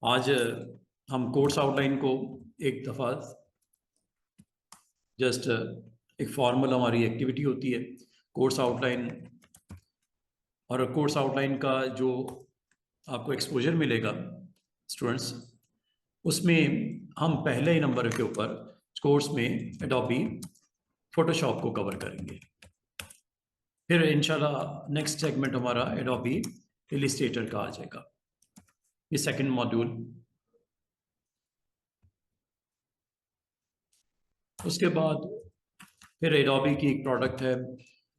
आज हम course outline को एक दफ़ा जस्ट एक फॉर्मल हमारी एक्टिविटी होती है कोर्स आउटलाइन। और कोर्स आउटलाइन का जो आपको एक्सपोजर मिलेगा स्टूडेंट्स, उसमें हम पहले ही नंबर के ऊपर कोर्स में एडोबी फोटोशॉप को कवर करेंगे। फिर इंशाल्लाह नेक्स्ट सेगमेंट हमारा एडोबी इलिस्ट्रेटर का आ जाएगा, ये सेकंड मॉड्यूल। उसके बाद फिर एडोबी की एक प्रोडक्ट है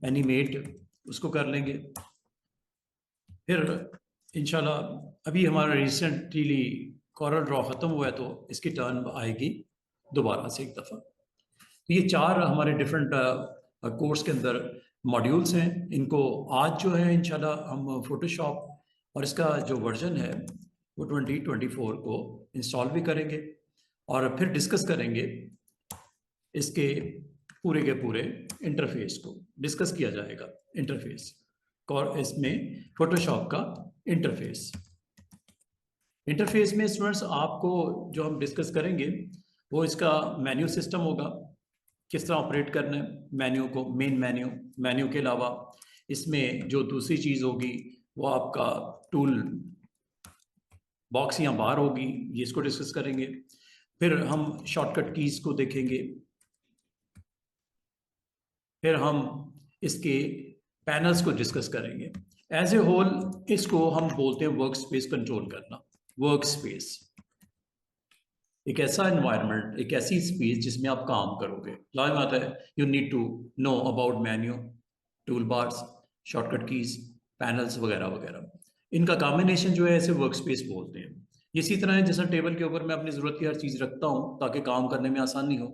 एनिमेट, उसको कर लेंगे। फिर इंशाल्लाह अभी हमारा रिसेंटली कॉरल ड्रॉ ख़त्म हुआ है तो इसकी टर्न आएगी दोबारा से एक दफ़ा। तो ये चार हमारे डिफरेंट कोर्स के अंदर मॉड्यूल्स हैं। इनको आज जो है इंशाल्लाह हम फोटोशॉप और इसका जो वर्जन है वो 2024 को इंस्टॉल भी करेंगे और फिर डिस्कस करेंगे इसके पूरे के पूरे इंटरफेस को डिस्कस किया जाएगा। इंटरफेस और इसमें फोटोशॉप का इंटरफेस में स्टूडेंट्स आपको जो हम डिस्कस करेंगे वो इसका मेन्यू सिस्टम होगा, किस तरह ऑपरेट करना है मेन्यू को, मेन मेन्यू के अलावा इसमें जो दूसरी चीज़ होगी वो आपका टूल बॉक्स यहाँ बाहर होगी, ये इसको डिस्कस करेंगे। फिर हम शॉर्टकट कीज को देखेंगे। फिर हम इसके पैनल्स को डिस्कस करेंगे। एज ए होल इसको हम बोलते हैं वर्क स्पेस कंट्रोल करना। वर्क स्पेस एक ऐसा एनवायरनमेंट, एक ऐसी स्पेस जिसमें आप काम करोगे। लाइव आता है you need to know about menu, tool bars, shortcut keys, panels वगैरह वगैरह। इनका कॉम्बिनेशन जो है ऐसे वर्क स्पेस बोलते हैं। इसी तरह है जैसा टेबल के ऊपर मैं अपनी ज़रूरत की हर चीज़ रखता हूँ ताकि काम करने में आसानी हो,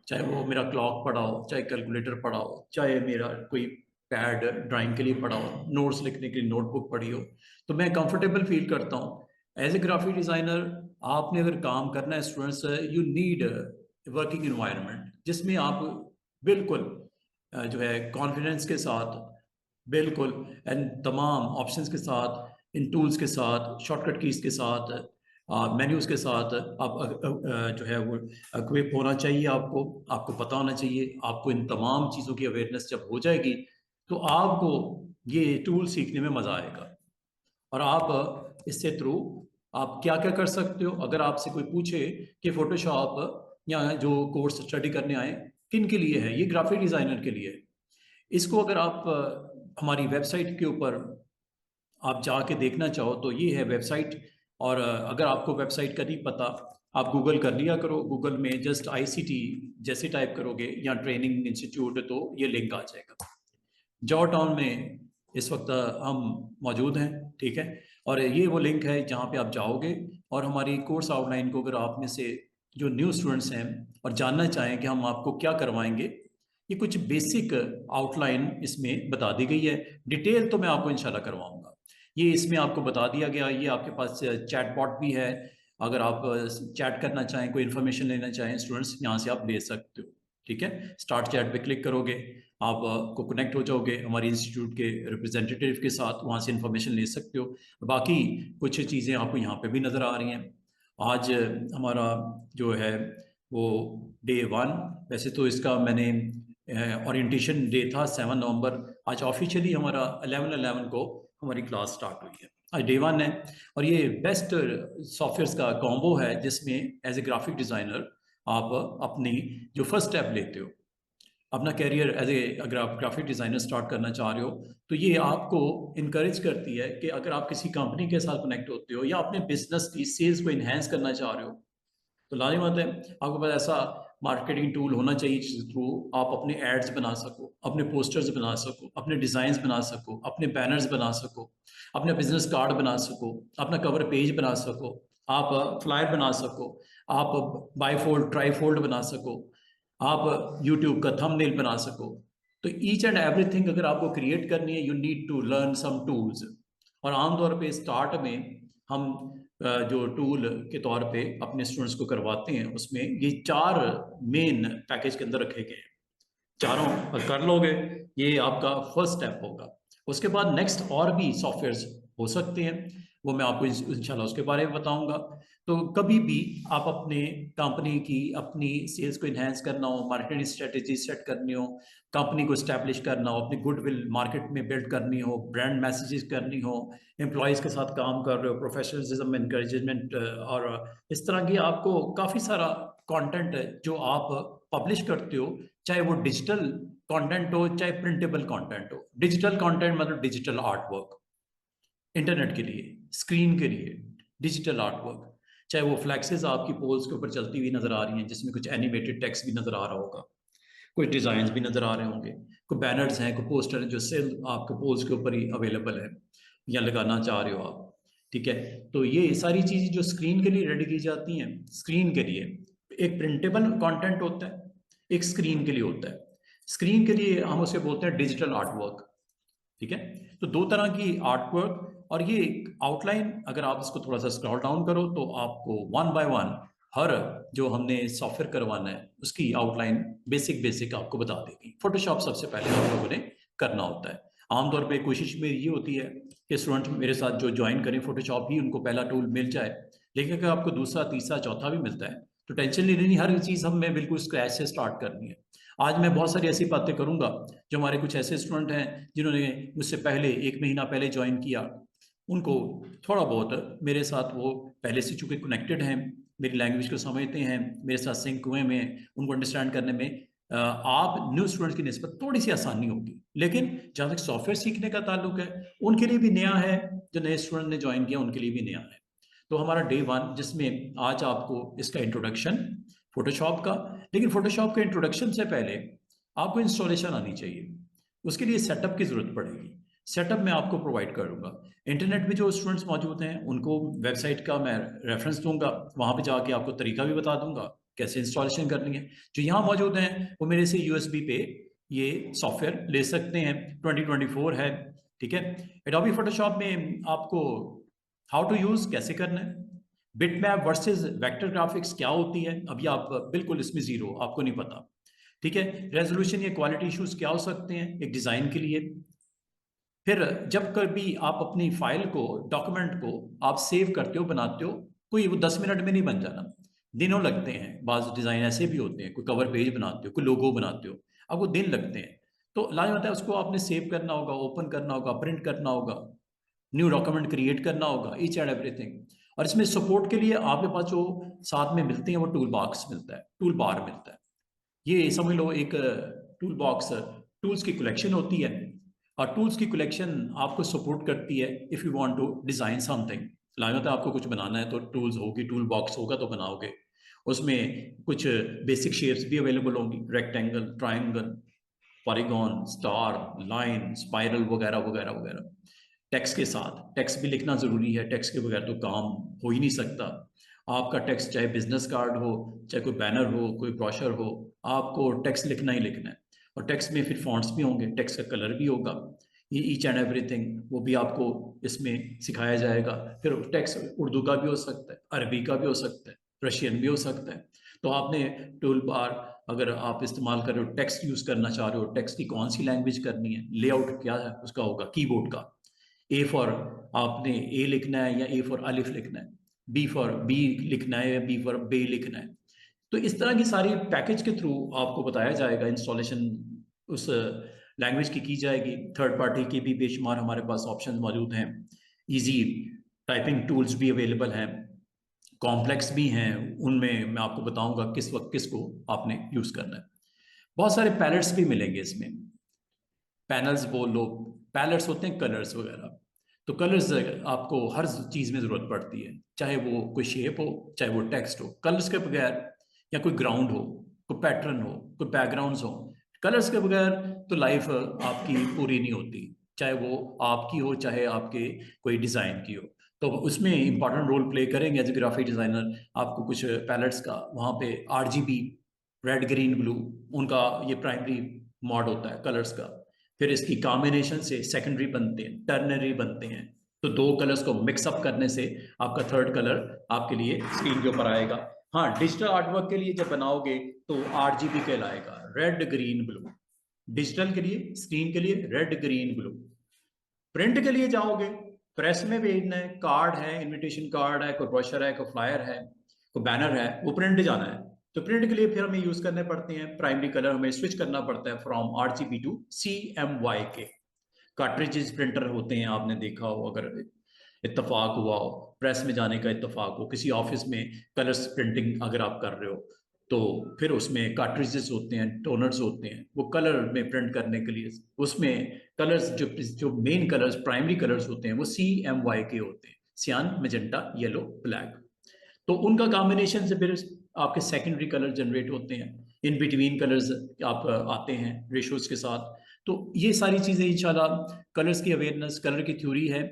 चाहे वो मेरा क्लॉक पड़ा हो, चाहे कैलकुलेटर पड़ा हो, चाहे मेरा कोई पैड ड्राइंग के लिए पड़ा हो, नोट्स लिखने के लिए नोटबुक पड़ी हो, तो मैं कंफर्टेबल फील करता हूँ। एज ए ग्राफिक डिज़ाइनर आपने अगर काम करना है students, you need working environment जिसमें आप बिल्कुल जो है कॉन्फिडेंस के साथ, बिल्कुल एंड तमाम ऑप्शंस के साथ, इन टूल्स के साथ, शॉर्टकट कीज के साथ, मेन्यूज़ के साथ आप जो है वो इक्विप होना चाहिए। आपको पता होना चाहिए। आपको इन तमाम चीज़ों की अवेयरनेस जब हो जाएगी तो आपको ये टूल सीखने में मज़ा आएगा और आप इससे थ्रू आप क्या क्या कर सकते हो। अगर आपसे कोई पूछे कि फोटोशॉप या जो कोर्स स्टडी करने आए किन के लिए है, ये ग्राफिक डिज़ाइनर के लिए है। इसको अगर आप हमारी वेबसाइट के ऊपर आप जाके देखना चाहो तो ये है वेबसाइट। और अगर आपको वेबसाइट का नहीं पता, आप गूगल कर लिया करो। गूगल में जस्ट आईसीटी जैसे टाइप करोगे या ट्रेनिंग इंस्टीट्यूट तो ये लिंक आ जाएगा। जॉर्ज टाउन में इस वक्त हम मौजूद हैं, ठीक है। और ये वो लिंक है जहाँ पे आप जाओगे और हमारी कोर्स आउटलाइन को अगर आप में से जो न्यू स्टूडेंट्स हैं और जानना चाहें कि हम आपको क्या करवाएंगे, ये कुछ बेसिक आउटलाइन इसमें बता दी गई है। डिटेल तो मैं आपको इंशाल्लाह करवाऊंगा। ये इसमें आपको बता दिया गया। ये आपके पास चैट बॉट भी है, अगर आप चैट करना चाहें, कोई इन्फॉर्मेशन लेना चाहें स्टूडेंट्स, यहाँ से आप ले सकते हो, ठीक है। स्टार्ट चैट पे क्लिक करोगे, आप को कनेक्ट हो जाओगे हमारे इंस्टीट्यूट के रिप्रेजेंटेटिव के साथ, वहाँ से इन्फॉर्मेशन ले सकते हो। बाकी कुछ चीज़ें आपको यहाँ पे भी नज़र आ रही हैं। आज हमारा जो है वो डे 1, वैसे तो इसका मैंने ओरिएंटेशन डे था 7 नवंबर, आज ऑफिशियली हमारा 11/11 को हमारी क्लास स्टार्ट हुई है। आज डे 1 है और ये बेस्ट सॉफ्टवेयर्स का कॉम्बो है जिसमें एज ए ग्राफिक डिज़ाइनर आप अपनी जो फर्स्ट स्टेप लेते हो, अपना career as a graphic designer start करना चाह रहे हो, तो ये आपको इनकरेज करती है कि अगर आप किसी कंपनी के साथ कनेक्ट होते हो या अपने बिजनेस की सेल्स को इन्हेंस करना चाह रहे हो, तो लाजमी बात है आपके पास ऐसा मार्केटिंग टूल होना चाहिए जिसके थ्रू आप अपने एड्स बना सको, अपने पोस्टर्स बना सको, अपने डिज़ाइंस बना सको, अपने बैनर्स बना सको, अपने बिजनेस कार्ड बना सको, अपना कवर पेज बना सको, आप फ्लायर बना सको, आप बाईफोल्ड ट्राईफोल्ड बना सको, आप यूट्यूब का थंबनेल बना सको। तो ईच एंड एवरीथिंग अगर आपको क्रिएट करनी है, you need to learn some tools. और आमतौर पे स्टार्ट में हम जो टूल के तौर पे अपने स्टूडेंट्स को करवाते हैं उसमें ये 4 मेन पैकेज के अंदर रखे गए हैं। चारों कर लोगे ये आपका फर्स्ट स्टेप होगा। उसके बाद नेक्स्ट और भी सॉफ्टवेयर्स हो सकते हैं, वो मैं आपको इंशाल्लाह उसके बारे में बताऊंगा। तो कभी भी आप अपने कंपनी की अपनी सेल्स को इन्हेंस करना हो, मार्केटिंग स्ट्रेटेजी सेट करनी हो, कंपनी को स्टैब्लिश करना हो, अपनी गुडविल मार्केट में बिल्ड करनी हो, ब्रांड मैसेजेस करनी हो, एम्प्लॉयज़ के साथ काम कर रहे हो, प्रोफेशनलिज्म एनकरेजमेंट, और इस तरह की आपको काफ़ी सारा कंटेंट जो आप पब्लिश करते हो, चाहे वो डिजिटल कंटेंट हो चाहे प्रिंटेबल कंटेंट हो। डिजिटल कंटेंट मतलब डिजिटल आर्ट वर्क, इंटरनेट के लिए, स्क्रीन के लिए डिजिटल आर्ट वर्क, चाहे वो फ्लैक्सेस आपकी पोल्स के ऊपर चलती हुई नजर आ रही हैं जिसमें कुछ एनिमेटेड टेक्स्ट भी नजर आ रहा होगा, कुछ डिजाइन भी नजर आ रहे होंगे, कुछ बैनर्स हैं, कुछ पोस्टर हैं जो सिर्फ आपके पोल्स के ऊपर ही अवेलेबल है या लगाना चाह रहे हो आप, ठीक है। तो ये सारी चीजें जो स्क्रीन के लिए रेडी की जाती हैं, स्क्रीन के लिए एक प्रिंटेबल कंटेंट होता है, एक स्क्रीन के लिए होता है। स्क्रीन के लिए हम उसे बोलते हैं डिजिटल आर्ट वर्क, ठीक है। तो दो तरह की आर्ट वर्क, और ये आउटलाइन अगर आप इसको थोड़ा सा स्क्रॉल डाउन करो तो आपको वन बाय वन हर जो हमने सॉफ्टवेयर करवाना है उसकी आउटलाइन बेसिक बेसिक आपको बता देगी। फोटोशॉप सबसे पहले आप लोगों ने करना होता है। आमतौर पे कोशिश मेरी ये होती है कि स्टूडेंट मेरे साथ जो ज्वाइन करें फोटोशॉप ही उनको पहला टूल मिल जाए, लेकिन अगर आपको दूसरा तीसरा चौथा भी मिलता है तो टेंशन नहीं लेनी, हर चीज़ हमें बिल्कुल स्क्रैच से स्टार्ट करनी है। आज मैं बहुत सारी ऐसी बातें करूंगा जो हमारे कुछ ऐसे स्टूडेंट हैं जिन्होंने मुझसे पहले 1 महीना पहले ज्वाइन किया, उनको थोड़ा बहुत मेरे साथ वो पहले से चूंकि कनेक्टेड हैं, मेरी लैंग्वेज को समझते हैं, मेरे साथ सिंक हुए में, उनको अंडरस्टैंड करने में आप न्यू स्टूडेंट्स की निस्बत थोड़ी सी आसानी होगी। लेकिन जहाँ तक सॉफ्टवेयर सीखने का ताल्लुक है उनके लिए भी नया है, जो नए स्टूडेंट ने ज्वाइन किया उनके लिए भी नया है। तो हमारा डे 1 जिसमें आज आपको इसका इंट्रोडक्शन फोटोशॉप का, लेकिन फोटोशॉप के इंट्रोडक्शन से पहले आपको इंस्टॉलेशन आनी चाहिए, उसके लिए सेटअप की जरूरत पड़ेगी। सेटअप मैं आपको प्रोवाइड करूंगा। इंटरनेट में जो स्टूडेंट्स मौजूद हैं उनको वेबसाइट का मैं रेफरेंस दूंगा, वहां पे जाके आपको तरीका भी बता दूंगा कैसे इंस्टॉलेशन करनी है। जो यहाँ मौजूद हैं वो मेरे से यूएसबी पे ये सॉफ्टवेयर ले सकते हैं, 2024 है, ठीक है। एडोबी फोटोशॉप में आपको हाउ टू यूज कैसे करना है, बिटमैप वर्सेस वेक्टर ग्राफिक्स क्या होती है, अभी आप बिल्कुल इसमें जीरो, आपको नहीं पता, ठीक है। रेजोल्यूशन या क्वालिटी इश्यूज क्या हो सकते हैं एक डिजाइन के लिए। फिर जब कभी आप अपनी फाइल को, डॉक्यूमेंट को आप सेव करते हो, बनाते हो, कोई वो 10 मिनट में नहीं बन जाना, दिनों लगते हैं। बाज डिजाइन ऐसे भी होते हैं, कोई कवर पेज बनाते हो, कोई लोगो बनाते हो, आपको दिन लगते हैं। तो लाजमी होता है उसको आपने सेव करना होगा, ओपन करना होगा, प्रिंट करना होगा, न्यू डॉक्यूमेंट क्रिएट करना होगा, ईच एंड एवरीथिंग। और इसमें सपोर्ट के लिए आपके पास जो साथ में मिलते हैं वो टूल बॉक्स मिलता है, टूल बार मिलता है। ये समझ लो एक टूल बॉक्स, टूल्स की कलेक्शन होती है, और टूल्स की कलेक्शन आपको सपोर्ट करती है if you want to design something. लागत है आपको कुछ बनाना है तो टूल्स होगी, टूल बॉक्स होगा तो बनाओगे। उसमें कुछ बेसिक शेप्स भी अवेलेबल होंगी, rectangle, triangle, polygon, star, line, spiral वगैरह वगैरह वगैरह। टेक्स्ट के साथ, टेक्स्ट भी लिखना ज़रूरी है, टेक्स्ट के बगैर तो काम हो ही नहीं सकता। आपका टेक्स्ट चाहे बिजनेस कार्ड हो, चाहे कोई बैनर हो, कोई ब्रोशर हो, आपको टेक्स्ट लिखना ही लिखना है। और टेक्स्ट में फिर फॉन्ट्स भी होंगे, टेक्स्ट का कलर भी होगा, ये ईच एंड एवरीथिंग वो भी आपको इसमें सिखाया जाएगा। फिर टेक्स्ट उर्दू का भी हो सकता है, अरबी का भी हो सकता है, रशियन भी हो सकता है। तो आपने टूल बार अगर आप इस्तेमाल कर रहे हो, टेक्स्ट यूज करना चाह रहे हो, टेक्स्ट की कौन सी लैंग्वेज करनी है, लेआउट क्या है उसका होगा, कीबोर्ड का। ए फॉर आपने ए लिखना है या ए फॉर अलिफ लिखना है, बी फॉर बी लिखना है या बी फॉर बे लिखना है। तो इस तरह की सारी पैकेज के थ्रू आपको बताया जाएगा, इंस्टॉलेशन उस लैंग्वेज की जाएगी। थर्ड पार्टी के भी बेशुमार हमारे पास ऑप्शन मौजूद हैं, इजी टाइपिंग टूल्स भी अवेलेबल हैं, कॉम्प्लेक्स भी हैं, उनमें मैं आपको बताऊंगा किस वक्त किसको आपने यूज करना है। बहुत सारे पैलेट्स भी मिलेंगे इसमें, पैनल्स बोल लो, पैलेट्स होते हैं कलर्स वगैरह। तो कलर्स आपको हर चीज़ में ज़रूरत पड़ती है, चाहे वो कोई शेप हो, चाहे वो टेक्स्ट हो। कलर्स के बगैर, या कोई ग्राउंड हो, कोई पैटर्न हो, कोई बैकग्राउंड्स हो, कलर्स के बगैर तो लाइफ आपकी पूरी नहीं होती, चाहे वो आपकी हो चाहे आपके कोई डिज़ाइन की हो। तो उसमें इंपॉर्टेंट रोल प्ले करेंगे एज ए ग्राफिक डिज़ाइनर। आपको कुछ पैलेट्स का वहाँ पे RGB, रेड ग्रीन ब्लू, उनका ये प्राइमरी मॉड होता है कलर्स का। फिर इसकी कॉम्बिनेशन से सेकेंडरी बनते हैं, टर्नरी बनते हैं। तो दो कलर्स को मिक्सअप करने से आपका थर्ड कलर आपके लिए स्क्रीन के ऊपर आएगा। हाँ, डिजिटल आर्टवर्क के लिए जब बनाओगे तो RGB कहलाएगा, रेड ग्रीन ब्लू। डिजिटल के लिए, स्क्रीन के लिए रेड ग्रीन ब्लू। प्रिंट के लिए जाओगे प्रेस में भेजना है, कार्ड है, इनविटेशन कार्ड है, कोई ब्रोशर है, कोई फ्लायर है, कोई बैनर है, वो प्रिंट जाना है। तो प्रिंट के लिए फिर हमें यूज करने पड़ते हैं प्राइमरी कलर, हमें स्विच करना पड़ता है from RGB to CMYK। Cartridges printer होते हैं, आपने देखा हो, अगर इत्तेफाक हुआ हो, प्रेस में जाने का इत्तेफाक हो, किसी ऑफिस में कलर्स प्रिंटिंग अगर आप कर रहे हो, तो फिर उसमें कार्ट्रिजेस होते हैं, टोनर्स होते हैं, वो कलर में प्रिंट करने के लिए उसमें कलर्स जो मेन कलर्स प्राइमरी कलर्स होते हैं वो CMYK होते हैं, सियान, मैजेंटा, येलो, ब्लैक। तो उनका कॉम्बिनेशन से फिर आपके सेकेंडरी कलर जनरेट होते हैं, इन बिटवीन कलर्स आप आते हैं रेशोज के साथ। तो ये सारी चीज़ें इंशाल्लाह कलर्स की अवेयरनेस, कलर की थ्योरी है।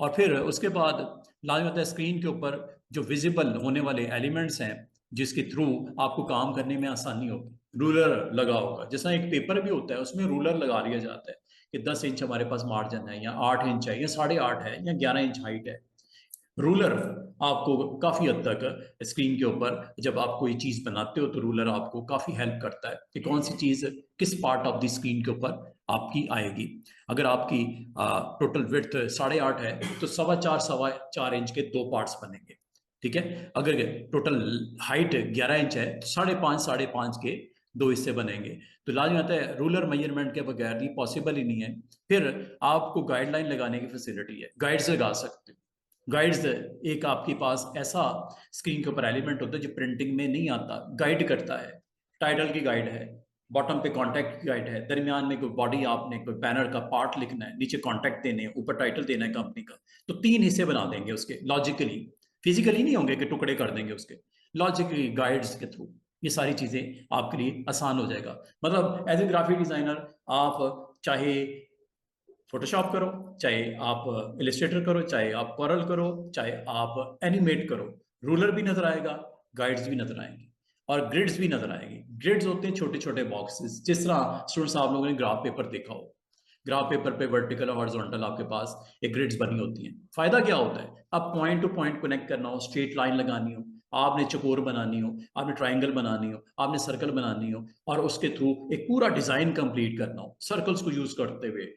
और फिर उसके बाद लाजमी होता है स्क्रीन के ऊपर जो विजिबल होने वाले एलिमेंट्स हैं जिसके थ्रू आपको काम करने में आसानी होगी। रूलर लगा होगा, जैसा एक पेपर भी होता है उसमें रूलर लगा लिया जाता है कि 10 इंच हमारे पास मार्जिन है, या 8 इंच है, या 8.5 है, या 11 इंच हाइट है। रूलर आपको काफी हद तक स्क्रीन के ऊपर जब आप कोई चीज बनाते हो तो रूलर आपको काफी हेल्प करता है कि कौन सी चीज किस पार्ट ऑफ द स्क्रीन के ऊपर आपकी आएगी। अगर आपकी टोटल विड्थ 8.5 है तो 4.25 इंच के 2 पार्ट्स बनेंगे, ठीक है। अगर टोटल हाइट 11 इंच है तो 5.5 के 2 हिस्से बनेंगे। तो लाजमी आता है रूलर मेजरमेंट के बगैर ये पॉसिबल ही नहीं है। फिर आपको गाइडलाइन लगाने की फैसिलिटी है, गाइड्स लगा सकते हो। गाइड्स एक आपके पास ऐसा स्क्रीन के ऊपर एलिमेंट होता है जो प्रिंटिंग में नहीं आता, गाइड करता है। टाइटल की गाइड है, बॉटम पे कॉन्टैक्ट की गाइड है, दरमियान में कोई बॉडी, आपने कोई बैनर का पार्ट लिखना है, नीचे कॉन्टैक्ट देने हैं, ऊपर टाइटल देना है कंपनी का, तो 3 हिस्से बना देंगे उसके लॉजिकली। फिजिकली नहीं होंगे कि टुकड़े कर देंगे उसके, लॉजिकली गाइड्स के थ्रू ये सारी चीजें आपके लिए आसान हो जाएगा। मतलब एज ए ग्राफिक डिजाइनर आप चाहे फोटोशॉप करो, चाहे आप इलिस्ट्रेटर करो, चाहे आप कोरल करो, चाहे आप एनिमेट करो, रूलर भी नजर आएगा, गाइड्स भी नजर आएंगे, और ग्रिड्स भी नजर आएंगे। ग्रिड्स होते हैं छोटे छोटे बॉक्सेस, जिस तरह स्टूडेंट्स आप लोगों ने ग्राफ पेपर देखा हो, ग्राफ पेपर पे वर्टिकल और हॉरिजॉन्टल आपके पास एक ग्रिड्स बनी होती हैं। फायदा क्या होता है, अब पॉइंट टू पॉइंट कनेक्ट करना हो, स्ट्रेट लाइन लगानी हो, आपने चकोर बनानी हो, आपने ट्राइंगल बनानी हो, आपने सर्कल बनानी हो, और उसके थ्रू एक पूरा डिजाइन कंप्लीट करना हो, सर्कल्स को यूज करते हुए,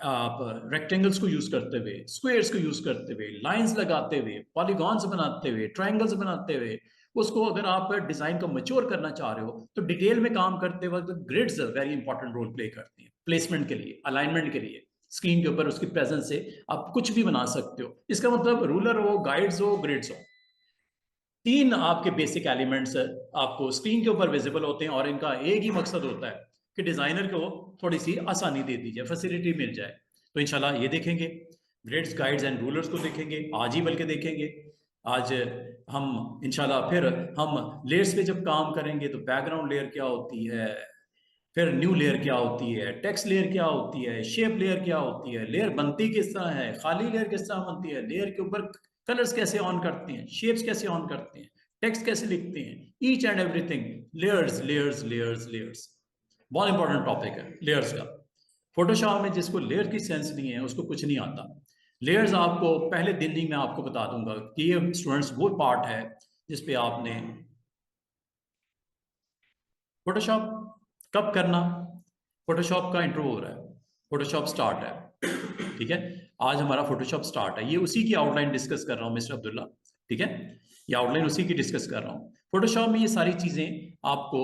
आप रेक्टेंगल्स को यूज करते हुए, स्क्वायर्स को यूज करते हुए, लाइंस लगाते हुए, पॉलीगॉन्स बनाते हुए, ट्राइंगल्स बनाते हुए, उसको अगर आप डिजाइन को मैच्योर करना चाह रहे हो तो डिटेल में काम करते वक्त grids very important role play करती हैं प्लेसमेंट के लिए, अलाइनमेंट के लिए। स्क्रीन के ऊपर उसकी प्रेजेंस से आप कुछ भी बना सकते हो। इसका मतलब रूलर हो, गाइड्स हो, ग्रिड्स हो, 3 आपके बेसिक एलिमेंट्स आपको स्क्रीन के ऊपर विजिबल होते हैं, और इनका एक ही मकसद होता है कि डिजाइनर को थोड़ी सी आसानी दे दी जाए, फैसिलिटी मिल जाए। तो इंशाल्लाह ये देखेंगे, ग्रिड्स, गाइड्स एंड रूलर्स को देखेंगे आज ही, बल्कि देखेंगे आज हम इंशाल्लाह। फिर हम लेयर्स पे जब काम करेंगे तो बैकग्राउंड लेयर क्या होती है, फिर न्यू लेयर क्या होती है, टेक्स्ट लेयर क्या होती है, शेप लेयर क्या होती है, लेयर बनती किस तरह है, खाली लेयर किस तरह बनती है, लेयर के ऊपर कलर्स कैसे ऑन करते हैं, शेप्स कैसे ऑन करते हैं, टेक्स्ट कैसे लिखते हैं, each and everything, layers layers layers layers. बहुत इंपॉर्टेंट टॉपिक है लेयर्स का। फोटोशॉप में जिसको लेयर की सेंस नहीं है उसको कुछ नहीं आता। लेयर्स आपको पहले दिन ही मैं आपको बता दूंगा कि ये स्टूडेंट्स वो पार्ट है जिसपे आपने फोटोशॉप कब करना, फोटोशॉप का इंट्रो हो रहा है, फोटोशॉप स्टार्ट है, ठीक है। आज हमारा फोटोशॉप स्टार्ट है, ये उसी की आउटलाइन डिस्कस कर रहा हूँ मिस्टर अब्दुल्ला, ठीक है। ये आउटलाइन उसी की डिस्कस कर रहा हूँ। फोटोशॉप में ये सारी चीजें आपको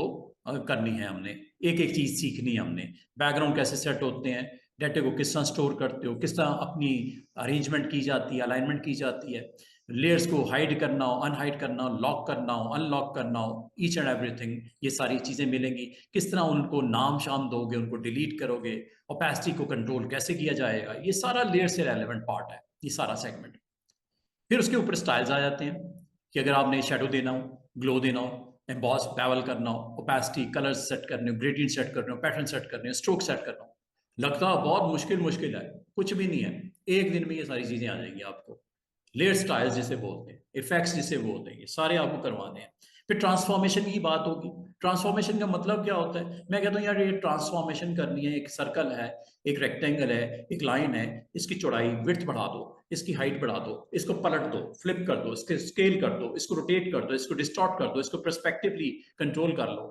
करनी है, हमने एक एक चीज सीखनी है। हमने बैकग्राउंड कैसे सेट होते हैं, डाटे को किस तरह स्टोर करते हो, किस तरह अपनी अरेंजमेंट की जाती है, अलाइनमेंट की जाती है, लेयर्स को हाइड करना हो, अनहाइड करना हो, लॉक करना हो, अनलॉक करना हो, ईच एंड एवरीथिंग, ये सारी चीजें मिलेंगी। किस तरह उनको नाम शाम दोगे, उनको डिलीट करोगे, ओपेसिटी को कंट्रोल कैसे किया जाएगा, ये सारा लेयर से रेलेवेंट पार्ट है, ये सारा सेगमेंट। फिर उसके ऊपर स्टाइल्स आ जाते हैं कि अगर आपने शेडो देना हो, ग्लो देना हो, एम्बॉस पैवल करना हो, ओपेसिटी, कलर्स सेट करने हो, ग्रेडियंट सेट करने हो, पैटर्न सेट करने हो, स्ट्रोक सेट करना हो। लगता बहुत मुश्किल है, कुछ भी नहीं है, एक दिन में ये सारी चीजें आ जाएंगी आपको। लेयर स्टाइल्स जिसे बोलते हैं, इफेक्ट्स जिसे बोलते हैं, ये सारे आपको करवाने हैं। फिर ट्रांसफॉर्मेशन की बात होगी। ट्रांसफॉर्मेशन का मतलब क्या होता है, मैं कहता हूँ यार ये ट्रांसफॉर्मेशन करनी है, एक सर्कल है, एक रेक्टेंगल है, एक लाइन है, इसकी चौड़ाई विड्थ बढ़ा दो, इसकी हाइट बढ़ा दो, इसको पलट दो, फ्लिप कर दो, इसके स्केल कर दो, इसको रोटेट कर दो, इसको डिस्टॉर्ट कर दो, इसको पर्सपेक्टिवली कंट्रोल कर लो।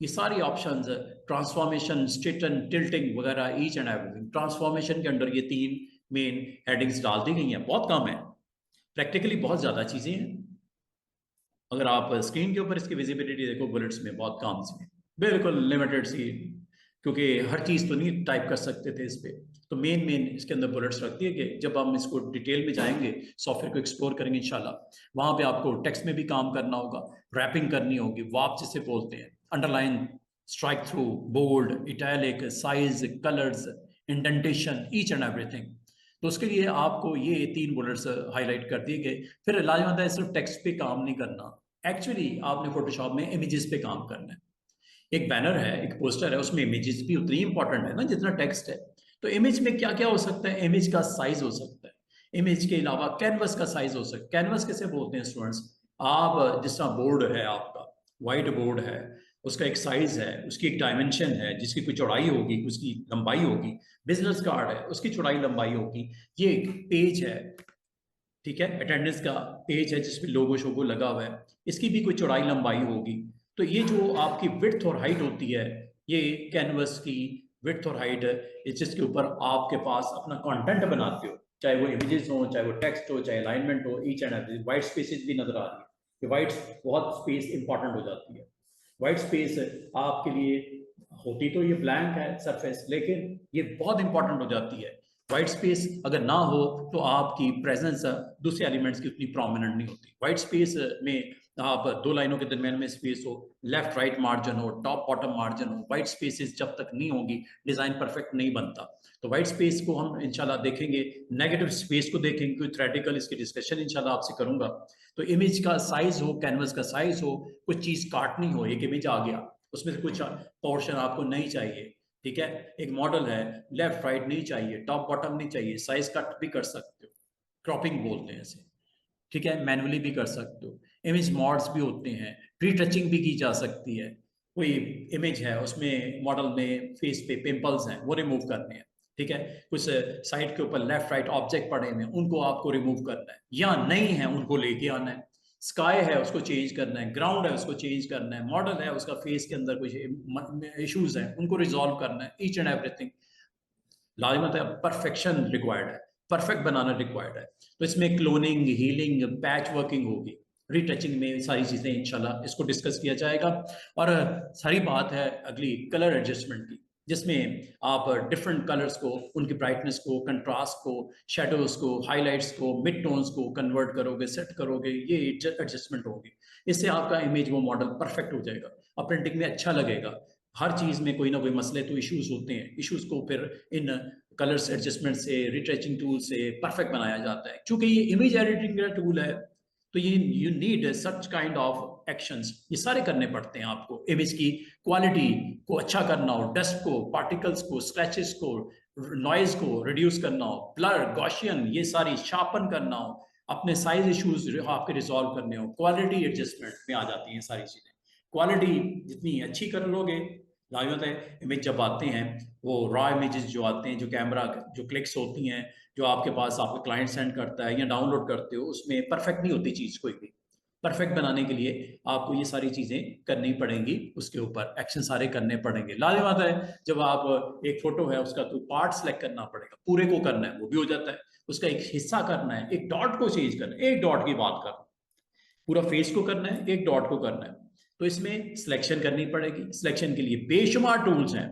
ये सारी ऑप्शंस ट्रांसफॉर्मेशन, स्ट्रेटन, टिल्टिंग वगैरह, ईच एंड एवरीथिंग ट्रांसफॉर्मेशन के अंडर ये 3 मेन हेडिंग्स डाल दी गई हैं, बहुत कम है, प्रैक्टिकली बहुत ज़्यादा चीज़ें हैं। अगर आप स्क्रीन के ऊपर इसकी विजिबिलिटी देखो, बुलेट्स में बहुत कम सी, बिल्कुल लिमिटेड सी, क्योंकि हर चीज़ तो नहीं टाइप कर सकते थे इस पर। तो मेन इसके अंदर बुलेट्स रखती है कि जब हम इसको डिटेल में जाएंगे, सॉफ्टवेयर को एक्सप्लोर करेंगे इंशाल्लाह, वहाँ पे आपको टेक्स्ट में भी काम करना होगा, रैपिंग करनी होगी, वाप जिसे बोलते हैं, underline, strike through, bold, italic, size, colours, indentation, each and everything. तो उसके लिए आपको ये 3 बुलेट्स हाईलाइट कर दिए गए। फिर लाजवाब है, सिर्फ टेक्स्ट पे काम नहीं करना, एक्चुअली आपने फोटोशॉप में इमेजेस पे काम करना है। एक बैनर है, एक पोस्टर है, उसमें इमेजेस भी उतनी इंपॉर्टेंट है ना जितना टेक्स्ट है। तो इमेज में क्या क्या हो सकता है? इमेज का साइज हो सकता है, इमेज के अलावा कैनवस का साइज हो सकता है। कैनवस कैसे बोलते हैं स्टूडेंट्स? आप जिस तरह बोर्ड है, आपका व्हाइट बोर्ड है, उसका एक साइज है, उसकी एक डायमेंशन है, जिसकी कोई चौड़ाई होगी, उसकी लंबाई होगी। बिजनेस कार्ड है, उसकी चौड़ाई लंबाई होगी। ये एक पेज है, ठीक है, अटेंडेंस का पेज है जिसमें लोगो शोगो लगा हुआ है, इसकी भी कोई चौड़ाई लंबाई होगी। तो ये जो आपकी विड्थ और हाइट होती है, ये कैनवस की विड्थ और हाइट है, जिसके ऊपर आपके पास अपना कंटेंट बनाते हो, चाहे वो इमेजेस हो, चाहे वो टेक्स्ट हो, चाहे अलाइनमेंट हो, each and every. White spaces भी नजर आ रही है कि वाइट बहुत स्पेस इंपॉर्टेंट हो जाती है। वाइट स्पेस आपके लिए होती तो ये ब्लैंक है सरफेस, लेकिन ये बहुत इंपॉर्टेंट हो जाती है। वाइट स्पेस अगर ना हो तो आपकी प्रेजेंस दूसरे एलिमेंट्स की उतनी प्रोमिनेंट नहीं होती। वाइट स्पेस में आप 2 लाइनों के दरमियान में स्पेस हो, लेफ्ट राइट मार्जिन हो, टॉप बॉटम मार्जिन हो, वाइट स्पेसेस जब तक नहीं होंगी डिजाइन परफेक्ट नहीं बनता। तो वाइट स्पेस को हम इंशाल्लाह देखेंगे, नेगेटिव स्पेस को देखेंगे, कोई थ्योरेटिकल इसकी डिस्कशन इंशाल्लाह आपसे करूंगा। तो इमेज का साइज हो, कैनवस का साइज हो, कुछ चीज काटनी हो, एक इमेज आ गया, उसमें से कुछ पोर्शन आपको नहीं चाहिए, ठीक है, एक मॉडल है, लेफ्ट राइट नहीं चाहिए, टॉप बॉटम नहीं चाहिए, साइज कट भी कर सकते हो, क्रॉपिंग बोलते हैं इसे, ठीक है, मैनुअली भी कर सकते हो। इमेज मॉड्स भी होते हैं, प्री टचिंग भी की जा सकती है। कोई इमेज है, उसमें मॉडल में फेस पे पिंपल्स हैं, वो रिमूव करने हैं, ठीक है, कुछ साइड के ऊपर लेफ्ट राइट ऑब्जेक्ट पड़े हुए हैं, उनको आपको रिमूव करना है, या नहीं है उनको लेके आना है। स्काई है, उसको चेंज करना है, ग्राउंड है, उसको चेंज करना है, मॉडल है, उसका फेस के अंदर कुछ इश्यूज हैं, उनको रिजॉल्व करना है, ईच एंड एवरीथिंग। लाजमत है, परफेक्शन रिक्वायर्ड है, परफेक्ट बनाना रिक्वायर्ड है। तो इसमें क्लोनिंग, हीलिंग, पैच वर्किंग होगी, रीटचिंग में सारी चीजें इंशाल्लाह इसको डिस्कस किया जाएगा। और सारी बात है अगली कलर एडजस्टमेंट की, जिसमें आप डिफरेंट कलर्स को, उनकी ब्राइटनेस को, कंट्रास्ट को, शेडोज को, हाइलाइट्स को, मिड टोन्स को कन्वर्ट करोगे, सेट करोगे, ये एडजस्टमेंट होगी। इससे आपका इमेज वो मॉडल परफेक्ट हो जाएगा और प्रिंटिंग में अच्छा लगेगा। हर चीज में कोई ना कोई मसले तो इश्यूज होते हैं, इश्यूज को फिर इन कलर्स एडजस्टमेंट से, रिट्रेचिंग टूल से परफेक्ट बनाया जाता है। क्योंकि ये इमेज एडिटिंग का टूल है, तो ये you need such kind of actions, ये सारे करने पड़ते हैं आपको। इमेज की क्वालिटी को अच्छा करना हो, डस्ट को, पार्टिकल्स को, स्क्रैचेस को, नॉइज को रिड्यूस करना हो, ब्लर, गॉशियन, ये सारी शार्पन करना हो, अपने साइज इश्यूज आपके रिजॉल्व करने हो, क्वालिटी एडजस्टमेंट में आ जाती हैं सारी चीजें। क्वालिटी जितनी अच्छी कर लोगे, लाजमत है, इमेज जब आते हैं, वो रॉ इमेजेस जो आते हैं, जो कैमरा जो क्लिक्स होती हैं, जो आपके पास आपका क्लाइंट सेंड करता है या डाउनलोड करते हो, उसमें परफेक्ट नहीं होती चीज़ कोई भी। परफेक्ट बनाने के लिए आपको ये सारी चीज़ें करनी पड़ेंगी, उसके ऊपर एक्शन सारे करने पड़ेंगे। लाजमत है, जब आप एक फोटो है उसका तो पार्ट सेलेक्ट करना पड़ेगा, पूरे को करना है वो भी हो जाता है, उसका एक हिस्सा करना है, एक डॉट को चेंज करना है, एक डॉट की बात कर, पूरा फेस को करना है, एक डॉट को करना है। तो इसमें सिलेक्शन करनी पड़ेगी। सिलेक्शन के लिए बेशुमार टूल्स हैं,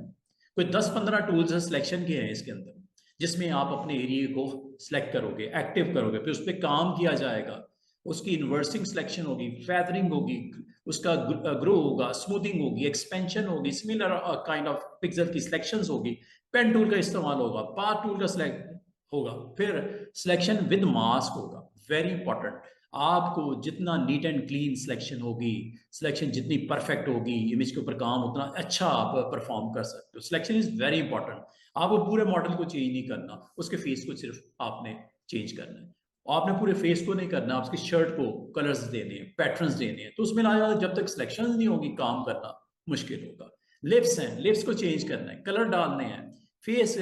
कोई 10-15 टूल्स हैं सिलेक्शन के हैं इसके अंदर, जिसमें आप अपने एरिया को सिलेक्ट करोगे, एक्टिव करोगे, फिर उस पर काम किया जाएगा, उसकी इन्वर्सिंग सिलेक्शन होगी, फेदरिंग होगी, उसका ग्रो होगा, स्मूथिंग होगी, एक्सपेंशन होगी, सिमिलर काइंड ऑफ पिक्सल की सिलेक्शंस होगी, पेन टूल का इस्तेमाल होगा, पाथ टूल का सिलेक्ट होगा, फिर सिलेक्शन विद मास्क होगा, वेरी इंपॉर्टेंट। आपको जितना नीट एंड क्लीन सिलेक्शन होगी, सिलेक्शन जितनी परफेक्ट होगी, इमेज के ऊपर काम उतना अच्छा आप परफॉर्म कर सकते हो। Selection is very important. आपको पूरे मॉडल को चेंज नहीं करना, उसके फेस को सिर्फ आपने चेंज करना है। आपने पूरे फेस को नहीं करना, आपकी शर्ट को कलर्स देने हैं, पैटर्न्स देने हैं, तो उसमें जब तक सिलेक्शन नहीं होगी काम करना मुश्किल होगा। लिप्स हैं, लिप्स को चेंज करना है, कलर डालने हैं, फेस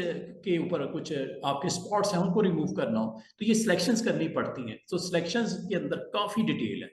के ऊपर कुछ आपके स्पॉट्स हैं उनको रिमूव करना हो, तो ये सिलेक्शंस करनी पड़ती हैं। तो सिलेक्शंस के अंदर काफी डिटेल है,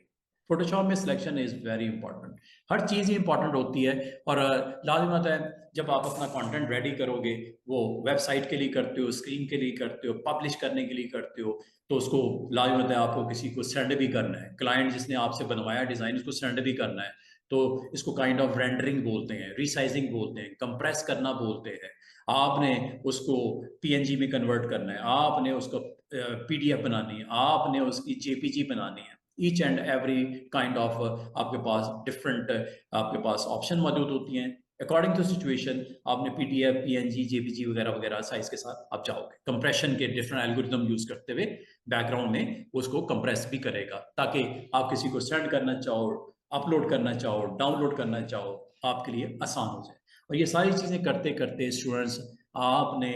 फोटोशॉप में selection is very important, her cheese he important होती है। और लाजिमत है जब आप अपना कंटेंट रेडी करोगे, वो वेबसाइट के लिए करते हो, स्क्रीन के लिए करते हो, पब्लिश करने के लिए करते हो, तो उसको लाजिमत है आपको किसी को सेंड भी करना है, क्लाइंट जिसने आपसे बनवाया डिज़ाइन उसको सेंड भी करना है। तो इसको काइंड ऑफ रेंडरिंग बोलते हैं, रिसाइजिंग बोलते हैं, कंप्रेस करना बोलते हैं। आपने उसको पीएनजी में कन्वर्ट करना है, आपने उसको पीडीएफ बनानी है, आपने उसकी जेपीजी बनानी है। Each and every kind of आपके पास डिफरेंट आपके पास ऑप्शन मौजूद होती हैं। अकॉर्डिंग टू सिचुएशन आपने पीडीएफ, पीएनजी, जेपीजी वगैरह वगैरह साइज के साथ आप जाओगे। कंप्रेशन के डिफरेंट एल्गोरिथम यूज करते हुए बैकग्राउंड में उसको कंप्रेस भी करेगा, ताकि आप किसी को सेंड करना चाहो, अपलोड करना चाहो, डाउनलोड करना चाहो, आपके लिए आसान हो जाए। और ये सारी चीज़ें करते करते स्टूडेंट्स आपने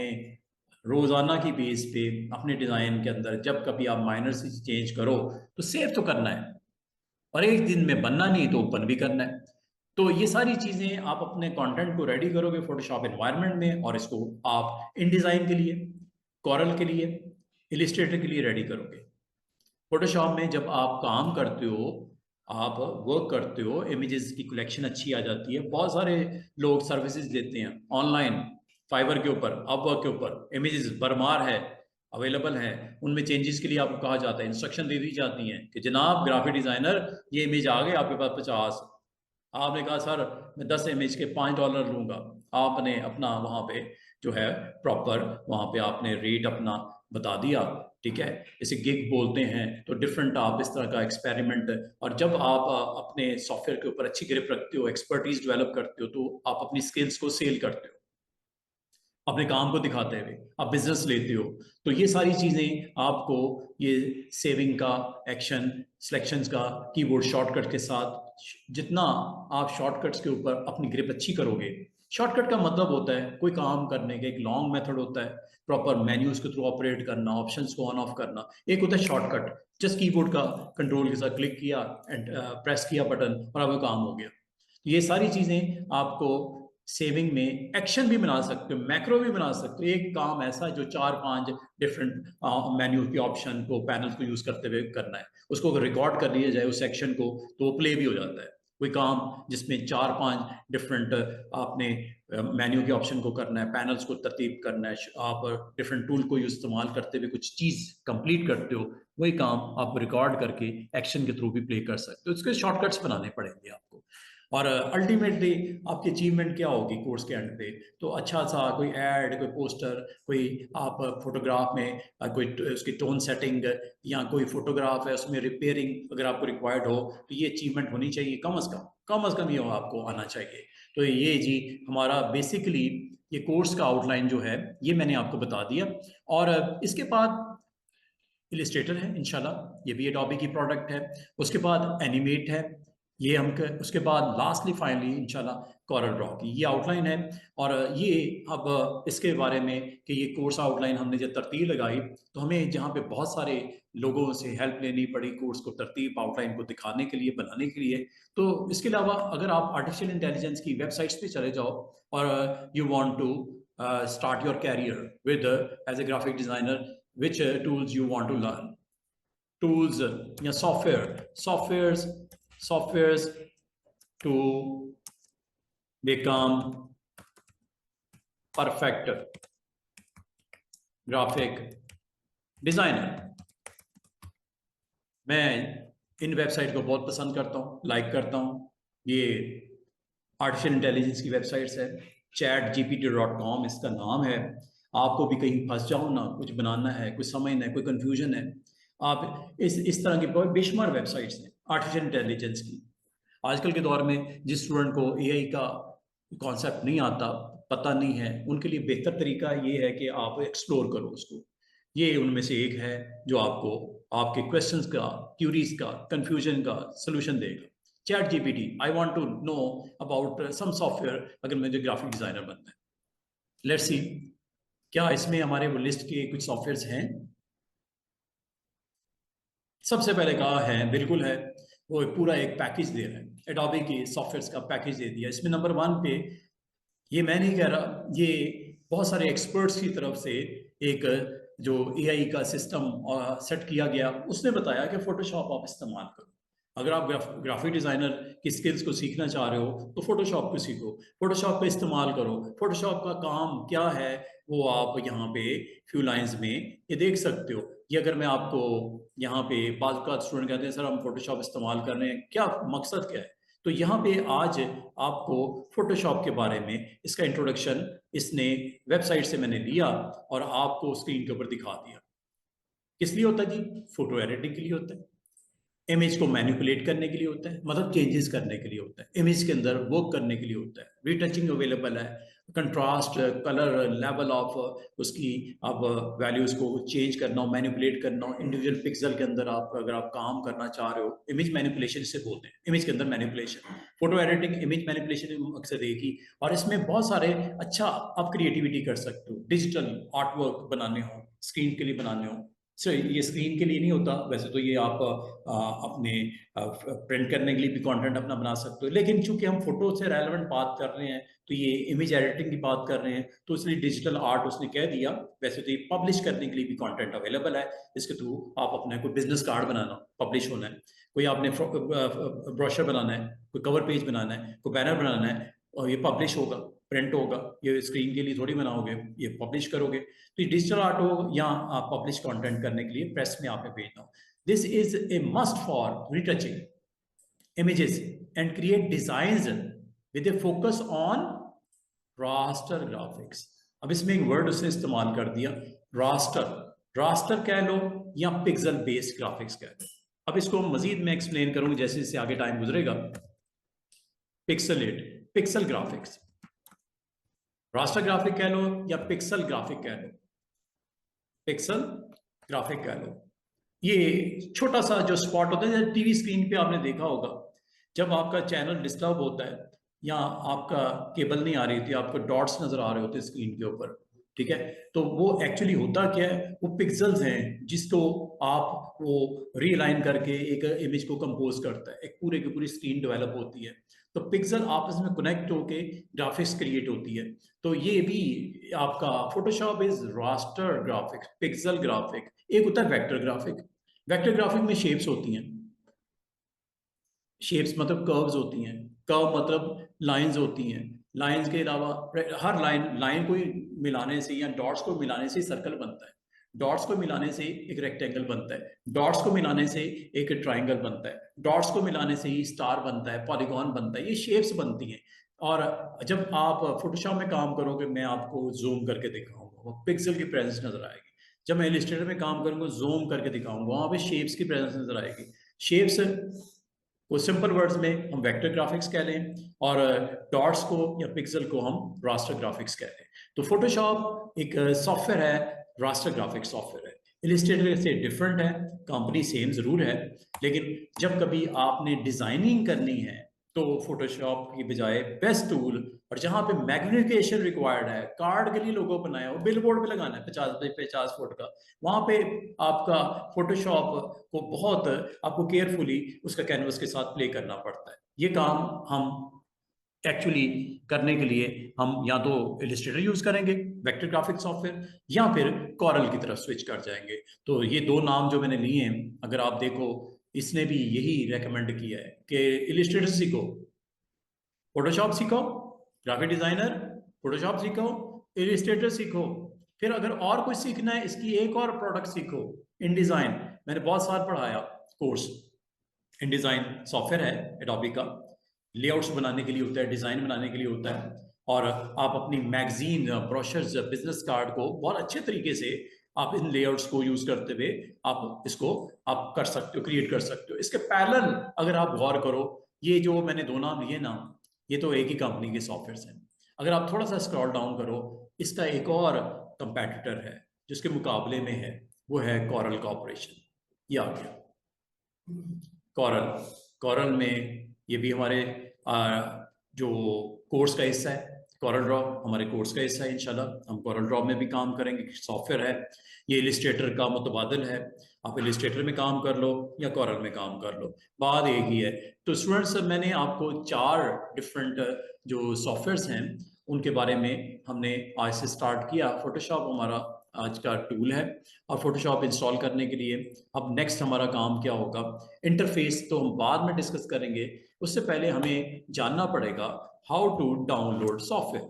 रोजाना की बेस पे अपने डिज़ाइन के अंदर जब कभी आप माइनर से चेंज करो तो सेव तो करना है, और एक दिन में बनना नहीं तो ओपन भी करना है। तो ये सारी चीज़ें आप अपने कंटेंट को रेडी करोगे फोटोशॉप एनवायरनमेंट में, और इसको आप इन डिज़ाइन के लिए, कॉरल के लिए, इलिस्ट्रेटर के लिए रेडी करोगे। फोटोशॉप में जब आप काम करते हो, आप वर्क करते हो, इमेजेस की कलेक्शन अच्छी आ जाती है। बहुत सारे लोग सर्विसेज देते हैं ऑनलाइन, फाइवर के ऊपर, अपवर्क के ऊपर, इमेजेस भरमार है, अवेलेबल है। उनमें चेंजेस के लिए आपको कहा जाता है, इंस्ट्रक्शन दे दी जाती हैं कि जनाब ग्राफिक डिज़ाइनर ये इमेज आ गए आपके पास 50। आपने कहा सर मैं 10 इमेज के $5 लूँगा। आपने अपना वहाँ पे जो है प्रॉपर वहाँ पे आपने रेट अपना बता दिया, ठीक है। इसे गिग बोलते हैं। तो डिफरेंट आप इस तरह का एक्सपेरिमेंट, और जब आप अपने सॉफ्टवेयर के ऊपर अच्छी ग्रिप रखते हो, एक्सपर्टीज डेवलप करते हो, तो आप अपनी स्किल्स को सेल करते हो अपने काम को दिखाते हुए, आप बिजनेस लेते हो। तो ये सारी चीज़ें आपको ये सेविंग का एक्शन, सिलेक्शंस का, कीबोर्ड शॉर्टकट के साथ, जितना आप शॉर्टकट्स के ऊपर अपनी ग्रिप अच्छी करोगे। शॉर्टकट का मतलब होता है कोई काम करने का एक लॉन्ग मेथड होता है, प्रॉपर मेन्यूज के थ्रू ऑपरेट करना, ऑप्शंस को ऑन ऑफ करना। एक होता है शॉर्टकट, जस्ट कीबोर्ड का कंट्रोल के साथ क्लिक किया एंड प्रेस किया बटन और अब काम हो गया। ये सारी चीज़ें आपको सेविंग में एक्शन भी बना सकते हो, मैक्रो भी बना सकते हो। एक काम ऐसा है जो 4-5 डिफरेंट मेन्यू के ऑप्शन को, पैनल को यूज करते हुए करना है, उसको अगर रिकॉर्ड कर लिया जाए उस सेक्शन को तो वो प्ले भी हो जाता है। कोई काम जिसमें 4-5 डिफरेंट आपने मेन्यू के ऑप्शन को करना है, पैनल्स को तरतीब करना है, आप डिफरेंट टूल को इस्तेमाल करते हुए कुछ चीज कंप्लीट करते हो, वही काम आप रिकॉर्ड करके एक्शन के थ्रू भी प्ले कर सकते हो। इसके शॉर्टकट्स बनाने पड़ेंगे आपको। और अल्टीमेटली आपकी अचीवमेंट क्या होगी कोर्स के एंड पे? तो अच्छा सा कोई एड, कोई पोस्टर, कोई आप फोटोग्राफ में कोई उसकी टोन सेटिंग, या कोई फोटोग्राफ है उसमें रिपेयरिंग अगर आपको रिक्वायर्ड हो, तो ये अचीवमेंट होनी चाहिए कम अज कम ये आपको आना चाहिए। तो ये जी हमारा बेसिकली ये कोर्स का आउटलाइन जो है ये मैंने आपको बता दिया। और इसके बाद इलिस्ट्रेटर है इंशाल्लाह, ये भी एडोबी की प्रोडक्ट है। उसके बाद एनिमेट है, ये हम उसके बाद लास्टली फाइनली इंशाल्लाह कॉरल ड्रॉ की ये आउटलाइन है। और ये अब इसके बारे में कि ये कोर्स आउटलाइन हमने जब तरतीब लगाई, तो हमें जहाँ पे बहुत सारे लोगों से हेल्प लेनी पड़ी कोर्स को तरतीब आउटलाइन को दिखाने के लिए, बनाने के लिए। तो इसके अलावा अगर आप आर्टिफिशियल इंटेलिजेंस की वेबसाइट्स पे चले जाओ और you want to start your career with as a graphic designer, which tools you want to learn, tools या softwares to become perfect graphic designer। मैं इन वेबसाइट को बहुत पसंद करता हूँ, लाइक करता हूँ। ये आर्टिफिशियल इंटेलिजेंस की वेबसाइट्स है, chatgpt.com इसका नाम है। आपको भी कहीं फंस जाओ ना, कुछ बनाना है, कुछ समझना है, कोई कंफ्यूजन है, आप इस तरह की बेशुमार वेबसाइट्स हैं आर्टिफिशियल इंटेलिजेंस की। आजकल के दौर में जिस स्टूडेंट को एआई का कॉन्सेप्ट नहीं आता, पता नहीं है, उनके लिए बेहतर तरीका ये है कि आप एक्सप्लोर करो उसको। ये उनमें से एक है जो आपको आपके क्वेश्चंस का, क्यूरीज का, कंफ्यूजन का सलूशन देगा। Chat GPT, I want to know about some software, अगर मुझे ग्राफिक डिजाइनर बनना है। लेट्स सी क्या इसमें हमारे वो लिस्ट के कुछ सॉफ्टवेयर्स हैं। सबसे पहले कहा है, बिल्कुल है, वो पूरा एक पैकेज दे रहा है, एडोबी की सॉफ्टवेयर्स का पैकेज दे दिया। इसमें नंबर 1 पे, ये मैं नहीं कह रहा, ये बहुत सारे एक्सपर्ट्स की तरफ से एक जो एआई का सिस्टम सेट किया गया, उसने बताया कि फोटोशॉप आप इस्तेमाल करो। अगर आप ग्राफिक डिजाइनर की स्किल्स को सीखना चाह रहे हो तो फोटोशॉप को सीखो, फोटोशॉप का इस्तेमाल करो। फोटोशॉप का काम क्या है वो आप यहाँ पे फ्यू लाइंस में ये देख सकते हो। ये अगर मैं आपको यहाँ पे बात का स्टूडेंट कहते हैं सर हम फोटोशॉप इस्तेमाल कर रहे हैं, क्या मकसद क्या है, तो यहाँ पे आज आपको फोटोशॉप के बारे में इसका इंट्रोडक्शन इसने वेबसाइट से मैंने लिया और आपको स्क्रीन के ऊपर दिखा दिया। किस लिए होता है जी? फोटो एडिटिंग के लिए होता है, इमेज को मैनिपुलेट करने के लिए होता है, मतलब चेंजेस करने के लिए होता है, इमेज के अंदर वर्क करने के लिए होता है, रीटचिंग अवेलेबल है, कंट्रास्ट, कलर, लेवल ऑफ उसकी अब वैल्यूज को चेंज करना हो, मैनिपुलेट करना हो, इंडिविजुअल पिक्सल के अंदर आप अगर आप काम करना चाह रहे हो, इमेज मैनिपुलेशन इसे बोलते हैं, इमेज के अंदर manipulation. Photo editing image manipulation अक्सर एक ही, और इसमें बहुत सारे अच्छा आप क्रिएटिविटी कर सकते हो, डिजिटल आर्ट वर्क बनाने हो, स्क्रीन के लिए बनाने हो। सर ये स्क्रीन के लिए नहीं होता, वैसे तो ये आप अपने प्रिंट करने के लिए भी कंटेंट अपना बना सकते हो, लेकिन चूंकि हम फोटो से रेलेवेंट बात कर रहे हैं तो ये इमेज एडिटिंग की बात कर रहे हैं, तो इसलिए डिजिटल आर्ट उसने कह दिया। वैसे तो ये पब्लिश करने के लिए भी कंटेंट अवेलेबल है, इसके थ्रू आप अपना कोई बिजनेस कार्ड बनाना, पब्लिश होना है, कोई आपने ब्रोशर बनाना है, कोई कवर पेज बनाना है, कोई बैनर बनाना है, और ये पब्लिश होगा, प्रिंट होगा, ये स्क्रीन के लिए थोड़ी बनाओगे, ये पब्लिश करोगे। तो ये डिजिटल आर्ट हो या आप पब्लिश कंटेंट करने के लिए प्रेस में आपने भेजना हो, this is a must for retouching images and create designs with a focus on raster graphics। अब इसमें एक वर्ड उसने इस्तेमाल कर दिया, रास्टर, रास्टर कह लो या पिक्सल बेस्ड ग्राफिक्स कह लो। अब इसको मजीद मैं एक्सप्लेन करूंगा जैसे जैसे आगे टाइम गुजरेगा। Pixelate, pixel graphics, raster graphic कह लो या पिक्सल ग्राफिक कह लो, पिक्सल ग्राफिक कह लो। ये छोटा सा जो स्पॉट होता है, टीवी स्क्रीन पे आपने देखा होगा, जब आपका चैनल डिस्टर्ब होता है या आपका केबल नहीं आ रही थी, आपको डॉट्स नजर आ रहे होते स्क्रीन के ऊपर, ठीक है, तो वो एक्चुअली होता क्या है, वो पिक्सल्स हैं जिसको आप वो रीलाइन करके एक इमेज को कंपोज करता है, एक पूरे की पूरी स्क्रीन डेवलप होती है, तो पिक्सल आपस में कनेक्ट होके ग्राफिक्स क्रिएट होती है। तो ये भी आपका Photoshop is raster graphics, pixel graphic. एक होता है वेक्टर ग्राफिक, वेक्टर ग्राफिक में शेप्स होती हैं, शेप्स मतलब कर्व्स होती हैं, कर्व मतलब लाइंस होती हैं, लाइंस के अलावा हर लाइन को मिलाने से या डॉट्स को मिलाने से सर्कल बनता है, डॉट्स को मिलाने से एक रेक्टेंगल बनता है, डॉट्स को मिलाने से एक ट्राइंगल बनता है, डॉट्स को मिलाने से ही स्टार बनता है, पॉलीगॉन बनता है, ये शेप्स बनती हैं। और जब आप फोटोशॉप में काम करोगे, मैं आपको जूम करके दिखाऊंगा, वो पिक्सल की प्रेजेंस नजर आएगी। जब मैं इलस्ट्रेटर में काम करूंगा, जूम करके दिखाऊंगा, वहां पे शेप्स की प्रेजेंस नजर आएगी। शेप्स को सिंपल वर्ड्स में हम वेक्टर ग्राफिक्स कह लें, और डॉट्स को या पिक्सल को हम रास्टर ग्राफिक्स कह लें। तो फोटोशॉप एक सॉफ्टवेयर है, रास्टर ग्राफिक्स सॉफ्टवेयर है, इलस्ट्रेटर से डिफरेंट है, कंपनी सेम जरूर है, लेकिन जब कभी आपने डिजाइनिंग करनी है तो फोटोशॉप की बजाय बेस्ट टूल, और जहां पे मैग्निफिकेशन रिक्वायर्ड है, कार्ड के लिए लोगो बनाया हो, बिल बोर्ड पे लगाना है 50 फुट का, वहां पे आपका फोटोशॉप को बहुत आपको केयरफुली उसका कैनवस के साथ प्ले करना पड़ता है। ये काम हम एक्चुअली करने के लिए हम या तो इलस्ट्रेटर यूज करेंगे, वेक्टर ग्राफिक सॉफ्टवेयर, या फिर कॉरल की तरफ स्विच कर जाएंगे। तो ये दो नाम जो मैंने लिए हैं, अगर आप देखो इसने भी यही रेकमेंड किया है कि इलस्ट्रेटर सीखो, फोटोशॉप सीखो, ग्राफिक डिजाइनर फोटोशॉप सीखो, इलस्ट्रेटर सीखो, फिर अगर और कुछ सीखना है इसकी एक और प्रोडक्ट सीखो, इनडिजाइन। मैंने बहुत साल पढ़ाया कोर्स, इनडिजाइन सॉफ्टवेयर है एडोबी का, लेआउट्स बनाने के लिए होता है, डिजाइन बनाने के लिए होता है, और आप अपनी मैगजीन, ब्रोशर्स, बिजनेस कार्ड को बहुत अच्छे तरीके से आप इन लेआउट्स को यूज करते हुए आप इसको आप कर सकते हो, क्रिएट कर सकते हो। इसके पैरेलल अगर आप गौर करो, ये जो मैंने दो नाम लिए ना, ये तो एक ही कंपनी के सॉफ्टवेयर हैं। अगर आप थोड़ा सा स्क्रॉल डाउन करो, इसका एक और कंपेटिटर है जिसके मुकाबले में है, वो है कॉरल कॉर्पोरेशन। ये आ गया कॉरल, कॉरल में ये भी हमारे जो कोर्स का हिस्सा है, कॉरल ड्रॉ हमारे कोर्स का हिस्सा है। इंशाल्लाह हम कॉरल ड्रॉ में भी काम करेंगे, सॉफ्टवेयर है ये, इलस्ट्रेटर का मुतबादिल है, आप इलस्ट्रेटर में काम कर लो या कॉरल में काम कर लो, बात एक ही है। तो स्टूडेंट्स, मैंने आपको 4 डिफरेंट जो सॉफ्टवेयर्स हैं उनके बारे में हमने आज से स्टार्ट किया। फोटोशॉप हमारा आज का टूल है। और फोटोशॉप इंस्टॉल करने के लिए अब नेक्स्ट हमारा काम क्या होगा, इंटरफेस तो हम बाद में डिस्कस करेंगे, उससे पहले हमें जानना पड़ेगा हाउ टू डाउनलोड सॉफ्टवेयर।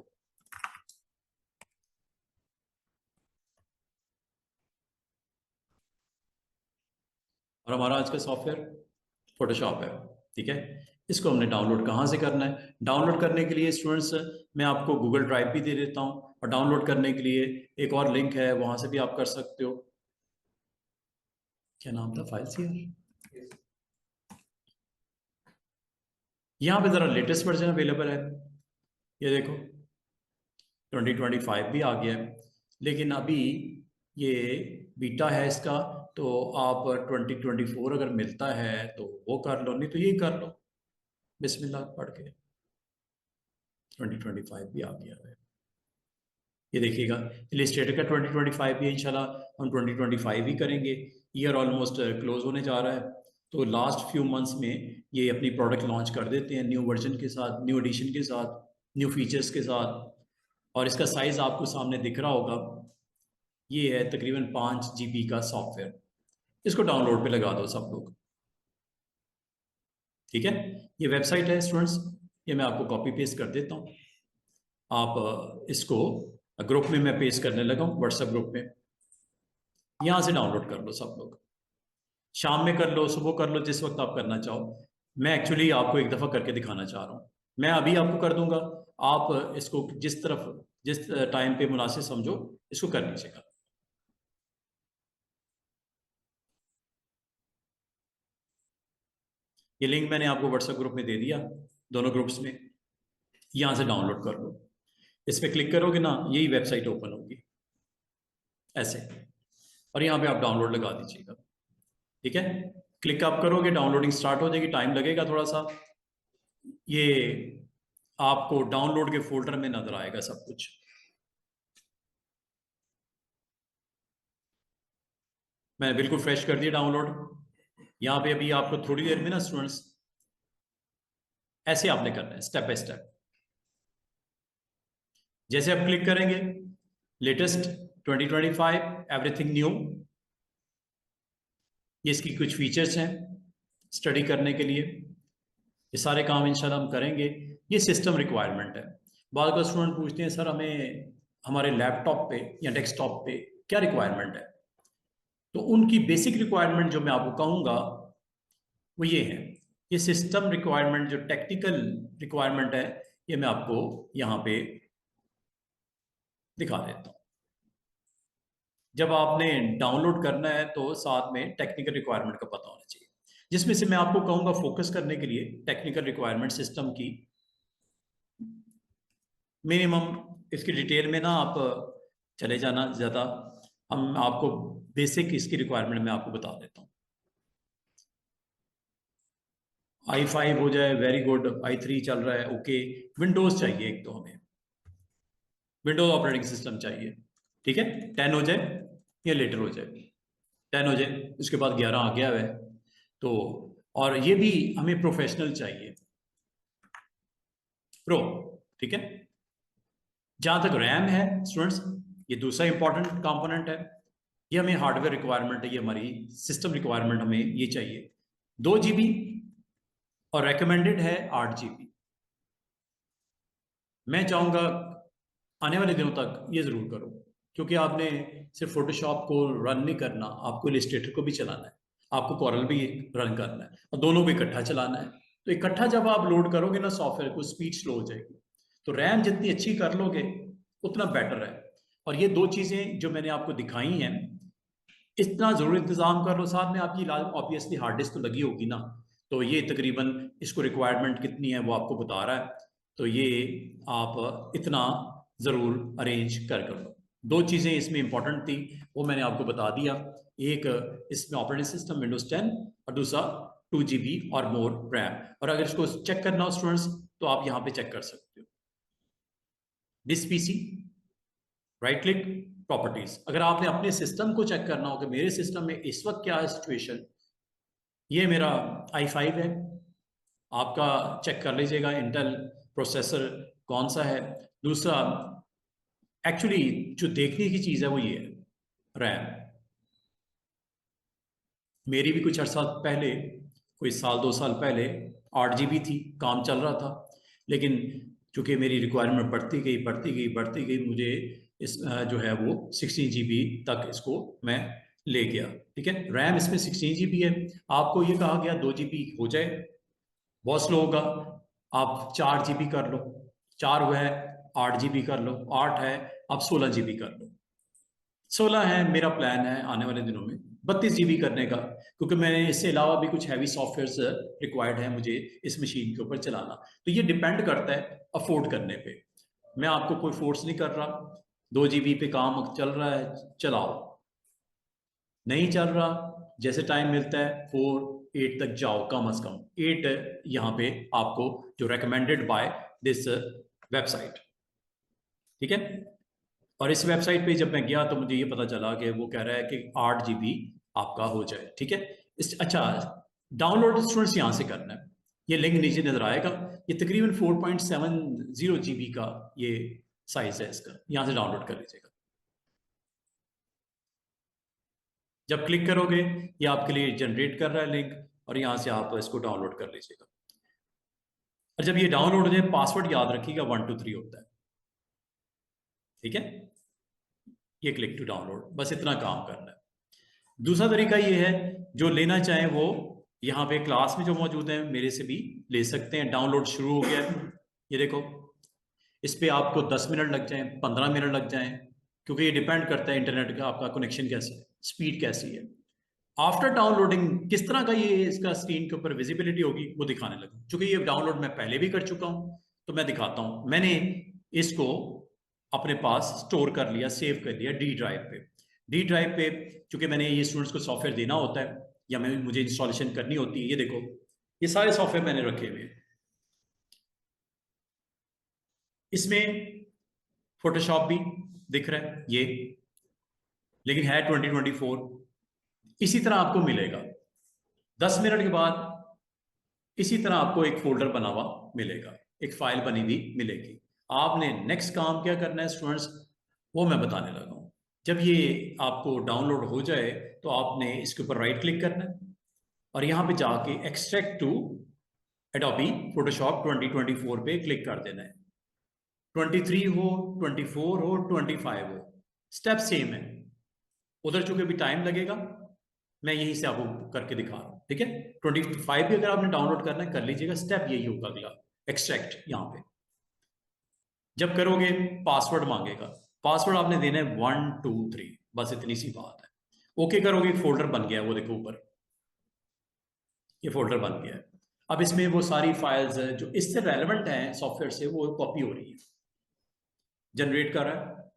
और हमारा आज का सॉफ्टवेयर फोटोशॉप है, ठीक है। इसको हमने डाउनलोड कहाँ से करना है? डाउनलोड करने के लिए स्टूडेंट्स मैं आपको गूगल ड्राइव भी दे देता हूँ, और डाउनलोड करने के लिए एक और लिंक है, वहां से भी आप कर सकते हो। क्या नाम था फाइल से? यहाँ पे जरा लेटेस्ट वर्जन अवेलेबल है, ये देखो 2025 भी आ गया है, लेकिन अभी ये बीटा है इसका। तो आप 2024 अगर मिलता है तो वो कर लो, नहीं तो यही कर लो, बिस्मिल्लाह पढ़ के। 2025 भी आ गया है, ये देखिएगा इलिस्ट्रेटर का 2025 भी है। इंशाल्लाह हम 2025 ही करेंगे। ईयर ऑलमोस्ट क्लोज होने जा रहा है, तो लास्ट फ्यू मंथ्स में ये अपनी प्रोडक्ट लॉन्च कर देते हैं न्यू वर्जन के साथ, न्यू एडिशन के साथ, न्यू फीचर्स के साथ। और इसका साइज आपको सामने दिख रहा होगा, ये है तकरीबन 5 GB का सॉफ्टवेयर। इसको डाउनलोड पे लगा दो सब लोग, ठीक है। ये वेबसाइट है स्टूडेंट्स, ये मैं आपको कॉपी पेस्ट कर देता हूँ। आप इसको ग्रुप में मैं पेस्ट करने लगा हूँ, व्हाट्सएप ग्रुप में। यहाँ से डाउनलोड कर लो सब लोग, शाम में कर लो, सुबह कर लो, जिस वक्त आप करना चाहो। मैं एक्चुअली आपको एक दफ़ा करके दिखाना चाह रहा हूँ, मैं अभी आपको कर दूंगा। आप इसको जिस टाइम पे मुनासिब समझो इसको कर लीजिएगा। ये लिंक मैंने आपको व्हाट्सएप ग्रुप में दे दिया, दोनों ग्रुप्स में। यहाँ से डाउनलोड कर लो, इस पर क्लिक करोगे ना, यही वेबसाइट ओपन होगी ऐसे, और यहाँ पे आप डाउनलोड लगा दीजिएगा, ठीक है। क्लिक आप करोगे, डाउनलोडिंग स्टार्ट हो जाएगी, टाइम लगेगा थोड़ा सा। ये आपको डाउनलोड के फोल्डर में नजर आएगा सब कुछ। मैंने बिल्कुल फ्रेश कर दिया डाउनलोड। यहाँ पे अभी आपको थोड़ी देर में ना स्टूडेंट्स, ऐसे आपने करना है स्टेप बाय स्टेप। जैसे आप क्लिक करेंगे, लेटेस्ट 2025 एवरीथिंग न्यू, ये इसकी कुछ फीचर्स हैं स्टडी करने के लिए। ये सारे काम इंशाल्लाह हम करेंगे। ये सिस्टम रिक्वायरमेंट है। बाद का स्टूडेंट पूछते हैं सर हमें हमारे लैपटॉप पे या डेस्कटॉप पे क्या रिक्वायरमेंट है, तो उनकी बेसिक रिक्वायरमेंट जो मैं आपको कहूँगा वो ये है। ये सिस्टम रिक्वायरमेंट जो टेक्निकल रिक्वायरमेंट है, ये मैं आपको यहाँ पे दिखा देता हूँ। जब आपने डाउनलोड करना है तो साथ में टेक्निकल रिक्वायरमेंट का पता होना चाहिए, जिसमें से मैं आपको कहूँगा फोकस करने के लिए टेक्निकल रिक्वायरमेंट सिस्टम की मिनिमम। इसकी डिटेल में ना आप चले जाना ज़्यादा, हम आपको बेसिक इसकी रिक्वायरमेंट मैं आपको बता देता हूँ। i5 हो जाए वेरी गुड, i3 चल रहा है ओके। विंडोज चाहिए एक, तो हमें विंडोज ऑपरेटिंग सिस्टम चाहिए, ठीक है। 10 हो जाए या लेटर हो जाए, 10 हो जाए, उसके बाद 11 आ गया है तो। और ये भी हमें प्रोफेशनल चाहिए, प्रो, ठीक है। जहां तक रैम है स्टूडेंट्स, ये दूसरा इंपॉर्टेंट कंपोनेंट है। ये हमें हार्डवेयर रिक्वायरमेंट है, ये हमारी सिस्टम रिक्वायरमेंट हमें ये चाहिए 2 GB, और रेकमेंडेड है 8 GB। मैं चाहूंगा आने वाले दिनों तक ये जरूर करो, क्योंकि आपने सिर्फ फोटोशॉप को रन नहीं करना, आपको इलिस्ट्रेटर को भी चलाना है, आपको कॉरल भी रन करना है, और दोनों को इकट्ठा चलाना है। तो इकट्ठा जब आप लोड करोगे ना सॉफ्टवेयर को, स्पीड स्लो हो जाएगी। तो रैम जितनी अच्छी कर लोगे उतना बेटर है। और ये दो चीजें जो मैंने आपको दिखाई हैं, इतना जरूर इंतजाम कर लो। साथ में आपकी ऑब्वियसली हार्ड डिस्क तो लगी होगी ना, तो ये तकरीबन इसको रिक्वायरमेंट कितनी है वो आपको बता रहा है। तो ये आप इतना जरूर अरेंज कर लो। दो चीजें इसमें इंपॉर्टेंट थी, वो मैंने आपको बता दिया। एक, इसमें ऑपरेटिंग सिस्टम विंडोज 10, और दूसरा 2 GB और मोर रैम। और अगर इसको चेक करना हो स्टूडेंट्स, तो आप यहाँ पे चेक कर सकते हो, this PC, right click, properties. अगर आपने अपने सिस्टम को चेक करना हो कि मेरे सिस्टम में इस वक्त क्या है सिचुएशन, ये मेरा i5 है, आपका चेक कर लीजिएगा इंटेल प्रोसेसर कौन सा है। दूसरा, एक्चुअली जो देखने की चीज़ है वो ये है, रैम। मेरी भी कुछ अर्सा पहले, कोई साल 2 साल पहले 8 GB थी, काम चल रहा था। लेकिन चूंकि मेरी रिक्वायरमेंट बढ़ती गई, मुझे इस जो है वो 16 GB तक इसको मैं ले गया। ठीक है, रैम इसमें 16 GB है। आपको ये कहा गया 2 GB हो जाए, बहुत स्लो होगा। आप 4 GB कर लो, 4 हुआ है, 8 GB कर लो, 8 है, आप 16 GB कर लो। 16 है, मेरा प्लान है आने वाले दिनों में 32 GB करने का, क्योंकि मैंने इससे अलावा भी कुछ हैवी सॉफ्टवेयर्स रिक्वायर्ड है मुझे इस मशीन के ऊपर चलाना। तो ये डिपेंड करता है अफोर्ड करने पे। मैं आपको कोई फोर्स नहीं कर रहा, 2 GB पे काम चल रहा है, चलाओ। नहीं चल रहा, जैसे टाइम मिलता है 4 8 तक जाओ, कम अज कम 8 यहाँ पे आपको जो रेकमेंडेड बाय दिस वेबसाइट। ठीक है, और इस वेबसाइट पे जब मैं गया तो मुझे ये पता चला कि वो कह रहा है कि 8 GB आपका हो जाए। ठीक है, अच्छा, डाउनलोड स्टूडेंट्स यहाँ से करना है, ये लिंक नीचे नजर आएगा। ये तकरीबन 4.70 GB का ये साइज है इसका, यहाँ से डाउनलोड कर लीजिएगा। जब क्लिक करोगे ये आपके लिए जनरेट कर रहा है लिंक, और यहाँ से आप इसको डाउनलोड कर लीजिएगा। और जब ये डाउनलोड हो जाए, पासवर्ड याद रखिएगा 123 होता है। ठीक है, ये क्लिक टू डाउनलोड, बस इतना काम करना है। दूसरा तरीका ये है, जो लेना चाहें वो यहाँ पे क्लास में जो मौजूद है मेरे से भी ले सकते हैं। डाउनलोड शुरू हो गया है, ये देखो। इस पे आपको 10 मिनट लग जाएं, 15 मिनट लग जाएं, क्योंकि ये डिपेंड करता है इंटरनेट का, आपका कनेक्शन कैसे है, स्पीड कैसी है। आफ्टर डाउनलोडिंग किस तरह का ये इसका स्क्रीन के ऊपर विजिबिलिटी होगी वो दिखाने लगा। क्योंकि ये डाउनलोड मैं पहले भी कर चुका हूं, तो मैं दिखाता हूं। मैंने इसको अपने पास स्टोर कर लिया, सेव कर लिया डी ड्राइव पे। डी ड्राइव पे चूंकि मैंने ये स्टूडेंट्स को सॉफ्टवेयर देना होता है या मुझे इंस्टॉलेशन करनी होती है, ये देखो ये सारे सॉफ्टवेयर मैंने रखे हुए हैं। इसमें फोटोशॉप भी दिख रहा है ये, लेकिन है 2024। इसी तरह आपको मिलेगा 10 मिनट के बाद, इसी तरह आपको एक फोल्डर बना हुआ मिलेगा, एक फाइल बनी हुई मिलेगी। आपने नेक्स्ट काम क्या करना है स्टूडेंट्स, वो मैं बताने लगा हूं। जब ये आपको डाउनलोड हो जाए तो आपने इसके ऊपर राइट क्लिक करना है, और यहां पे जाके एक्सट्रैक्ट टू एडोबी फोटोशॉप 2024 पे क्लिक कर देना है। 23 हो, 24 हो, 25 हो, स्टेप सेम है। उधर चूंकि भी टाइम लगेगा, मैं यहीं से आपको करके दिखा रहा हूं। ठीक है, 25 भी अगर आपने डाउनलोड करना है कर लीजिएगा। स्टेप यही होगा अगला, एक्सट्रैक्ट। यहां पे जब करोगे पासवर्ड मांगेगा, पासवर्ड आपने देना है 123, बस इतनी सी बात है। ओके करोगे, फोल्डर बन गया, वो देखो ऊपर ये फोल्डर बन गया है। अब इसमें वो सारी फाइल्स है जो इससे रेलेवेंट हैं सॉफ्टवेयर से, वो कॉपी हो रही है, जनरेट कर रहा है।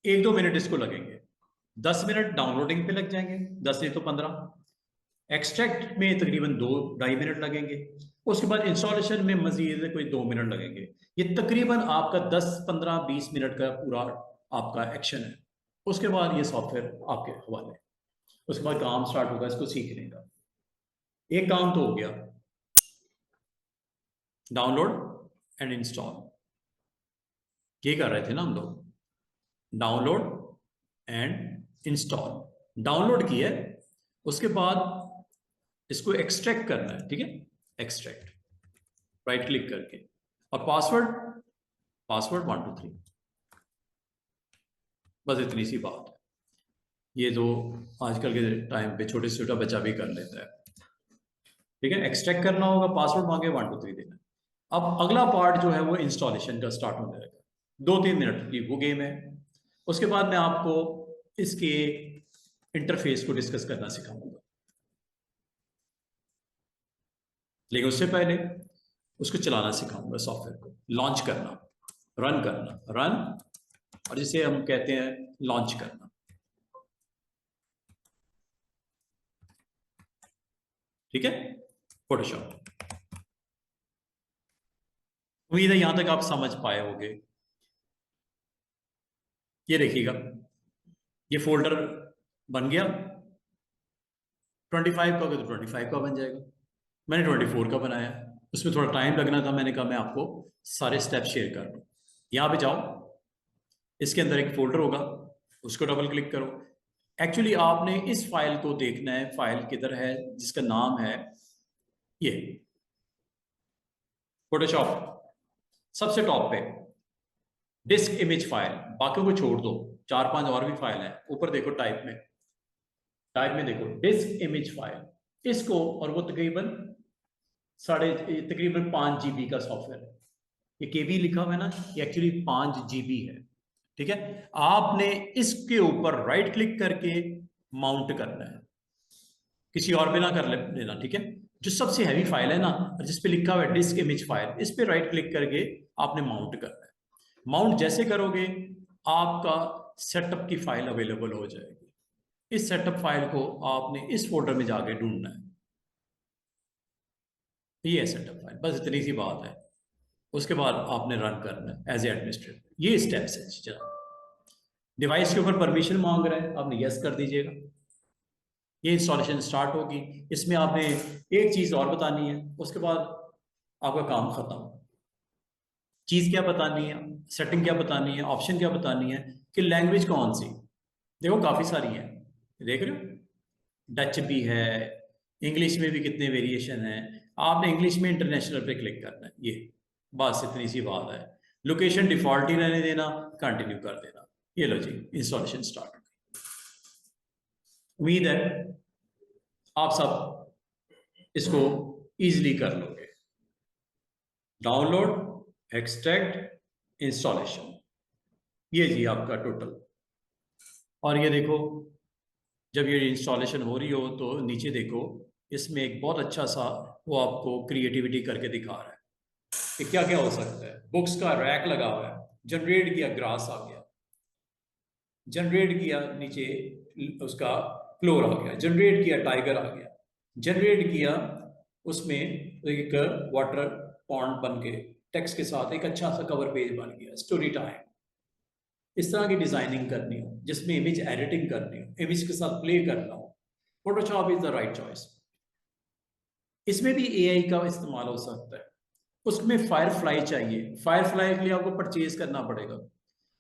1-2 मिनट इसको लगेंगे, 10 मिनट डाउनलोडिंग पे लग जाएंगे, 10 नहीं तो 15। एक्सट्रैक्ट में तकरीबन 2-2.5 मिनट लगेंगे। उसके बाद इंस्टॉलेशन में मजीद कोई 2 मिनट लगेंगे। ये तकरीबन आपका 10-15-20 मिनट का पूरा आपका एक्शन है। उसके बाद ये सॉफ्टवेयर आपके हवाले। उसके बाद काम स्टार्ट होगा इसको सीखने का। एक काम तो हो गया, डाउनलोड एंड इंस्टॉल। ये कर रहे थे ना हम लोग, डाउनलोड एंड इंस्टॉल। डाउनलोड किया, उसके बाद इसको एक्सट्रैक्ट करना है। ठीक है, एक्सट्रैक्ट, राइट क्लिक करके, और पासवर्ड, पासवर्ड 123, बस इतनी सी बात है। ये जो आजकल के टाइम पे छोटे से छोटा बच्चा भी कर लेता है। ठीक है, एक्सट्रैक्ट करना होगा, पासवर्ड मांगे 123 देना। अब अगला पार्ट जो है वो इंस्टॉलेशन का स्टार्ट होने लगा। 2-3 मिनट की वो गेम है। उसके बाद मैं आपको इसके इंटरफेस को डिस्कस करना सिखाऊंगा, लेकिन उससे पहले उसको चलाना सिखाऊंगा, सॉफ्टवेयर को लॉन्च करना, रन करना, रन, और जिसे हम कहते हैं लॉन्च करना। ठीक है, फोटोशॉप। उम्मीद है यहां तक आप समझ पाए होंगे। ये देखिएगा, ये फोल्डर बन गया। 25 का होगा तो 25 का बन जाएगा। मैंने 24 का बनाया, उसमें थोड़ा टाइम लगना था, मैंने कहा मैं आपको सारे स्टेप शेयर कर दूं। यहां पे जाओ, इसके अंदर एक फोल्डर होगा, उसको डबल क्लिक करो। एक्चुअली आपने इस फाइल को देखना है, फाइल किधर है, जिसका नाम है ये फोटोशॉप, सबसे टॉप पे डिस्क इमेज फाइल, बाकियों को छोड़ दो, 4-5 और भी फाइल है, ऊपर देखो टाइप में देखो डिस्क इमेज फाइल, इसको, और वो तकरीबन 5 GB का सॉफ्टवेयर है। ये केबी लिखा हुआ है ना, ये एक्चुअली 5 GB है। ठीक है, आपने इसके ऊपर राइट क्लिक करके माउंट करना है, किसी और पे ना कर लेना। ठीक है, जो सबसे हैवी फाइल है ना, जिस पे लिखा हुआ है डिस्क इमेज फाइल, इस पे राइट क्लिक करके आपने माउंट करना है। माउंट जैसे करोगे आपका सेटअप की फाइल अवेलेबल हो जाएगी। इस सेटअप फाइल को आपने इस फोल्डर में जाके ढूंढना है। ये है सेटअप फाइल, बस इतनी सी बात है। उसके बाद आपने रन करना है एज ए एडमिनिस्ट्रेटर। ये स्टेप्स है जनाब। डिवाइस के ऊपर परमिशन मांग रहा है, आपने यस कर दीजिएगा, ये इंस्टॉलेशन स्टार्ट होगी। इसमें आपने एक चीज़ और बतानी है, उसके बाद आपका काम खत्म। चीज़ क्या बतानी है, सेटिंग क्या बतानी है, ऑप्शन क्या बतानी है, कि लैंग्वेज कौन सी। देखो काफ़ी सारी है, देख रहे हो, डच भी है, इंग्लिश में भी कितने वेरिएशन है। आपने इंग्लिश में इंटरनेशनल पे क्लिक करना है, ये बस इतनी सी बात है। लोकेशन डिफॉल्ट ही रहने देना, कंटिन्यू कर देना। ये लो जी, इंस्टॉलेशन स्टार्ट हो गई। उम्मीद है आप सब इसको इजीली कर लोगे। डाउनलोड, एक्सट्रैक्ट, इंस्टॉलेशन, ये जी आपका टोटल। और ये देखो, जब ये इंस्टॉलेशन हो रही हो तो नीचे देखो, इसमें एक बहुत अच्छा सा वो आपको क्रिएटिविटी करके दिखा रहा है कि क्या क्या हो सकता है। बुक्स का रैक लगा हुआ है, जनरेट किया, ग्रास आ गया, जनरेट किया, नीचे उसका फ्लोर आ गया, जनरेट किया, टाइगर आ गया, जनरेट किया, उसमें एक वाटर पॉन्ड बन के टेक्स्ट के साथ एक अच्छा सा कवर पेज बन गया, स्टोरी टाइम। इस तरह की डिजाइनिंग करनी हो, जिसमें इमेज एडिटिंग करनी हो, इमेज के साथ प्ले करना हो, Photoshop is the right choice. इसमें भी एआई का इस्तेमाल हो सकता है। उसमें फायरफ्लाई चाहिए, फायरफ्लाई के लिए आपको परचेज करना पड़ेगा।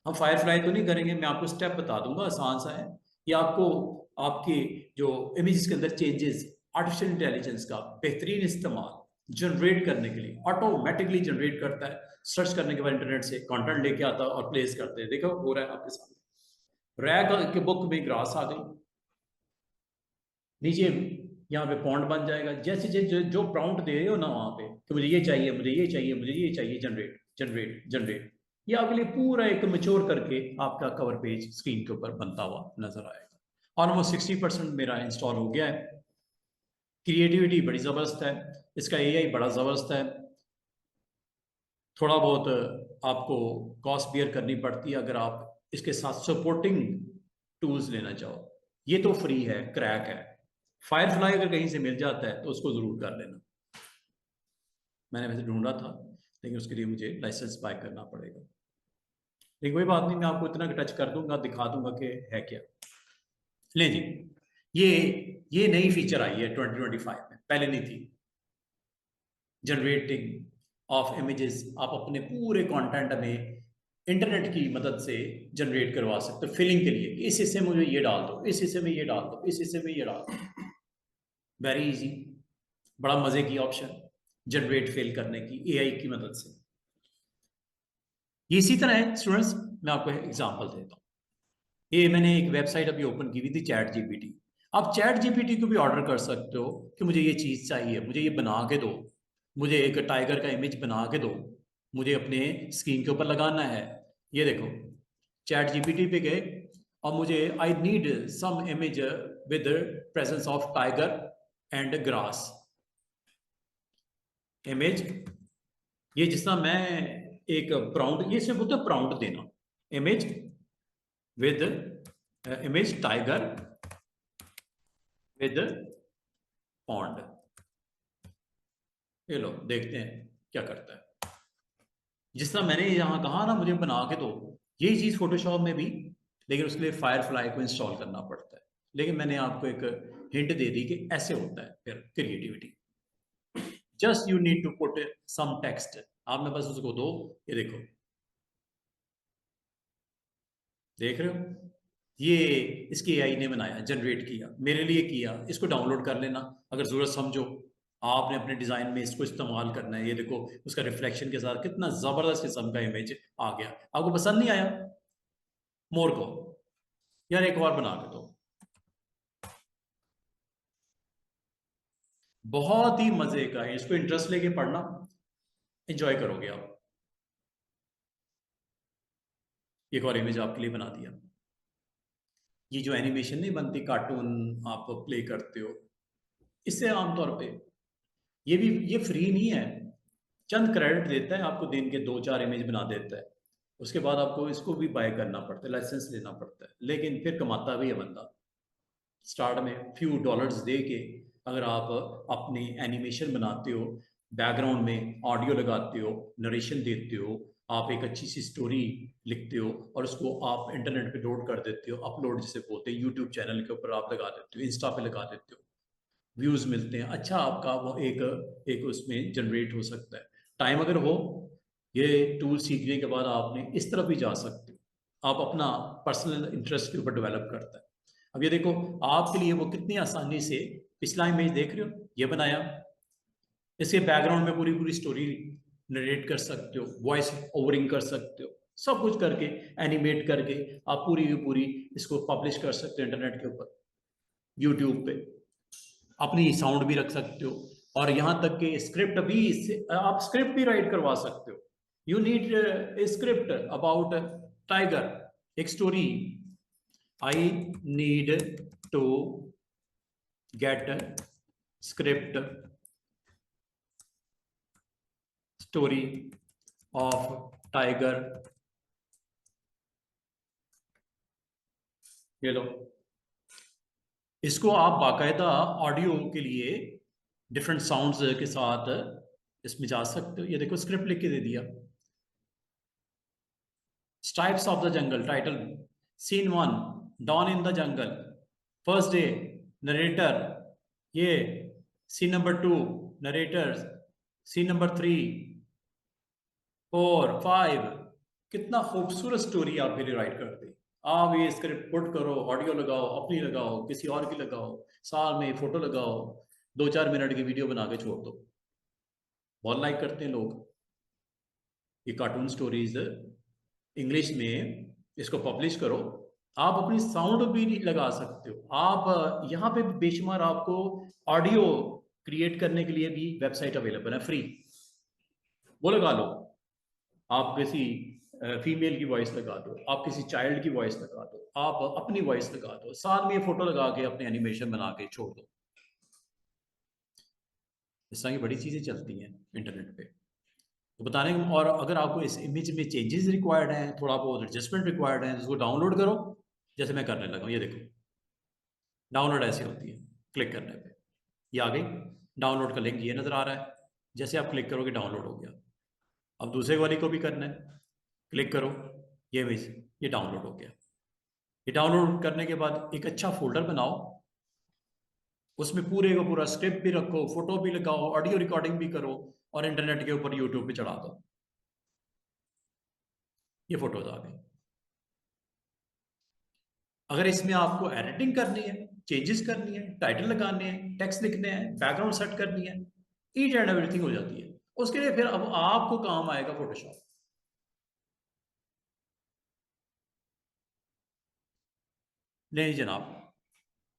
हम फायरफ्लाई तो नहीं करेंगे, मैं आपको स्टेप बता दूंगा, आसान सा है। ये आपको आपकी जो इमेज के अंदर चेंजेस, आर्टिफिशियल इंटेलिजेंस का बेहतरीन इस्तेमाल जनरेट करने के लिए, ऑटोमेटिकली जनरेट करता है। सर्च करने के बाद इंटरनेट से कंटेंट लेके आता है और प्लेस करते हैं। देखो हो रहा है आपके सामने। रैक के बुक में ग्रास आ गई, नीचे यहाँ पे पॉन्ड बन जाएगा। जैसे जैसे जो प्रॉम्प्ट दे रहे हो ना वहां पे, कि मुझे ये चाहिए, मुझे ये चाहिए, मुझे ये चाहिए, जनरेट जनरेट जनरेट, ये आपके लिए पूरा एक मैच्योर करके आपका कवर पेज स्क्रीन के ऊपर बनता हुआ नजर आएगा। ऑलमोस्ट 60% मेरा इंस्टॉल हो गया है। क्रिएटिविटी बड़ी ज़बरदस्त है, इसका एआई बड़ा ज़बरदस्त है। थोड़ा बहुत आपको कॉस्ट बियर करनी पड़ती है अगर आप इसके साथ सपोर्टिंग टूल्स लेना चाहो। ये तो फ्री है, क्रैक है। फायरफ्लाई अगर कहीं से मिल जाता है तो उसको ज़रूर कर लेना। मैंने वैसे ढूंढा था, लेकिन उसके लिए मुझे लाइसेंस बाय करना पड़ेगा। लेकिन कोई बात नहीं, मैं आपको इतना टच कर दूंगा, दिखा दूंगा कि है क्या। ले जी, ये ये नई फीचर आई है 2025 में, पहले नहीं थी। जनरेटिंग ऑफ इमेजेस, आप अपने पूरे कंटेंट में इंटरनेट की मदद से जनरेट करवा सकते हो फिलिंग के लिए। इस हिस्से में मुझे ये डाल दो, इस हिस्से में ये डाल दो, इस हिस्से में ये डाल दो। वेरी इजी, बड़ा मजे की ऑप्शन जनरेट फिल करने की एआई की मदद से। ये इसी तरह है स्टूडेंट्स, मैं आपको एग्जांपल देता हूँ। ये मैंने एक वेबसाइट अभी ओपन की हुई थी, चैट जीपीटी। आप चैट जीपीटी को भी ऑर्डर कर सकते हो कि मुझे ये चीज़ चाहिए, मुझे ये बना के दो, मुझे एक टाइगर का इमेज बना के दो, मुझे अपने स्क्रीन के ऊपर लगाना है। ये देखो, चैट जीपीटी पे गए और मुझे I need some image with presence of tiger and grass image. ये जिस तरह मैं एक प्राउंड, ये सिर्फ होता है प्राउंड देना, image with image tiger with pond. ये लो देखते हैं क्या करता है। जिस तरह मैंने यहाँ कहा ना मुझे बना के दो, यही चीज फोटोशॉप में भी, लेकिन उसके लिए फायरफ्लाई को इंस्टॉल करना पड़ता है। लेकिन मैंने आपको एक हिंट दे दी कि ऐसे होता है फिर creativity. Just you need to put some text, आपने बस उसको दो। ये देखो, देख रहे हो, ये इसके एआई ने बनाया, जनरेट किया, मेरे लिए किया, इसको डाउनलोड कर लेना अगर जरूरत समझो। आपने अपने डिजाइन में इसको इस्तेमाल करना है। ये देखो उसका रिफ्लेक्शन के साथ कितना जबरदस्त किस्म का इमेज आ गया। आपको पसंद नहीं आया मोर को, यार एक और बना के दो। बहुत ही मजे का है, इसको इंटरेस्ट लेके पढ़ना, एंजॉय करोगे आप। एक और इमेज आपके लिए बना दिया। ये जो एनिमेशन नहीं बनती, कार्टून आप प्ले करते हो, इससे आमतौर पे ये भी, ये फ्री नहीं है, चंद क्रेडिट देता है आपको, दिन के 2-4 इमेज बना देता है। उसके बाद आपको इसको भी बाय करना पड़ता है, लाइसेंस लेना पड़ता है, लेकिन फिर कमाता भी है बंदा। स्टार्ट में फ्यू डॉलर्स दे के अगर आप अपनी एनिमेशन बनाते हो, बैकग्राउंड में ऑडियो लगाते हो, नरेशन देते हो, आप एक अच्छी सी स्टोरी लिखते हो और उसको आप इंटरनेट पे लोड कर देते हो, अपलोड जिसे बोलते हैं, यूट्यूब चैनल के ऊपर आप लगा देते हो, इंस्टा पे लगा देते हो, व्यूज मिलते हैं, अच्छा आपका वो एक एक उसमें जनरेट हो सकता है। टाइम अगर हो, ये टूल सीखने के बाद आपने इस तरफ भी जा सकते हो, आप अपना पर्सनल इंटरेस्ट के ऊपर डेवलप करता है। अब ये देखो आपके लिए वो कितनी आसानी से, पिछला इमेज देख रहे हो, ये बनाया, इसके बैकग्राउंड में पूरी पूरी स्टोरी नरेट कर सकते हो, वॉइस ओवरिंग कर सकते हो, सब कुछ करके एनिमेट करके आप पूरी की पूरी इसको पब्लिश कर सकते हो इंटरनेट के ऊपर, यूट्यूब पे। अपनी साउंड भी रख सकते हो, और यहां तक कि स्क्रिप्ट भी आप स्क्रिप्ट भी राइट करवा सकते हो। You need a script about tiger, एक story, I need to get script story of tiger. ये लो, इसको आप बाकायदा ऑडियो के लिए डिफरेंट साउंड्स के साथ इसमें जा सकते हो। ये देखो स्क्रिप्ट लिख के दे दिया। Stripes of the jungle title, scene 1, dawn in the jungle, first day, narrator, ये scene number 2, narrator, scene number 3, 4, 5। कितना खूबसूरत स्टोरी आपके लिए राइट करते। आप ये स्क्रिप्ट पुट करो, ऑडियो लगाओ, अपनी लगाओ, किसी और की लगाओ, साल में फोटो लगाओ, 2-4 मिनट की वीडियो बना के छोड़ दो, बहुत लाइक करते हैं लोग। ये कार्टून स्टोरीज इंग्लिश में इसको पब्लिश करो। आप अपनी साउंड भी लगा सकते हो। आप यहाँ पे बेशुमार आपको ऑडियो क्रिएट करने के लिए भी वेबसाइट अवेलेबल है फ्री, वो लगा लो। आप किसी फीमेल की वॉइस लगा दो, आप किसी चाइल्ड की वॉइस लगा दो, आप अपनी वॉइस लगा दो, साथ में ये फोटो लगा के अपने एनिमेशन बना के छोड़ दो। इस तरह की बड़ी चीजें चलती हैं इंटरनेट पे। तो बताने का, और अगर आपको इस इमेज में चेंजेस रिक्वायर्ड हैं, थोड़ा बहुत एडजस्टमेंट रिक्वायर्ड है, तो उसको डाउनलोड करो, जैसे मैं करने लगा हूँ। ये देखो डाउनलोड ऐसी होती है, क्लिक करने पे ये आ गई, डाउनलोड का लिंक ये नजर आ रहा है, जैसे आप क्लिक करोगे डाउनलोड हो गया। अब दूसरे वाली को भी करना है, क्लिक करो, ये इमेज ये डाउनलोड हो गया। ये डाउनलोड करने के बाद एक अच्छा फोल्डर बनाओ, उसमें पूरे का पूरा स्क्रिप्ट भी रखो, फोटो भी लगाओ, ऑडियो रिकॉर्डिंग भी करो, और इंटरनेट के ऊपर यूट्यूब पे चढ़ा दो। ये फोटोज आ गई। अगर इसमें आपको एडिटिंग करनी है, चेंजेस करनी है, टाइटल लगाने हैं, टेक्स्ट लिखने हैं, बैकग्राउंड सेट करनी है, ईच एंड एवरीथिंग हो जाती है। उसके लिए फिर अब आपको काम आएगा फोटोशॉप। नहीं जनाब,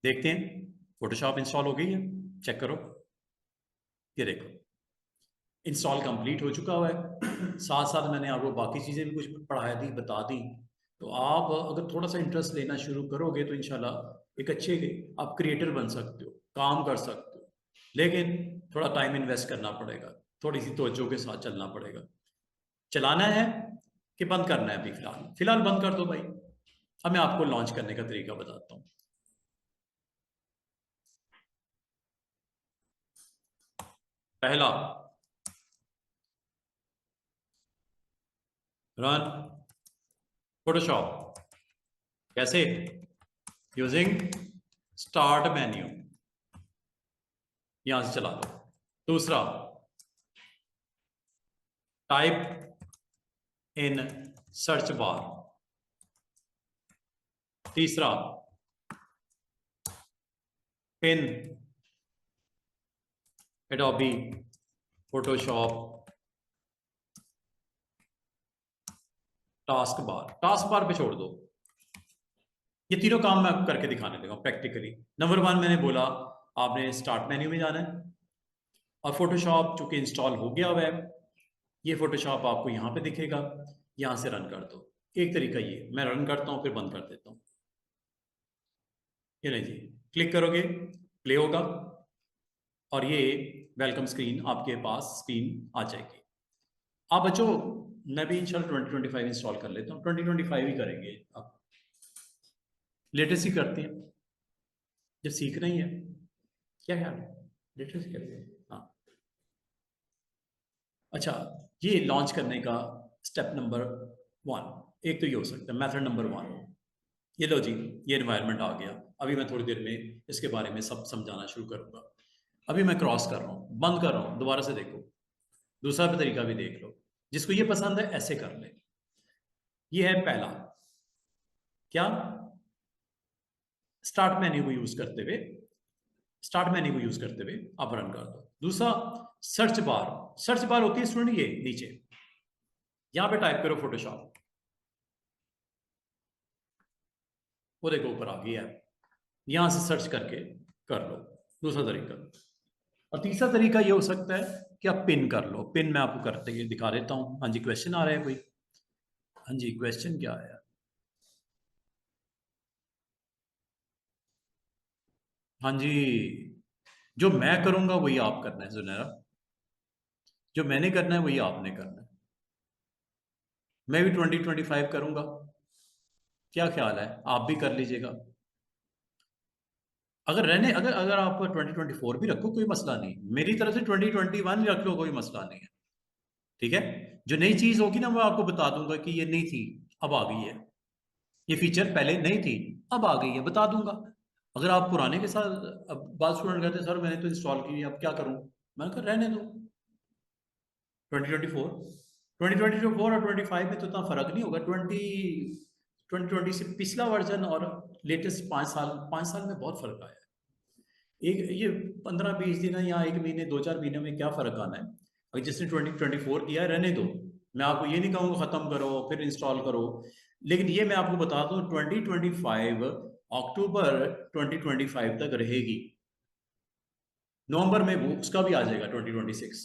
देखते हैं, फोटोशॉप इंस्टॉल हो गई है, चेक करो। ये देखो इंस्टॉल कंप्लीट हो चुका हुआ है। साथ साथ मैंने आपको बाकी चीज़ें भी कुछ पढ़ाया दी, बता दी। तो आप अगर थोड़ा सा इंटरेस्ट लेना शुरू करोगे तो इंशाल्लाह एक अच्छे आप क्रिएटर बन सकते हो, काम कर सकते हो। लेकिन थोड़ा टाइम इन्वेस्ट करना पड़ेगा, थोड़ी सी तवज्जो के साथ चलना पड़ेगा। चलाना है कि बंद करना है? अभी फिलहाल फिलहाल बंद कर दो भाई। अब मैं आपको लॉन्च करने का तरीका बताता हूँ। पहला, रन फोटोशॉप। कैसे? यूजिंग स्टार्ट मेन्यू, यहां से चला दो। दूसरा, टाइप इन सर्च बार, तीसरा pin, Adobe, Photoshop, task bar पे छोड़ दो। ये तीनों काम मैं आपको करके दिखाने दूंगा प्रैक्टिकली। नंबर 1 मैंने बोला आपने स्टार्ट मेन्यू में जाना है और फोटोशॉप चूंकि इंस्टॉल हो गया हुआ है, ये फोटोशॉप आपको यहाँ पे दिखेगा, यहाँ से रन कर दो। एक तरीका ये, मैं रन करता हूँ फिर बंद कर देता हूँ। ये नहीं जी, क्लिक करोगे प्ले होगा और ये वेलकम स्क्रीन आपके पास स्क्रीन आ जाएगी। आप बच्चों मैं भी इंशाल्लाह 2025 इंस्टॉल कर लेता हूँ, 2025 ही करेंगे। अब लेटेस्ट ही करते हैं जब सीख रही है, क्या ख्याल है, लेटेस्ट ही करेंगे। हाँ अच्छा, ये लॉन्च करने का स्टेप नंबर 1 एक तो ये हो सकता है, मेथड नंबर 1। ये लो जी, ये एनवायरनमेंट आ गया। अभी मैं थोड़ी देर में इसके बारे में सब समझाना शुरू करूंगा। अभी मैं क्रॉस कर रहा हूँ, बंद कर रहा हूँ, दोबारा से देखो, दूसरा भी तरीका भी देख लो, जिसको ये पसंद है ऐसे कर ले। ये है पहला, क्या, स्टार्ट मेन्यू को यूज करते हुए, स्टार्ट मेन्यू को यूज करते हुए आप रन कर दो। दूसरा सर्च बार, सर्च बार होती है स्टूडेंट ये नीचे, यहां पे टाइप करो फोटोशॉप, वो देखो ऊपर आ गया है, यहां से सर्च करके कर लो। दूसरा तरीका। और तीसरा तरीका ये हो सकता है कि आप पिन कर लो। पिन मैं आपको करते हुए दिखा देता हूं। हाँ जी, क्वेश्चन आ रहा है कोई? हाँ जी, क्वेश्चन क्या है? हाँ जी, जो मैं करूंगा वही आप करना है जुनैरा, जो मैंने करना है वही आपने करना है। मैं भी 2025 करूंगा, क्या ख्याल है, आप भी कर लीजिएगा। अगर रहने, अगर अगर आप 2024 भी रखो कोई मसला नहीं, मेरी तरफ से 2021 रख लो, कोई मसला नहीं है। ठीक है, जो नई चीज होगी ना वो आपको बता दूंगा कि ये नहीं थी अब आ गई है, ये फीचर पहले नहीं थी अब आ गई है, बता दूंगा। अगर आप पुराने के साथ, अब बात स्टूडेंट कहते हैं सर मैंने तो इंस्टॉल की अब क्या करूं, मैंने कहा रहने दो। 2024 2024 और 25 में तो इतना फर्क नहीं होगा। 2020 से पिछला वर्जन और लेटेस्ट 5 साल, 5 साल में बहुत फर्क आया है। एक ये 15-20 दिन या एक महीने 2-4 महीने में क्या फर्क आना है। अगर जिसने 2024 किया है रहने दो, मैं आपको ये नहीं कहूँगा खत्म करो फिर इंस्टॉल करो, लेकिन ये मैं आपको बता दूं 2025 अक्टूबर 2025 तक रहेगी। नवंबर में वो उसका भी आ जाएगा 2026।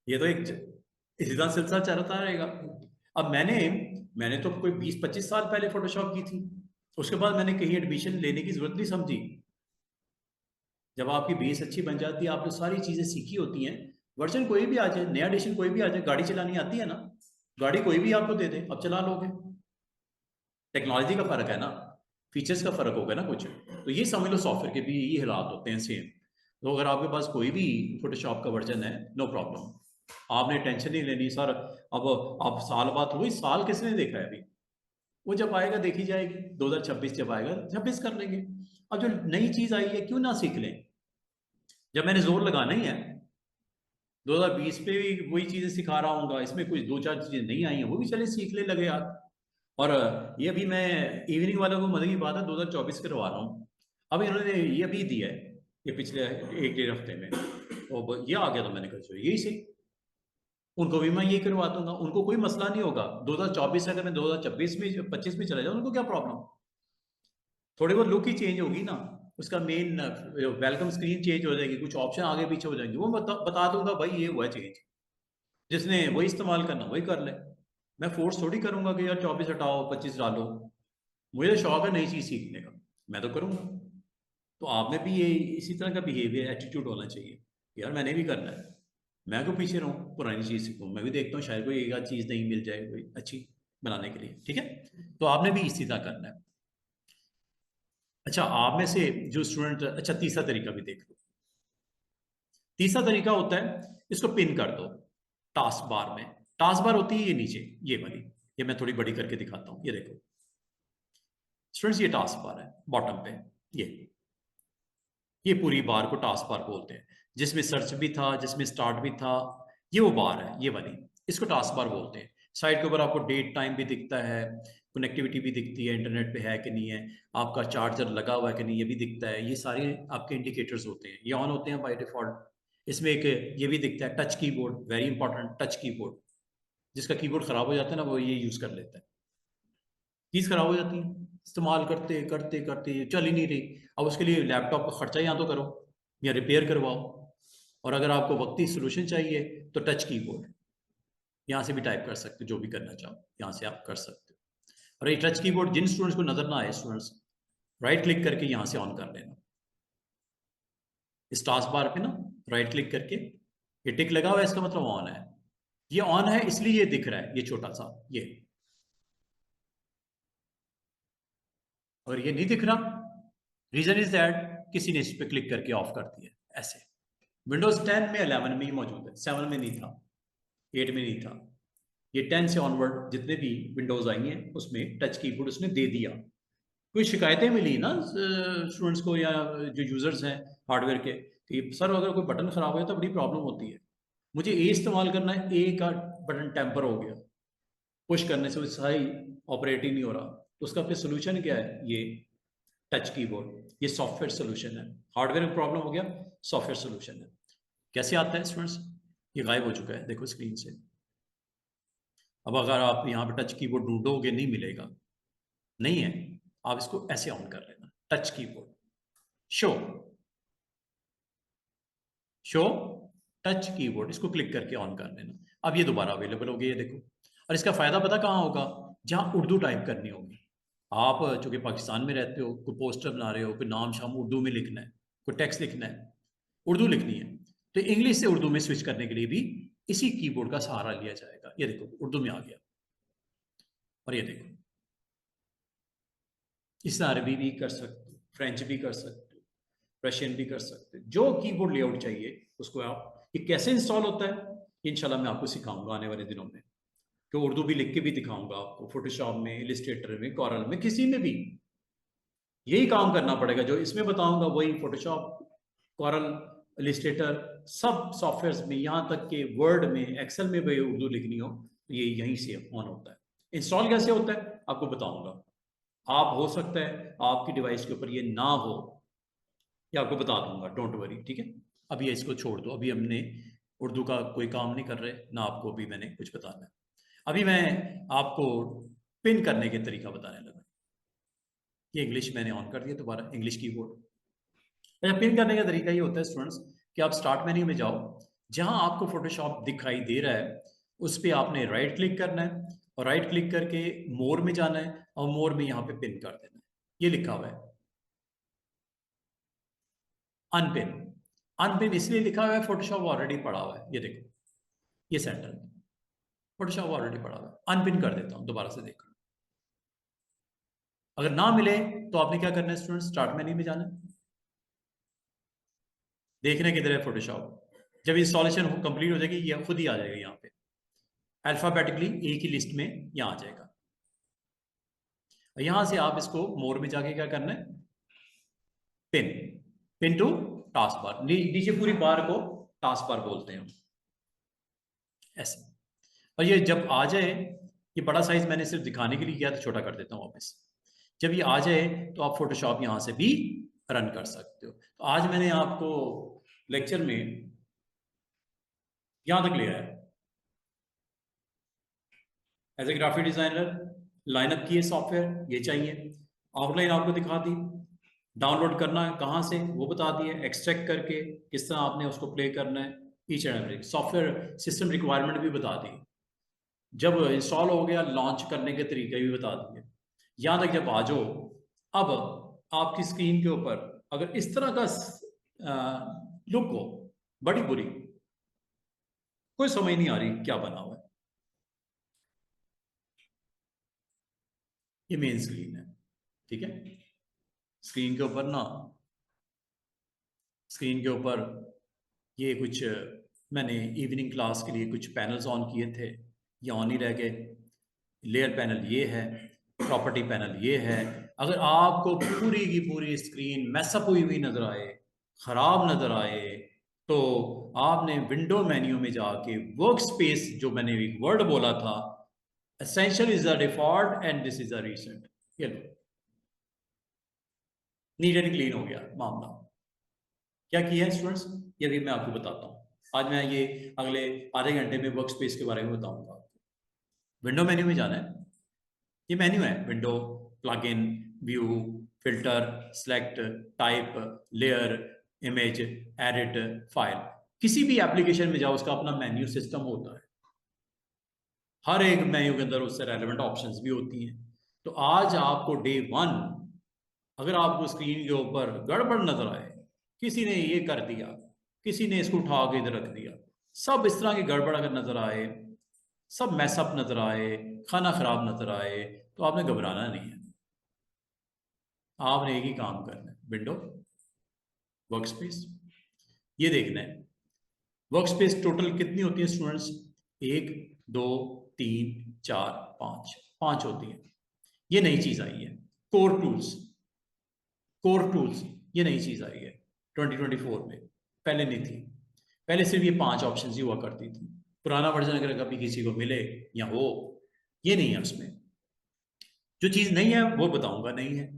ये तो एक इसी तरह सिलसिला चलता रहेगा। अब मैंने मैंने तो कोई 20-25 साल पहले फोटोशॉप की थी, उसके बाद मैंने कहीं एडमिशन लेने की जरूरत नहीं समझी। जब आपकी बेस अच्छी बन जाती है, आपने सारी चीजें सीखी होती हैं, वर्जन कोई भी आ जाए, नया एडिशन कोई भी आ जाए, गाड़ी चलानी आती है ना, गाड़ी कोई भी आपको दे दे आप चला लोगे। टेक्नोलॉजी का फर्क है ना, फीचर्स का फर्क होगा ना कुछ, तो ये समझ लो सॉफ्टवेयर के भी यही हालात होते हैं सेम। तो अगर आपके पास कोई भी फोटोशॉप का वर्जन है, नो प्रॉब्लम, आपने टेंशन नहीं लेनी सर। अब आप साल बाद, वही साल किसने देखा है अभी, वो जब आएगा देखी जाएगी, 2026 जब आएगा 26 कर लेंगे। अब जो नई चीज आई है क्यों ना सीख लें, जब मैंने जोर लगाना ही है। 2020 पे भी वही चीजें सिखा रहा हूँ, इसमें कुछ 2-4 चीजें नहीं आई हैं वो भी चले सीख ले लगे यार। और ये भी मैं इवनिंग वालों को मजे की बात है 2024 करवा रहा हूँ। अब इन्होंने ये भी दिया है, ये पिछले 1-1.5 हफ्ते में, और ये आ गया तो मैंने कहा चलो यही सही, उनको भी मैं ये करवा दूंगा, उनको कोई मसला नहीं होगा। 2024 से अगर मैं 2026 में 25 में चला जाऊँ उनको क्या प्रॉब्लम। थोड़ी बहुत लुक ही चेंज होगी ना, उसका मेन वेलकम स्क्रीन चेंज हो जाएगी, कुछ ऑप्शन आगे पीछे हो जाएंगे, वो बता दूंगा भाई ये हुआ चेंज, जिसने वही इस्तेमाल करना वही कर ले। मैं फोर्स थोड़ी करूंगा कि यार 24 हटाओ 25 डालो, मुझे शौक है नई चीज सीखने का, मैं तो करूंगा। तो आप में भी ये इसी तरह का बिहेवियर एटीट्यूड होना चाहिए कि यार मैंने भी करना है, मैं क्यों पीछे रहूं, पुरानी चीज सीखूं, मैं भी देखता हूँ शायद कोई एक आध चीज नहीं मिल जाए कोई अच्छी बनाने के लिए। ठीक है, तो आपने भी इसी तरह करना है। अच्छा, आप में से जो स्टूडेंट, अच्छा तीसरा तरीका भी देख लो। तीसरा तरीका होता है इसको पिन कर दो टास्क बार में। टास्क बार होती है ये नीचे, ये वाली, ये मैं थोड़ी बड़ी करके दिखाता हूं, ये देखो स्टूडेंट्स, ये टास्क बार है बॉटम पे, ये पूरी बार को टास्क बार बोलते हैं, जिसमें सर्च भी था, जिसमें स्टार्ट भी था, ये वो बार है ये वाली, इसको टास्क बार बोलते हैं। साइड के ऊपर आपको डेट टाइम भी दिखता है, कनेक्टिविटी भी दिखती है, इंटरनेट पे है कि नहीं है, आपका चार्जर लगा हुआ है कि नहीं, ये भी दिखता है। ये सारे आपके इंडिकेटर्स होते हैं, ये ऑन होते हैं बाय डिफॉल्ट। इसमें एक ये भी दिखता है touch keyboard, very important, touch keyboard. जिसका कीबोर्ड खराब हो जाता है ना, वो ये यूज कर लेता है। कीज खराब हो जाती है, इस्तेमाल करते करते करते चल ही नहीं रही। अब उसके लिए लैपटॉप का खर्चा या तो करो या रिपेयर करवाओ। और अगर आपको वक्ती सोल्यूशन चाहिए तो टच कीबोर्ड, यहाँ से भी टाइप कर सकते हो, जो भी करना चाहो यहाँ से आप कर सकते हो। और ये टच कीबोर्ड जिन स्टूडेंट्स को नजर ना आए, स्टूडेंट्स राइट क्लिक करके यहाँ से ऑन कर लेना। इस टास्क बार पे ना राइट क्लिक करके, ये टिक लगा हुआ है, इसका मतलब ऑन है। ये ऑन है इसलिए ये दिख रहा है, ये छोटा सा ये। अगर ये नहीं दिख रहा, रीजन इज दैट किसी ने इस पे क्लिक करके ऑफ कर दिया। ऐसे विंडोज 10 में 11 में ही मौजूद है, 7 में नहीं था, 8 में नहीं था। ये 10 से ऑनवर्ड जितने भी विंडोज आई हैं उसमें टच कीबोर्ड उसने दे दिया। कोई शिकायतें मिली ना स्टूडेंट्स को या जो यूजर्स हैं हार्डवेयर के कि सर अगर कोई बटन खराब हो तो बड़ी प्रॉब्लम होती है, मुझे ए इस्तेमाल करना है, ए का बटन टेम्पर हो गया, पुश करने से वो सही ऑपरेट ही नहीं हो रहा, तो उसका फिर सोल्यूशन क्या है? ये टच कीबोर्ड, ये सॉफ्टवेयर सोल्यूशन है। हार्डवेयर में प्रॉब्लम हो गया, सॉफ्टवेयर सोल्यूशन है। कैसे आता है स्टूडेंट्स? ये गायब हो चुका है, देखो स्क्रीन से। अब अगर आप यहाँ पे टच कीबोर्ड ढूंढोगे नहीं मिलेगा, नहीं है, आप इसको ऐसे ऑन कर लेना, touch keyboard show, show touch keyboard, इसको क्लिक करके ऑन कर लेना। अब ये दोबारा अवेलेबल हो गया, ये देखो। और इसका फायदा पता कहाँ होगा? जहां उर्दू टाइप करनी होगी। आप चूंकि पाकिस्तान में रहते हो, कोई पोस्टर बना रहे हो, कोई नाम शाम उर्दू में लिखना है, कोई टेक्स्ट लिखना है, उर्दू लिखनी है, तो इंग्लिश से उर्दू में स्विच करने के लिए भी इसी कीबोर्ड का सहारा लिया जाएगा। ये देखो उर्दू में आ गया, और ये देखो इस अरबी भी कर सकते हो, फ्रेंच भी कर सकते हो, रशियन भी कर सकते हो, जो कीबोर्ड लेआउट चाहिए उसको आप। ये कैसे इंस्टॉल होता है इंशाल्लाह मैं आपको सिखाऊंगा आने वाले दिनों में, कि उर्दू भी लिख के भी दिखाऊंगा आपको, फोटोशॉप में, इलिस्ट्रेटर में, कॉरल में, किसी में भी यही काम करना पड़ेगा। जो इसमें बताऊंगा वही फोटोशॉप, कॉरल, इलिस्ट्रेटर, सब सॉफ्टवेयर में, यहाँ तक कि वर्ड में, एक्सेल में भी उर्दू लिखनी हो तो ये यहीं से ऑन होता है। इंस्टॉल कैसे होता है आपको बताऊंगा। आप हो सकता है आपकी डिवाइस के ऊपर ये ना हो, ये आपको बता दूंगा, डोंट वरी, ठीक है। अभी ये इसको छोड़ दो, अभी हमने उर्दू का कोई काम नहीं कर रहे ना, आपको अभी मैंने कुछ बताना है। अभी मैं आपको पिन करने के तरीका बताने लगा। ये इंग्लिश मैंने ऑन कर दिया, दोबारा इंग्लिश कीबोर्ड। अच्छा, पिन करने का तरीका ये होता है स्टूडेंट्स कि आप स्टार्ट मेन्यू में जाओ, जहां आपको फोटोशॉप दिखाई दे रहा है उस पर आपने राइट क्लिक करना है, और राइट क्लिक करके मोर में जाना है, और मोर में यहाँ पे पिन कर देना है। ये लिखा हुआ है अनपिन। अनपिन इसलिए लिखा हुआ है, फोटोशॉप ऑलरेडी पड़ा हुआ है, ये देखो, ये सेंटर फोटोशॉप ऑलरेडी पड़ा हुआ है। अनपिन कर देता हूं, दोबारा से देखो। अगर ना मिले तो आपने क्या करना है स्टूडेंट? स्टार्ट मेन्यू में जाना है, देखना किधर है फोटोशॉप। जब इंस्टॉलेशन कंप्लीट हो जाएगी ये खुद ही आ जाएगा, यहाँ पे अल्फाबेटिकली एक ही लिस्ट में यहाँ आ जाएगा। यहां से आप इसको मोर में जाके क्या करना है? Pin, pin to task bar, नीचे पूरी बार को टास्क बार बोलते हैं ऐसे। और ये जब आ जाए, ये बड़ा साइज मैंने सिर्फ दिखाने के लिए किया, तो छोटा कर देता हूँ वापस। जब ये आ जाए तो आप फोटोशॉप यहां से भी रन कर सकते हो। तो आज मैंने आपको लेक्चर में यहां तक ले आया, as a graphic designer lineup किए सॉफ्टवेयर, ये चाहिए, आउटलाइन आपको दिखा दी, डाउनलोड करना है कहाँ से वो बता दिए, एक्सट्रैक्ट करके किस तरह आपने उसको प्ले करना है, each and every software system requirement भी बता दी। जब इंस्टॉल हो गया लॉन्च करने के तरीके भी बता दिए। यहां तक जब आ जाओ, अब आपकी स्क्रीन के ऊपर अगर इस तरह का लुक हो, बड़ी बुरी, कोई समझ नहीं आ रही क्या बना हुआ है, ये मेन स्क्रीन है, ठीक है। स्क्रीन के ऊपर ना, स्क्रीन के ऊपर ये कुछ मैंने इवनिंग क्लास के लिए कुछ पैनल्स ऑन किए थे, ये ऑन ही रह गए। लेयर पैनल ये है, प्रॉपर्टी पैनल ये है। अगर आपको पूरी की पूरी स्क्रीन मैसअप हुई हुई नजर आए, खराब नजर आए, तो आपने विंडो मेन्यू में जाके वर्क स्पेस, जो मैंने एक वर्ड बोला था, Essential is the default and this is the recent. ये लो, नीट एंड क्लीन हो गया मामला। क्या किया है स्टूडेंट्स, ये भी मैं आपको बताता हूँ। आज मैं ये अगले आधे घंटे में वर्क स्पेस के बारे में बताऊंगा। विंडो मेन्यू में जाना है, ये मेन्यू है, window, plug in, view, filter, select, type, layer, image, edit, file. किसी भी एप्लीकेशन में जाओ उसका अपना मेन्यू सिस्टम होता है, हर एक मेन्यू के अंदर उससे रेलेवेंट ऑप्शंस भी होती हैं। तो आज आपको डे 1 अगर आपको स्क्रीन के ऊपर गड़बड़ नजर आए, किसी ने ये कर दिया, किसी ने इसको उठा के इधर रख दिया, सब इस तरह की गड़बड़ अगर नजर आए, सब मैसअप नजर आए, खाना खराब नजर आए, तो आपने घबराना नहीं है। आपने एक ही काम करना है, विंडो, वर्क स्पेस, ये देखना है वर्क स्पेस टोटल कितनी होती है स्टूडेंट्स, 1 2 3 4 5 होती है। ये नई चीज आई है, कोर टूल्स, कोर टूल्स ये नई चीज आई है 2024 में, पहले नहीं थी। पहले सिर्फ ये 5 ऑप्शंस ही हुआ करती थी। पुराना वर्जन अगर कभी किसी को मिले या हो, ये नहीं है उसमें। जो चीज नहीं है वो बताऊंगा, नहीं है।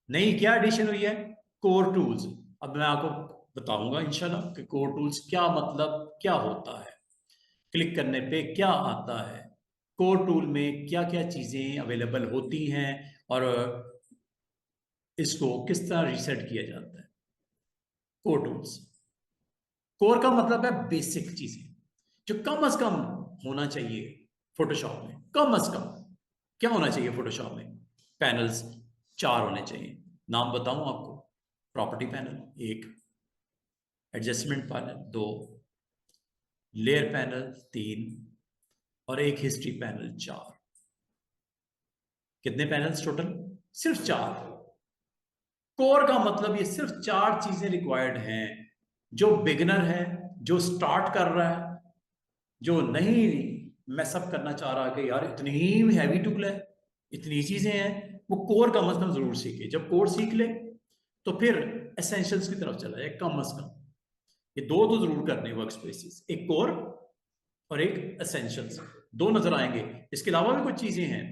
नई क्या एडिशन हुई है, कोर टूल्स। अब मैं आपको बताऊंगा इंशाल्लाह कि कोर टूल्स क्या मतलब, क्या होता है, क्लिक करने पे क्या आता है, कोर टूल में क्या क्या चीजें अवेलेबल होती हैं और इसको किस तरह रीसेट किया जाता है। कोर टूल्स, कोर का मतलब है बेसिक चीजें जो कम से कम होना चाहिए फोटोशॉप में। कम से कम क्या होना चाहिए फोटोशॉप में, पैनल्स 4 होने चाहिए। नाम बताऊं आपको, property panel 1, adjustment panel 2, layer panel 3 और एक हिस्ट्री पैनल 4। कितने पैनल्स टोटल, सिर्फ 4। कोर का मतलब ये सिर्फ 4 चीजें रिक्वायर्ड हैं। जो बिगिनर है, जो स्टार्ट कर रहा है, जो नहीं मैसअप करना चाह रहा कि यार इतनी ही हैवी टूल है, इतनी चीजें हैं, वो कोर का मतलब जरूर सीखे। जब कोर सीख ले तो फिर एसेंशियल्स की तरफ चला जाए कम से कम। ये दो तो जरूर करने वर्क स्पेसिस, एक कोर और एक एसेंशियल्स, 2 नजर आएंगे। इसके अलावा भी कुछ चीजें हैं।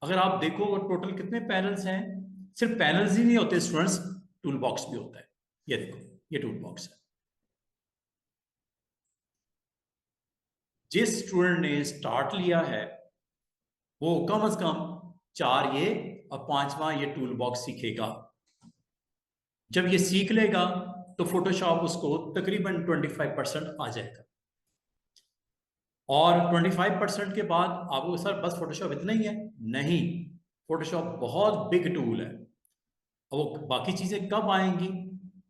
अगर आप देखो टोटल कितने पैनल्स हैं, सिर्फ पैनल्स ही नहीं होते स्टूडेंट्स, टूल बॉक्स भी होता है। ये देखो, ये टूल बॉक्स है। जिस स्टूडेंट ने स्टार्ट लिया है वो कम से कम 4 ये और 5वां ये टूल बॉक्स सीखेगा। जब ये सीख लेगा तो फोटोशॉप उसको तकरीबन 25% आ जाएगा। और 25% के बाद आपको सर बस फोटोशॉप इतना ही है, नहीं, फोटोशॉप बहुत बिग टूल है। वो बाकी चीजें कब आएंगी,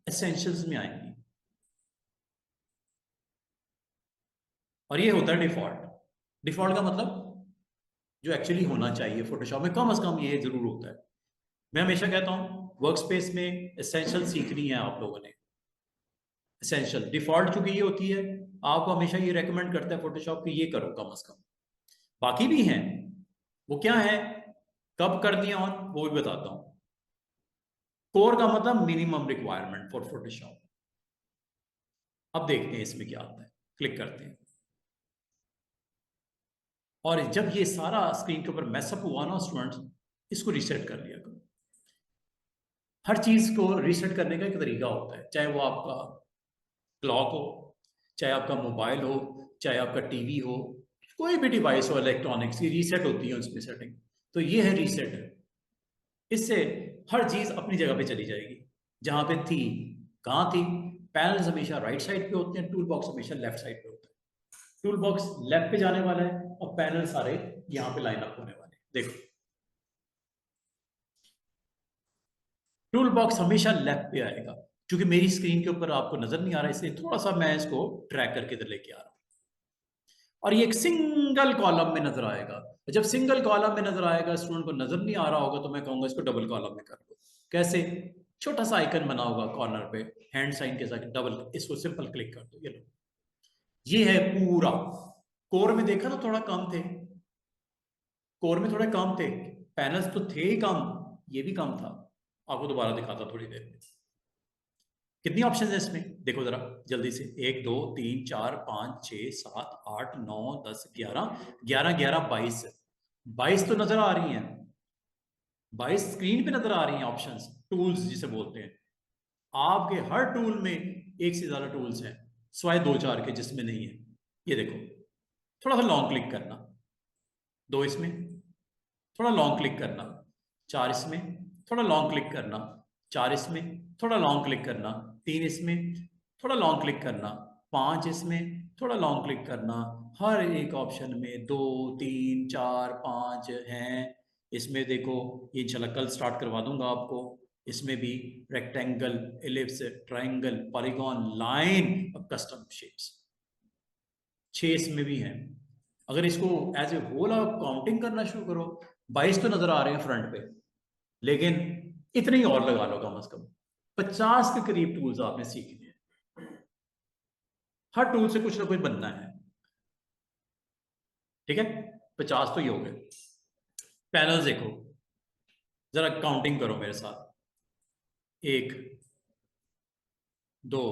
एसेंशियल्स में आएंगी। और ये होता है डिफॉल्ट। डिफॉल्ट का मतलब जो एक्चुअली होना चाहिए फोटोशॉप में, कम से कम ये जरूर होता है। मैं हमेशा कहता हूं वर्क स्पेस में एसेंशियल सीखनी है आप लोगों ने। एसेंशियल डिफॉल्ट चूंकि ये होती है, आपको हमेशा ये रेकमेंड करता है फोटोशॉप कि ये करो कम से कम। बाकी भी हैं, वो क्या है, कब करनी है और वो भी बताता हूं। कोर का मतलब मिनिमम रिक्वायरमेंट फॉर फोटोशॉप। अब देखते हैं इसमें क्या आता है, क्लिक करते हैं। और जब ये सारा स्क्रीन के ऊपर मैसअप हुआ ना स्टूडेंट्स, इसको रीसेट कर लिया करो। हर चीज को रीसेट करने का एक तरीका होता है, चाहे वो आपका क्लॉक हो, चाहे आपका मोबाइल हो, चाहे आपका टीवी हो, कोई भी डिवाइस हो इलेक्ट्रॉनिक्स की रीसेट होती है उसमें सेटिंग। तो ये है रीसेट। इससे हर चीज अपनी जगह पे चली जाएगी जहां पे थी। कहां थी, पैनल्स हमेशा राइट साइड पे होते हैं, टूल बॉक्स हमेशा लेफ्ट साइड पे होता है। टूल बॉक्स लेफ्ट पे जाने वाला है और पैनल सारे यहां पे लाइन अप होने वाले हैं। देखो टूल बॉक्स हमेशा लेफ्ट पे आएगा। क्योंकि मेरी स्क्रीन के ऊपर आपको नजर नहीं आ रहा, इसलिए थोड़ा सा मैं इसको ट्रैक करके इधर लेके आ रहा हूं। और ये एक सिंगल कॉलम में नजर आएगा। जब सिंगल कॉलम में नजर आएगा, स्टूडेंट को नजर नहीं आ रहा होगा, तो मैं कहूंगा इसको डबल कॉलम में कर लो। कैसे, छोटा सा आइकन बना होगा कॉर्नर पे हैंड साइन के साथ, डबल, इसको सिंपल क्लिक कर दो। ये लो, ये है पूरा। कोर में देखा ना थोड़ा कम थे, कोर में थोड़े कम थे, पैनल्स तो थे ही कम, ये भी कम था। आपको दोबारा दिखाता थोड़ी देर में। कितनी ऑप्शन है इसमें देखो जरा जल्दी से, 1 2 3 4 5 6 7 8 9 10 11 11 11 22 22 तो नजर आ रही हैं, 22 स्क्रीन पे नजर आ रही हैं ऑप्शंस, टूल्स जिसे बोलते हैं। आपके हर टूल में एक से ज्यादा टूल्स हैं, स्वाय 2 4 के जिसमें नहीं है। ये देखो, थोड़ा सा लॉन्ग क्लिक करना, 2 इसमें, थोड़ा लॉन्ग क्लिक करना, 4 इसमें, थोड़ा लॉन्ग क्लिक करना, 4 इसमें, थोड़ा लॉन्ग क्लिक करना, 3 इसमें, थोड़ा लॉन्ग क्लिक करना, 5 इसमें, थोड़ा लॉन्ग क्लिक करना। हर एक ऑप्शन में 2 3 4 5 हैं। इसमें देखो, ये इंशाल्लाह कल स्टार्ट करवा दूंगा आपको। इसमें भी rectangle, ellipse, triangle, polygon, line और कस्टम शेप्स 6 इसमें भी हैं। अगर इसको एज ए होल आप काउंटिंग करना शुरू करो, 22 तो नजर आ रहे हैं फ्रंट पे, लेकिन इतने ही और लगा लो, कम से कम 50 के करीब टूल्स आपने सीखने हैं। हर टूल से कुछ ना कुछ बनना है, ठीक है। 50 तो ये हो गए। पैनल्स देखो, जरा काउंटिंग करो मेरे साथ, 1 2।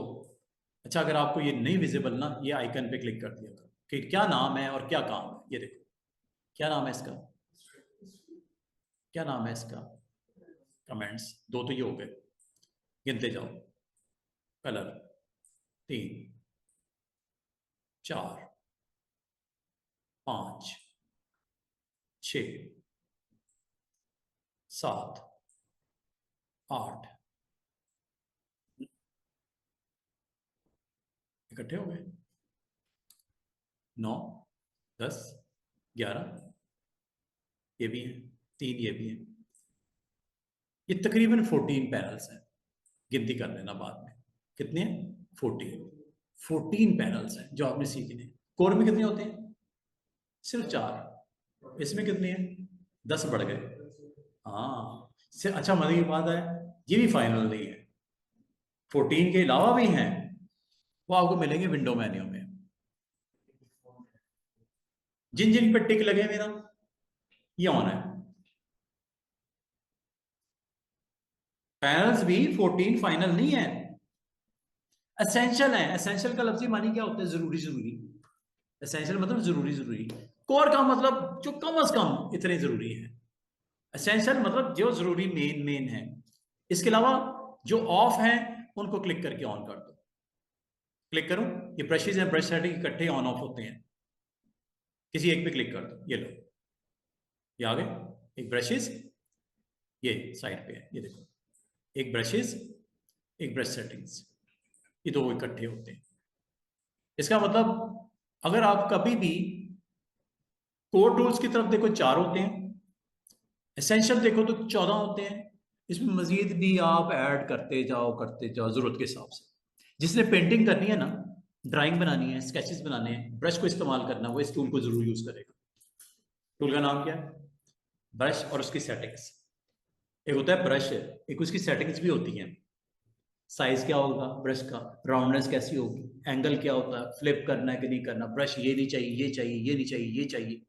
अच्छा, अगर आपको ये नहीं विजिबल ना, ये आइकन पे क्लिक कर दिया करो कि क्या नाम है और क्या काम है। ये देखो, क्या नाम है इसका, क्या नाम है इसका, कमेंट्स 2 तो ये हो गए, गिनते जाओ। कलर 3 4 5 6 7 8 इकट्ठे हो गए, 9 10 11, ये भी है, 3 ये भी है। ये तकरीबन 14 पैनल्स हैं, गिनती कर लेना बाद में कितने हैं। 14 पैनल्स हैं जो आपने सीखने। कोर में कितने होते हैं, सिर्फ 4। इसमें कितने हैं, 10 बढ़ गए। हाँ, से अच्छा मजे की बात है, ये भी फाइनल नहीं है, 14 के अलावा भी हैं, वो आपको मिलेंगे विंडो मेन्यू में। जिन जिन पे टिक लगे मेरा, ये ऑन है। पैनल्स भी 14 फाइनल नहीं है, एसेंशियल है। एसेंशियल का लफ्जी मानी क्या होता है, जरूरी जरूरी। एसेंशियल मतलब जरूरी जरूरी। कोर का मतलब जो कम अज कम इतने जरूरी है। एसेंशियल मतलब जो जरूरी मेन मेन है। इसके अलावा जो ऑफ है उनको क्लिक करके ऑन कर दो। क्लिक करूं, ये ब्रशेज हैं, ब्रश सेटिंग इकट्ठे ऑन ऑफ होते हैं, किसी एक पे क्लिक कर दो, ये लो, ये आ गए एक ब्रशेज, ये साइड पे है, ये देखो, एक ब्रशेज, एक ब्रश सेटिंग्स, ये 2 इकट्ठे होते हैं। इसका मतलब अगर आप कभी भी कोर टूल्स की तरफ देखो 4 होते हैं, एसेंशियल देखो तो 14 होते हैं। इसमें मजीद भी आप ऐड करते जाओ जरूरत के हिसाब से। जिसने पेंटिंग करनी है ना, ड्राइंग बनानी है, स्केचेस बनाने हैं, ब्रश को इस्तेमाल करना, वो इस टूल को जरूर यूज करेगा। टूल का नाम क्या है, ब्रश और उसकी सेटिंग्स। एक होता है ब्रश, एक उसकी सेटिंग्स भी होती हैं। साइज क्या होगा ब्रश का, राउंडनेस कैसी होगी, एंगल क्या होता है, फ्लिप करना है कि नहीं करना, ब्रश ये नहीं चाहिए, ये चाहिए, ये नहीं चाहिए, ये चाहिए,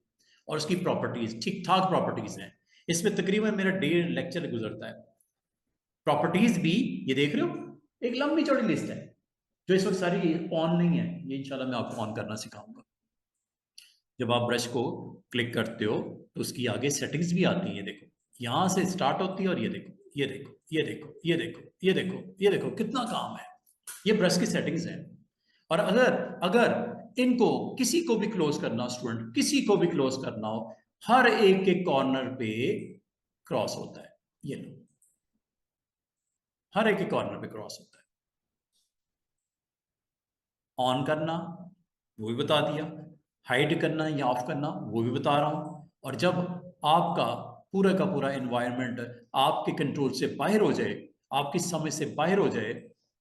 और उसकी प्रॉपर्टीज ठीक ठाक प्रॉपर्टीज हैं। इसमें तकरीबन मेरा 1.5 लेक्चर गुजरता है। प्रॉपर्टीज भी ये देख रहे हो, एक लंबी चौड़ी लिस्ट है, जो इस वक्त सारी ऑन नहीं है। ये इंशाल्लाह मैं आपको ऑन करना सिखाऊंगा। जब आप ब्रश को क्लिक करते हो तो उसकी आगे सेटिंग्स भी आती हैं, देखो यहां से स्टार्ट होती है, और ये देखो, ये देखो, ये देखो, ये देखो, ये देखो, ये देखो कितना काम है। ये ब्रश की सेटिंग्स है। और अगर अगर इनको किसी को भी क्लोज करना हो, स्टूडेंट किसी को भी क्लोज करना हो, हर एक के कॉर्नर पे क्रॉस होता है, ये लो, हर एक के कॉर्नर पे क्रॉस होता है। ऑन करना वो भी बता दिया, हाइड करना या ऑफ करना वो भी बता रहा हूं। और जब आपका पूरा का पूरा एनवायरनमेंट आपके कंट्रोल से बाहर हो जाए, आपकी समझ से बाहर हो जाए,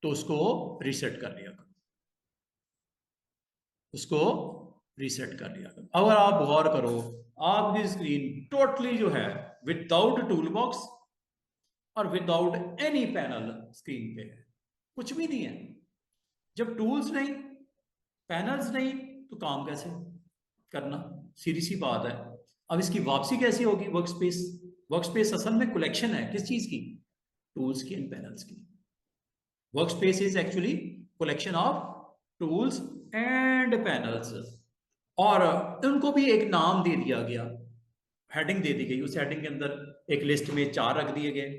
तो उसको रीसेट कर लिया करो, उसको रीसेट कर लिया करो। अगर आप गौर करो, आपकी स्क्रीन टोटली जो है विदाउट टूल बॉक्स और विदाउट एनी पैनल स्क्रीन पे है, कुछ भी नहीं है। जब टूल्स नहीं, पैनल्स नहीं, तो काम कैसे करना, सीधी सी बात है। अब इसकी वापसी कैसी होगी, वर्क स्पेस। वर्क स्पेस असल में कलेक्शन है किस चीज की, टूल्स की एंड पैनल्स की। Work space is actually collection of tools and panels, और उनको भी एक नाम दे दिया गया, हेडिंग दे दी गई। उस हेडिंग के अंदर एक लिस्ट में 4 रख दिए गए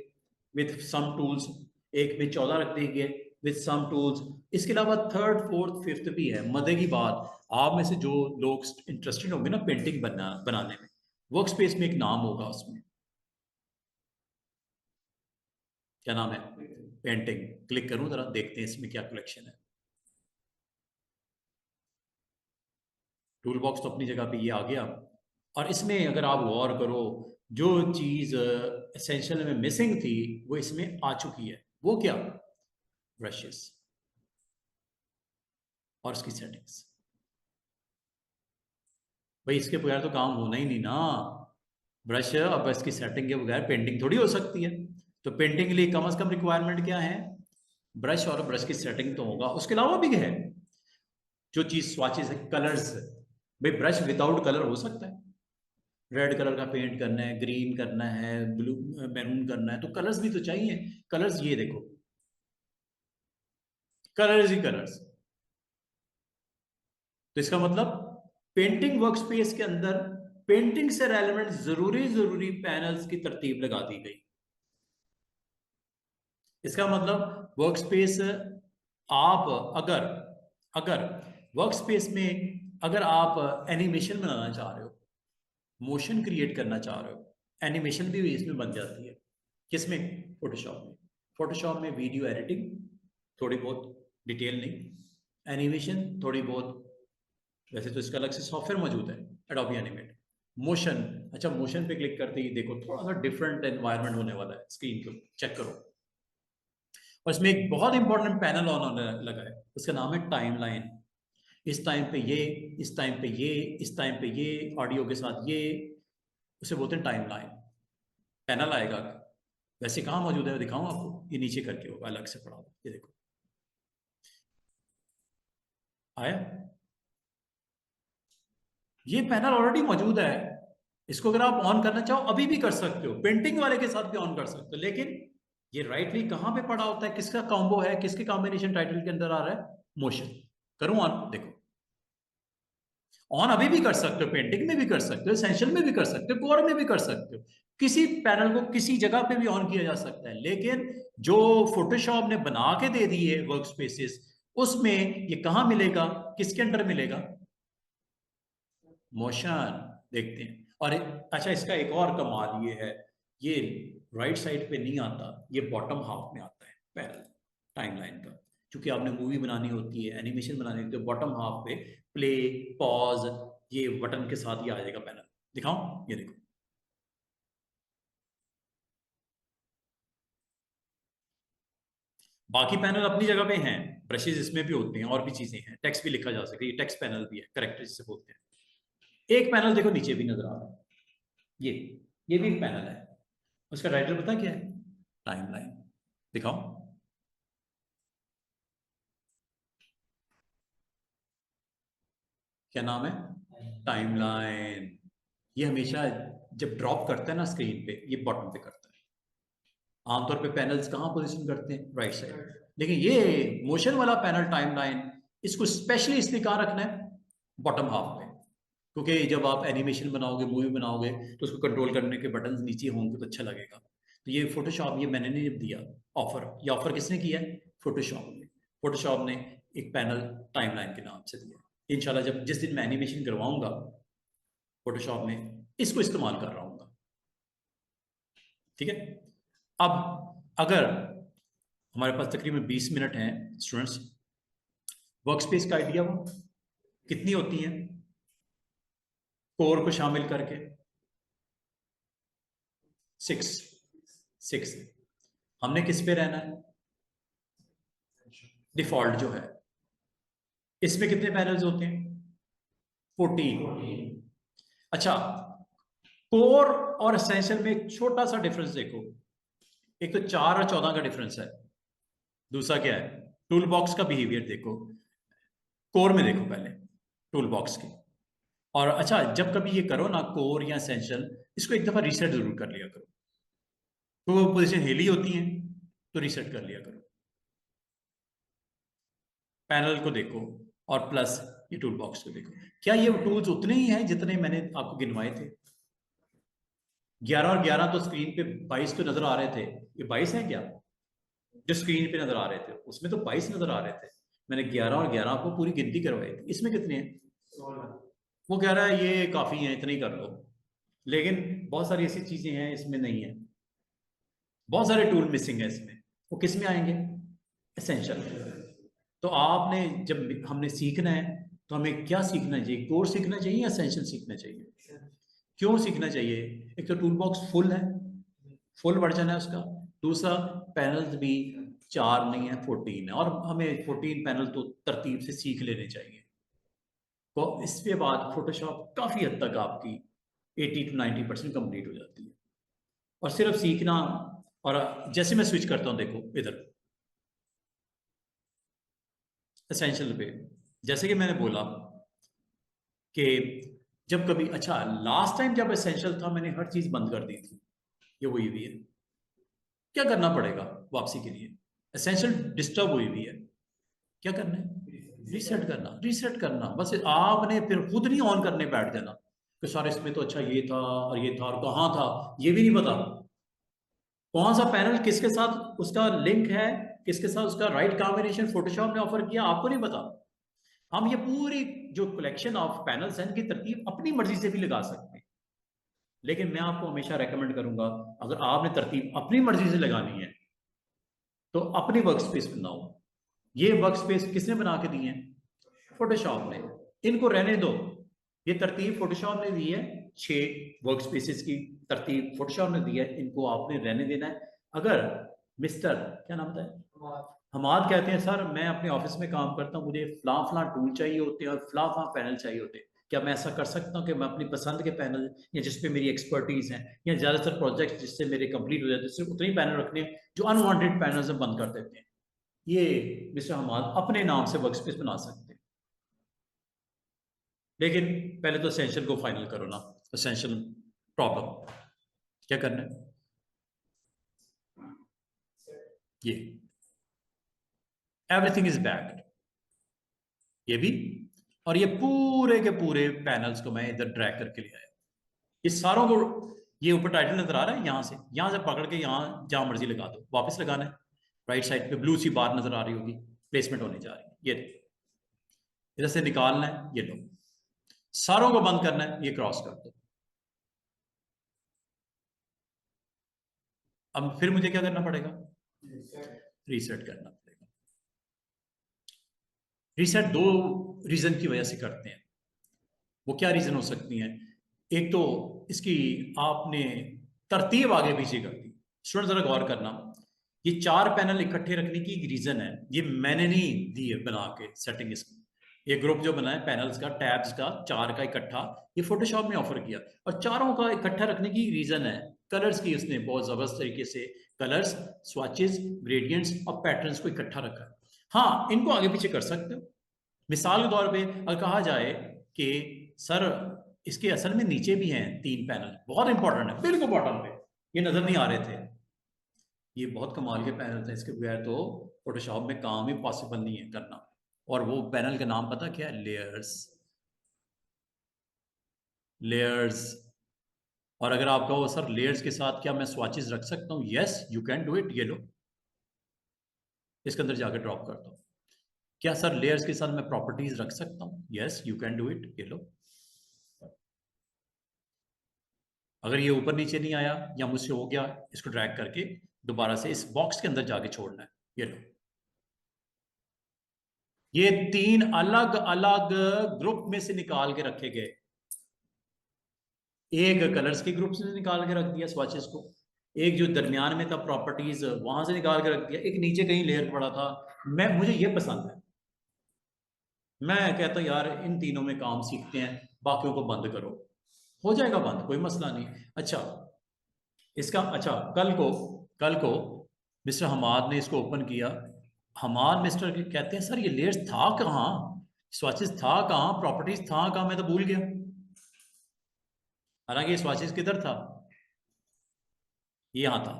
विथ सम टूल्स, एक में 14 रख दिए गए विथ सम टूल्स। इसके अलावा 3rd 4th 5th भी है। मजे की बात, आप में से जो लोग इंटरेस्टेड होंगे ना पेंटिंग बनाने में, वर्क स्पेस में एक नाम होगा उसमें। क्या नाम है? पेंटिंग। क्लिक करूं जरा, देखते हैं इसमें क्या कलेक्शन है। टूल बॉक्स तो अपनी जगह पे ये आ गया, और इसमें अगर आप गौर करो, जो चीज एसेंशियल में मिसिंग थी वो इसमें आ चुकी है। वो क्या? ब्रशेस और इसकी सेटिंग्स। भाई इसके बगैर तो काम होना ही नहीं ना। ब्रश और ब्रश की सेटिंग के बगैर पेंटिंग थोड़ी हो सकती है। तो पेंटिंग के लिए कम से कम रिक्वायरमेंट क्या है? ब्रश और ब्रश की सेटिंग तो होगा। उसके अलावा भी है जो चीज स्वाचेस है, कलर्स। भाई ब्रश विदाउट कलर हो सकता है? रेड कलर का पेंट करना है, ग्रीन करना है, ब्लू मैरून करना है, तो कलर्स भी तो चाहिए। कलर्स ये देखो, कलर्स ही कलर्स। तो इसका मतलब पेंटिंग वर्कस्पेस के अंदर पेंटिंग से रेलेवेंट जरूरी पैनल्स की तरतीब लगा दी गई। इसका मतलब वर्कस्पेस, आप अगर अगर वर्कस्पेस में अगर आप एनिमेशन बनाना चाह रहे हो, मोशन क्रिएट करना चाह रहे हो, एनिमेशन भी इसमें बन जाती है। किसमें? फोटोशॉप में। फोटोशॉप में वीडियो एडिटिंग थोड़ी बहुत, डिटेल नहीं, एनिमेशन थोड़ी बहुत। वैसे तो इसका अलग से सॉफ्टवेयर मौजूद है, एडोबी एनिमेट। मोशन, अच्छा मोशन पे क्लिक करते ही देखो थोड़ा सा डिफरेंट एनवायरनमेंट होने वाला है। स्क्रीन को चेक करो, और इसमें एक बहुत इंपॉर्टेंट पैनल ऑन होने लगा है, उसका नाम है टाइमलाइन। इस टाइम पे ये, इस टाइम पे ये, इस टाइम पे ये, ऑडियो के साथ ये, उसे बोलते हैं टाइमलाइन। पैनल आएगा। वैसे कहाँ मौजूद है दिखाऊं आपको? ये नीचे करके होगा, अलग से पड़ा हुआ, ये देखो आया। ये पैनल ऑलरेडी मौजूद है। इसको अगर आप ऑन करना चाहो अभी भी कर सकते हो, पेंटिंग वाले के साथ भी ऑन कर सकते हो। लेकिन ये राइटली कहां पे पड़ा होता है, किसका कॉम्बो है, किसके कॉम्बिनेशन टाइटल के अंदर आ रहा है? मोशन। करूं ऑन? देखो ऑन अभी भी कर सकते हो, पेंटिंग में भी कर सकते हो, एसेंशियल में भी कर सकते हो, कोर में भी कर सकते हो। किसी पैनल को किसी जगह पे भी ऑन किया जा सकता है। लेकिन जो फोटोशॉप ने बना के दे दी है वर्क स्पेसिस, उसमें ये कहां मिलेगा, किसके अंडर मिलेगा? मोशन। देखते हैं। और अच्छा इसका एक और कमाल ये है, ये राइट साइड पे नहीं आता, ये बॉटम हाफ में आता है पैनल टाइमलाइन का। क्योंकि आपने मूवी बनानी होती है, एनिमेशन बनानी होती है, बॉटम हाफ पे प्ले, पॉज, ये बटन के साथ ही आ जाएगा पैनल। दिखाऊं? ये देखो, बाकी पैनल अपनी जगह पे हैं, ब्रशेस इसमें भी होते हैं, और भी चीजें हैं, टेक्स्ट भी लिखा जा सकता है, ये टेक्स्ट पैनल भी है, करेक्टर जिसे बोलते हैं। एक पैनल देखो नीचे भी नजर आ रहा है, ये भी एक पैनल है। उसका टाइटल पता क्या है? टाइमलाइन। दिखाओ। क्या नाम है? टाइमलाइन। ये हमेशा जब ड्रॉप करता है ना स्क्रीन पे, ये बॉटम पे करता है। आमतौर पे पैनल्स कहाँ पोजीशन करते हैं? Right side. लेकिन ये मोशन वाला पैनल टाइमलाइन, इसको स्पेशली इसलिए कहाँ रखना है? बॉटम हाफ में। क्योंकि जब आप एनिमेशन बनाओगे, मूवी बनाओगे, तो उसको कंट्रोल करने के बटन नीचे होंगे तो अच्छा लगेगा। तो ये फोटोशॉप, ये मैंने नहीं दिया ऑफर, ये ऑफर किसने किया है? फोटोशॉप ने। फोटोशॉप ने एक पैनल टाइमलाइन के नाम से दिया। इंशाल्लाह जब जिस दिन मैं एनिमेशन करवाऊंगा फोटोशॉप में, इसको इस्तेमाल कर रहा हूँ। ठीक है। अब अगर हमारे पास तकरीबन 20 मिनट हैं स्टूडेंट्स, वर्कस्पेस का आइडिया वो कितनी होती है कोर को शामिल करके? 6। 6। हमने किस पे रहना है? डिफॉल्ट जो है। इसमें कितने पैनल्स होते हैं? 14। अच्छा, कोर और एसेंशियल में एक छोटा सा डिफरेंस देखो। एक तो 4 और 14 का डिफरेंस है। दूसरा क्या है? टूल बॉक्स का बिहेवियर देखो। कोर में देखो पहले टूल बॉक्स की। और अच्छा जब कभी ये करो ना कोर या एसेंशियल, इसको एक दफा रीसेट जरूर कर लिया करो। तो वो पोजीशन हिली होती है तो रीसेट कर लिया करो। पैनल को देखो और प्लस ये टूल बॉक्स को देखो, क्या ये टूल्स उतने ही हैं जितने मैंने आपको गिनवाए थे? 11 और 11 तो स्क्रीन पे 22 तो नजर आ रहे थे, ये 22 है क्या जो स्क्रीन पे नजर आ रहे थे? उसमें तो 22 नजर आ रहे थे। मैंने 11 और 11 को पूरी गिनती करवाई थी। इसमें कितने हैं? वो कह रहा है ये काफी है, इतने ही कर लो। लेकिन बहुत सारी ऐसी चीजें हैं इसमें नहीं है, बहुत सारे टूल मिसिंग है इसमें। वो किस में आएंगे? एसेंशियल। तो आपने जब हमने सीखना है तो हमें क्या सीखना चाहिए? कोर्स सीखना चाहिए या एसेंशियल सीखना चाहिए? क्यों सीखना चाहिए? एक तो टूल बॉक्स फुल है, फुल वर्जन है उसका। दूसरा, पैनल्स भी 4 नहीं है, 14 है, और हमें 14 पैनल तो तरतीब से सीख लेने चाहिए। तो इसके बाद फोटोशॉप काफी हद तक आपकी 80 to 90% कंप्लीट हो जाती है। और सिर्फ सीखना, और जैसे मैं स्विच करता हूं देखो इधर एसेंशियल पे, जैसे कि मैंने बोला कि जब कभी, अच्छा लास्ट टाइम जब एसेंशियल था मैंने हर चीज बंद कर दी थी, ये हुई हुई है। क्या करना पड़ेगा वापसी के लिए? एसेंशियल डिस्टर्ब हुई हुई है, क्या करना है? रीसेट करना, रीसेट करना। बस आपने फिर खुद नहीं ऑन करने बैठ जाना कि सर इसमें तो अच्छा ये था और ये था और कहाँ था ये भी नहीं पता, कौन सा पैनल किसके साथ उसका लिंक है, किसके साथ उसका राइट कॉम्बिनेशन फोटोशॉप ने ऑफर किया, आपको नहीं पता। हम ये पूरी जो कलेक्शन ऑफ पैनल्स हैं इनकी तरतीब अपनी मर्जी से भी लगा सकते हैं, लेकिन मैं आपको हमेशा रेकमेंड करूंगा अगर आपने तरतीब अपनी मर्जी से लगानी है तो अपनी वर्क स्पेस बनाओ। ये वर्क स्पेस किसने बना के दी है? फोटोशॉप ने। इनको रहने दो, ये तरतीब फोटोशॉप ने दी है, 6 वर्क स्पेसिस की तरतीब फोटोशॉप ने दी है, इनको आपने रहने देना है। अगर मिस्टर क्या नाम था, हमाद कहते हैं सर मैं अपने ऑफिस में काम करता हूँ, मुझे फलां फलां टूल चाहिए होते हैं और फलां फलां पैनल चाहिए होते हैं, क्या मैं ऐसा कर सकता हूँ कि मैं अपनी पसंद के पैनल या जिसपे मेरी एक्सपर्टीज है या ज्यादातर प्रोजेक्ट जिससे मेरे कंप्लीट हो जाते हैं सिर्फ उतने ही पैनल रखने हैं, जो अनवांटेड पैनल बंद कर देते हैं? ये मिस्टर हमाद अपने नाम से वर्क स्पेस बना सकते हैं। लेकिन पहले तो एसेंशियल को फाइनल करो ना। एसेंशियल प्रॉब्लम क्या करना है? ये एवरीथिंग इज बैक्ड, ये भी, और ये पूरे के पूरे पैनल्स को मैं इधर ड्रैग करके ले आया। इस सारों को, ये ऊपर टाइटल नजर आ रहा है, यहां से पकड़ के यहां जहां मर्जी लगा दो, वापस लगाना है। राइट साइड पे ब्लू सी बार नजर आ रही होगी, प्लेसमेंट होने जा रही है, ये इधर से निकालना है, ये लो। सारों को बंद करना है, ये क्रॉस कर दो। अब फिर मुझे क्या करना पड़ेगा? रीसेट करना पड़ेगा। रीसेट दो रीजन की वजह से करते हैं। वो क्या रीजन हो सकती हैं? एक तो इसकी आपने तरतीब आगे पीछे कर दी। स्टूडेंट जरा गौर करना, ये 4 पैनल इकट्ठे रखने की एक रीजन है, ये मैंने नहीं दी है बना के सेटिंग। इसकी ये ग्रुप जो बना है पैनल्स का, टैब्स का, 4 का इकट्ठा, ये फोटोशॉप ने ऑफर किया। और चारों का इकट्ठा रखने की रीजन है कलर्स की, उसने बहुत जबरदस्त तरीके से कलर्स, स्वाचेस, ग्रेडियंट्स और पैटर्न्स को इकट्ठा रखा है। हाँ, इनको आगे पीछे कर सकते हो। मिसाल के तौर पे अगर कहा जाए कि सर इसके असल में नीचे भी हैं 3 पैनल, बहुत इंपॉर्टेंट है, बिल्कुल बॉटम पे, ये नजर नहीं आ रहे थे, ये बहुत कमाल के पैनल थे, इसके बगैर तो फोटोशॉप में काम ही पॉसिबल नहीं है करना। और वो पैनल का नाम पता क्या है? लेयर्स। लेयर्स। और अगर आप कहो सर लेयर्स के साथ क्या मैं स्वाचेस रख सकता हूँ, yes you can do it, ये लो, इसके अंदर जाकर ड्रॉप करता हूँ। क्या सर लेयर्स के साथ मैं प्रॉपर्टीज रख सकता हूँ, yes you can do it, ये लो। अगर ये ऊपर नीचे नहीं आया या मुझसे हो गया, इसको ड्रैग करके दोबारा से इस बॉक्स के अंदर जाके छोड़ना है, ये लो। ये 3 अलग अलग ग्रुप में से निकाल के रखे गए। एक कलर्स के ग्रुप से निकाल के रख दिया स्वाचेस को, एक जो दरमियान में था प्रॉपर्टीज वहां से निकाल के रख दिया, एक नीचे कहीं लेयर पड़ा था। मैं मुझे ये पसंद है, मैं कहता हूं यार इन तीनों में काम सीखते हैं, बाकियों को बंद करो, हो जाएगा बंद, कोई मसला नहीं। अच्छा इसका, अच्छा कल को मिस्टर हमाद ने इसको ओपन किया। हमाद मिस्टर के कहते हैं सर ये लेयर्स था कहाँ, स्वाचेस था कहाँ, प्रॉपर्टीज था कहाँ, मैं तो भूल गया। हालांकि ये स्वाचेस किधर था? ये यहां था,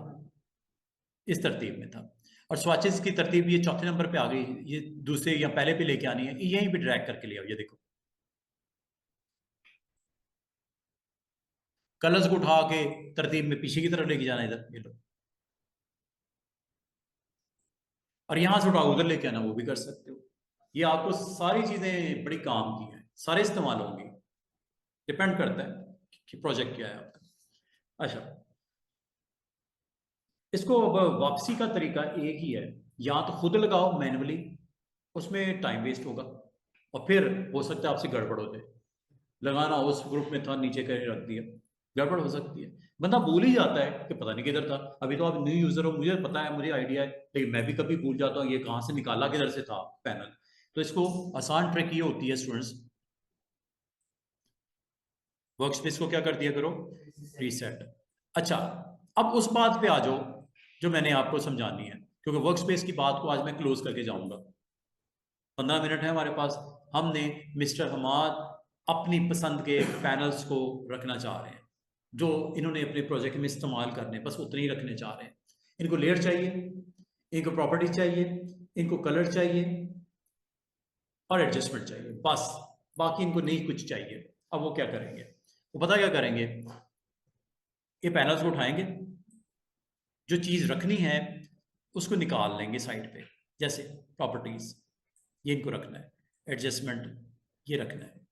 इस तरतीब में था। और स्वाचेस की तरतीब ये चौथे नंबर पे आ गई, ये दूसरे या पहले पे लेके आनी है, यहीं पे ड्रैग करके ले आओ। ये देखो कलर्स को उठा के तरतीब में पीछे की तरफ लेके जाना, इधर ये लो, और यहां से उठा उधर लेके आना, वो भी कर सकते हो। ये आपको सारी चीजें बड़ी काम की हैं, सारे इस्तेमाल होंगे, डिपेंड करता है कि प्रोजेक्ट क्या है आपका। अच्छा, इसको अब वापसी का तरीका एक ही है, या तो खुद लगाओ मैनुअली, उसमें टाइम वेस्ट होगा, और फिर हो सकता है आपसे गड़बड़ हो जाए, लगाना उस ग्रुप में था नीचे कर रख दिया, गड़बड़ हो सकती है। बंदा भूल ही जाता है कि पता नहीं किधर था। अभी तो आप न्यू यूजर हो, मुझे पता है, मुझे आइडिया है, लेकिन मैं भी कभी भूल जाता हूँ ये कहाँ से निकाला, किधर से था पैनल। तो इसको आसान ट्रिक ये होती है स्टूडेंट्स, वर्कस्पेस को क्या कर दिया करो, रीसेट। अच्छा, अब उस बात पे आ जाओ जो मैंने आपको समझानी है, क्योंकि वर्कस्पेस की बात को आज मैं क्लोज करके जाऊंगा। 15 मिनट है हमारे पास। हमने मिस्टर हमाद अपनी पसंद के पैनल्स को रखना चाह रहे हैं, जो इन्होंने अपने प्रोजेक्ट में इस्तेमाल करने, बस उतने ही रखने चाह रहे हैं। इनको लेयर चाहिए, इनको प्रॉपर्टी चाहिए, इनको कलर चाहिए और एडजस्टमेंट चाहिए, बस। बाकी इनको नहीं कुछ चाहिए। अब वो क्या करेंगे, वो पता क्या करेंगे, ये पैनल्स को उठाएंगे, जो चीज रखनी है उसको निकाल लेंगे साइड पे, जैसे प्रॉपर्टीज ये इनको रखना है, एडजस्टमेंट ये रखना है,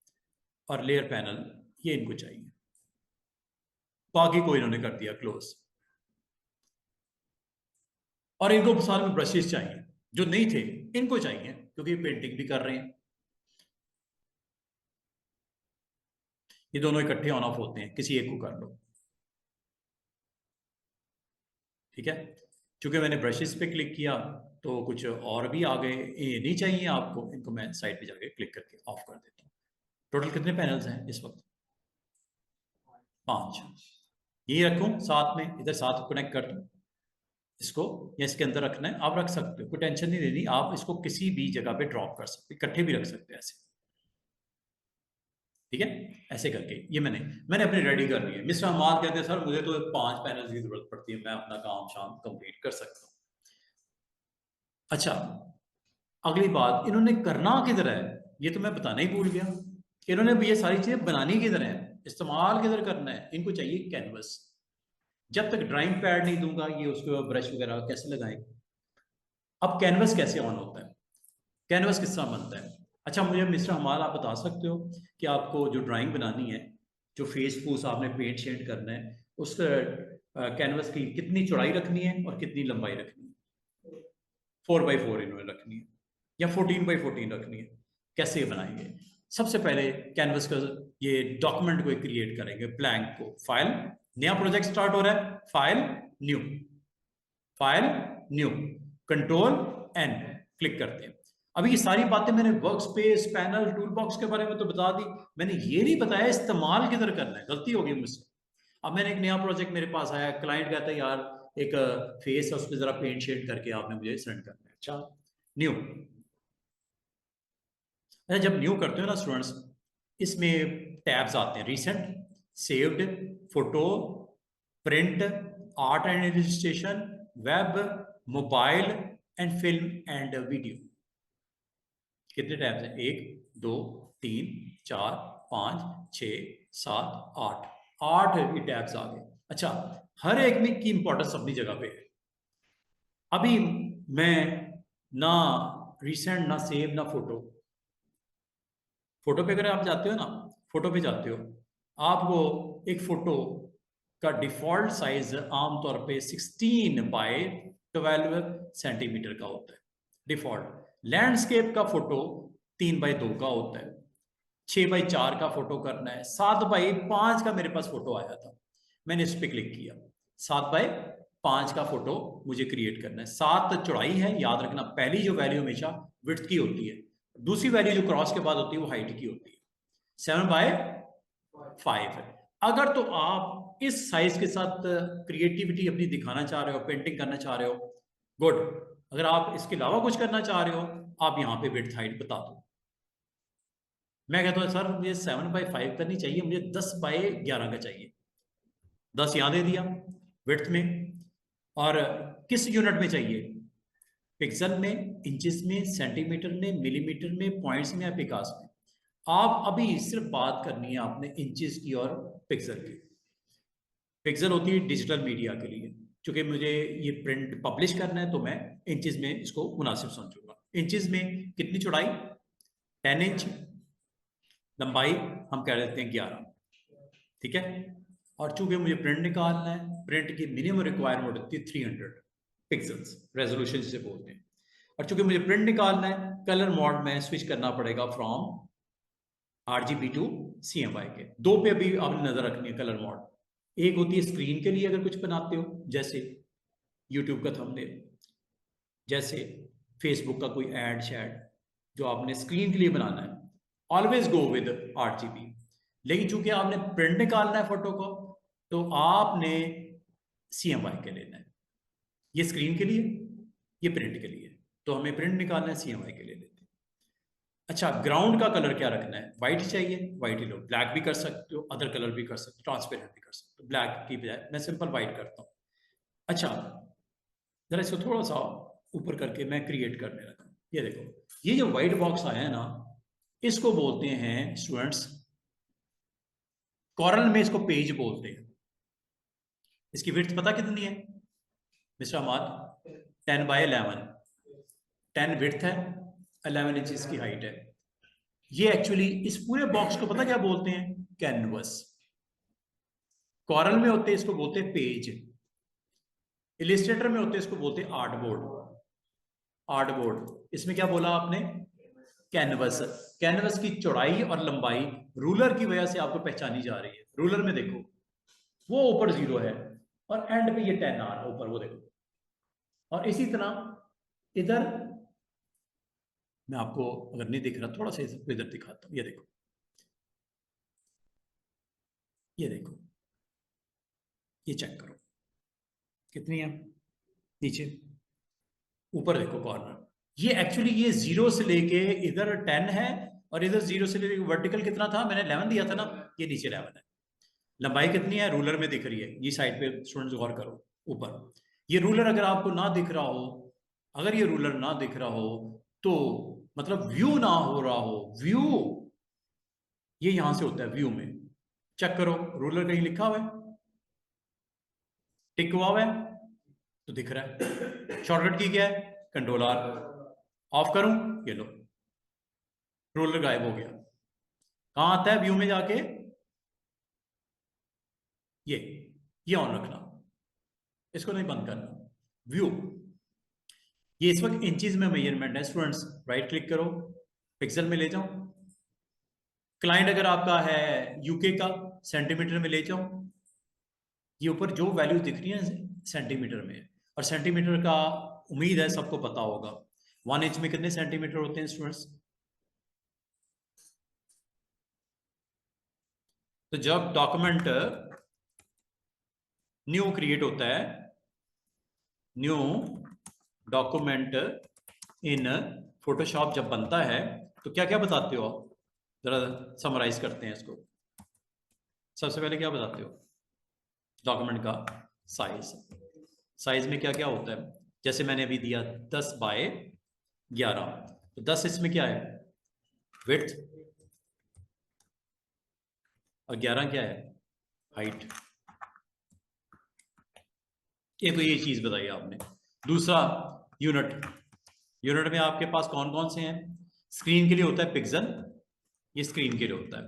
और लेयर पैनल ये इनको चाहिए। बाकी को इन्होंने कर दिया क्लोज। और इनको साथ में ब्रशेस चाहिए, जो नहीं थे इनको चाहिए, क्योंकि पेंटिंग भी कर रहे हैं। ये दोनों इकट्ठे ऑन ऑफ होते हैं, किसी एक को कर लो, ठीक है। क्योंकि मैंने ब्रशेस पे क्लिक किया तो कुछ और भी आ गए, ये नहीं चाहिए आपको, इनको मैं साइड पे जाके क्लिक करके ऑफ कर देता हूँ। टोटल कितने पैनल्स हैं इस वक्त, 5। यही रखूं साथ में, इधर साथ कनेक्ट कर दूं इसको, या इसके अंदर रखना है आप रख सकते हो, कोई टेंशन नहीं लेनी। आप इसको किसी भी जगह पे ड्रॉप कर सकते, इकट्ठे भी रख सकते हैं ऐसे, ठीक है। ऐसे करके ये मैंने अपनी रेडी कर ली है। मिस्टर हमाद कहते हैं सर मुझे तो 5 पैनल की जरूरत पड़ती है, मैं अपना काम शाम कंप्लीट कर सकता हूँ। अच्छा, अगली बात, इन्होंने करना किधर है ये तो मैं बताना ही भूल गया। इन्होंने ये सारी चीजें बनानी किधर है, इस्तेमाल किधर करना है, इनको चाहिए कैनवस। जब तक ड्राइंग पैड नहीं दूंगा ये उसके ब्रश वगैरह कैसे लगाएंगे। अब कैनवस कैसे ऑन होता है, कैनवस किस तरह बनता है। अच्छा, मुझे मिस्टर हमारा आप बता सकते हो कि आपको जो ड्राइंग बनानी है, जो फेस फूस आपने पेंट शेड करना है, उस कैनवस की कितनी चौड़ाई रखनी है और कितनी लंबाई रखनी है। 4x4 इन्होंने रखनी है या 14x14 रखनी है, कैसे बनाएंगे। सबसे पहले कैनवस का ये डॉक्यूमेंट को क्रिएट करेंगे, ब्लैंक को, फाइल, नया प्रोजेक्ट स्टार्ट हो रहा है, file new, file new, control N, click करते हैं। अभी ये सारी बातें मैंने work space, panel, tool box के बारे में तो बता दी, मैंने ये नहीं बताया इस्तेमाल किधर करना है, गलती हो गई मुझसे। अब मैंने एक नया प्रोजेक्ट मेरे पास आया, क्लाइंट कहता है यार एक फेस है उस पर जरा पेंट शेड करके आपने मुझे सेंड करना है। अच्छा, न्यू। अच्छा, जब न्यू करते हो ना स्टूडेंट्स, इसमें टैब्स आते हैं, recent, saved, photo, print, art and illustration, web, mobile and film and video. कितने टैब्स हैं, 1 2 3 4 5 6 7 8, 8 ये टैब्स आ गए। अच्छा, हर एक में की इंपॉर्टेंस अपनी जगह पे है। अभी मैं ना रिसेंट, ना सेव, ना फोटो। फोटो पे अगर आप जाते हो ना, फोटो पे जाते हो, आपको एक फोटो का डिफॉल्ट साइज आमतौर पे 16x12 सेंटीमीटर का होता है डिफॉल्ट। लैंडस्केप का फोटो 3x2 का होता है, 6x4 का फोटो करना है, 7x5 का मेरे पास फोटो आया था, मैंने इस पर क्लिक किया, 7x5 का फोटो मुझे क्रिएट करना है। 7 चौड़ाई है, याद रखना, पहली जो वैल्यू हमेशा विड्थ की होती है, दूसरी वैल्यू जो क्रॉस के बाद होती है वो हाइट की होती है। 7x5 है। अगर तो आप इस साइज के साथ क्रिएटिविटी अपनी दिखाना चाह रहे हो, पेंटिंग करना चाह रहे हो, गुड। अगर आप इसके अलावा कुछ करना चाह रहे हो, आप यहाँ पे विड्थ हाइट बता दो। मैं कहता हूँ सर मुझे 7x5 का नहीं चाहिए, मुझे 10x11 का चाहिए, 10 यहाँ दे दिया विड्थ में। और किस यूनिट में चाहिए, पिक्सल में, इंचेस में, सेंटीमीटर में, मिलीमीटर में, पॉइंट्स में या पिकास में। आप अभी सिर्फ बात करनी है आपने इंचेस की और पिक्सल की। पिक्सल होती है डिजिटल मीडिया के लिए, क्योंकि मुझे ये प्रिंट पब्लिश करना है तो मैं इंचेस में इसको मुनासिब समझूंगा। इंचेस में कितनी चौड़ाई? 10 इंच। लंबाई हम कह देते हैं 11, ठीक है। और चूंकि मुझे प्रिंट निकालना है, प्रिंट की मिनिमम रिक्वायरमेंट होती है 300 पिक्सल्स, रेजोल्यूशन जिसे बोलते हैं। और चूंकि मुझे प्रिंट निकालना है, कलर मोड में स्विच करना पड़ेगा फ्रॉम RGB टू CMY के। दो पे अभी आपने नजर रखनी है कलर मोड। एक होती है स्क्रीन के लिए अगर कुछ बनाते हो, जैसे यूट्यूब का थंबनेल, जैसे फेसबुक का कोई एड शैड जो आपने स्क्रीन के लिए बनाना है, ऑलवेज गो विद RGB। लेकिन चूंकि आपने प्रिंट निकालना है फोटो को, तो आपने CMY के लेना है। ये स्क्रीन के लिए, ये प्रिंट के लिए, तो हमें प्रिंट निकालना है, CMY के लिए लेते हैं। अच्छा, ग्राउंड का कलर क्या रखना है? व्हाइट चाहिए, व्हाइट ही लो। ब्लैक भी कर सकते हो, अदर कलर भी कर सकते हो, ट्रांसपेरेंट भी कर सकते हो। ब्लैक की बजाय मैं सिंपल व्हाइट करता हूँ। अच्छा, जरा इसको थोड़ा सा ऊपर करके मैं क्रिएट करने लगा हूं। ये देखो, ये जो व्हाइट बॉक्स आया है ना, इसको बोलते हैं स्टूडेंट्स, कॉरल में इसको पेज बोलते हैं। इसकी विड्थ पता कितनी है मिस्टर अहमद? 10/11। 10 विड्थ है, 11 इंच इसकी हाइट है। ये एक्चुअली इस पूरे बॉक्स को पता क्या बोलते हैं? कैनवस। कॉरल में होते हैं इसको बोलते हैं पेज, इलिस्ट्रेटर में होते हैं इसको बोलते हैं आर्टबोर्ड। आर्टबोर्ड, इसमें क्या बोला आपने? कैनवस। कैनवस की चौड़ाई और लंबाई रूलर की वजह से आपको पहचानी जा रही है। रूलर में देखो, वो ऊपर 0 है और एंड पे ये 10 आ रहा है ऊपर, वो देखो। और इसी तरह इधर, मैं आपको अगर नहीं दिख रहा थोड़ा सा इधर दिखाता हूं। ये देखो, ये देखो, ये चेक करो कितनी है नीचे, ऊपर देखो कॉर्नर। ये एक्चुअली ये 0 से लेके इधर 10 है, और इधर 0 से लेके वर्टिकल कितना था? मैंने 11 दिया था ना, ये नीचे 11 है। लंबाई कितनी है? रूलर में दिख रही है, ये साइड पे स्टूडेंट्स गौर करो ऊपर। ये रूलर अगर आपको ना दिख रहा हो, अगर ये रूलर ना दिख रहा हो, तो मतलब व्यू ना हो रहा हो, व्यू ये यहां से होता है, व्यू में चेक करो, रूलर कहीं लिखा हुआ है, टिक हुआ हुआ है तो दिख रहा है। शॉर्टकट की क्या है? Control R। ऑफ करूं, ये लो, रूलर गायब हो गया। कहां आता है व्यू में जाके? ये ऑन रखना, इसको नहीं बंद करना। व्यू, ये इस वक्त इंचेस में मेजरमेंट है स्टूडेंट्स। राइट क्लिक करो, पिक्सल में ले जाओ। क्लाइंट अगर आपका है यूके का, सेंटीमीटर में ले जाओ। ये ऊपर जो वैल्यू दिख रही है सेंटीमीटर में, और सेंटीमीटर का उम्मीद है सबको पता होगा 1 इंच में कितने सेंटीमीटर होते हैं स्टूडेंट्स? तो जब डॉक्यूमेंट न्यू क्रिएट होता है, न्यू डॉक्यूमेंट इन फोटोशॉप जब बनता है, तो क्या क्या बताते हो आप? जरा समराइज करते हैं इसको। सबसे पहले क्या बताते हो? डॉक्यूमेंट का साइज। साइज में क्या क्या होता है? जैसे मैंने अभी दिया 10/11, तो 10 इसमें क्या है? विड्थ, और 11 क्या है? हाइट। ये तो ये चीज बताई आपने। दूसरा, यूनिट। यूनिट में आपके पास कौन कौन से हैं? स्क्रीन के लिए होता है पिक्सल, ये स्क्रीन के लिए होता है।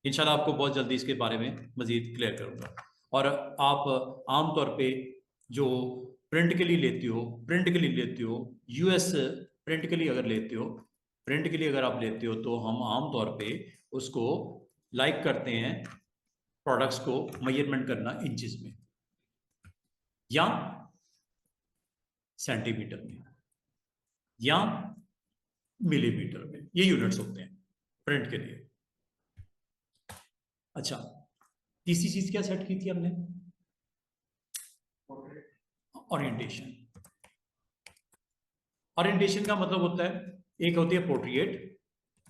इंशाल्लाह आपको बहुत जल्दी इसके बारे में मजीद क्लियर करूंगा। और आप आमतौर पे जो प्रिंट के लिए लेते हो, प्रिंट के लिए लेते हो, US प्रिंट के लिए अगर लेते हो, प्रिंट के लिए अगर आप लेते हो, तो हम आमतौर पे उसको लाइक करते हैं प्रोडक्ट्स को मेजरमेंट करना इंचेस में या सेंटीमीटर में या मिलीमीटर में। ये यूनिट्स होते हैं प्रिंट के लिए। अच्छा, तीसरी चीज क्या सेट की थी हमने? ओरिएंटेशन। ओरिएंटेशन का मतलब होता है, एक होती है पोर्ट्रेट,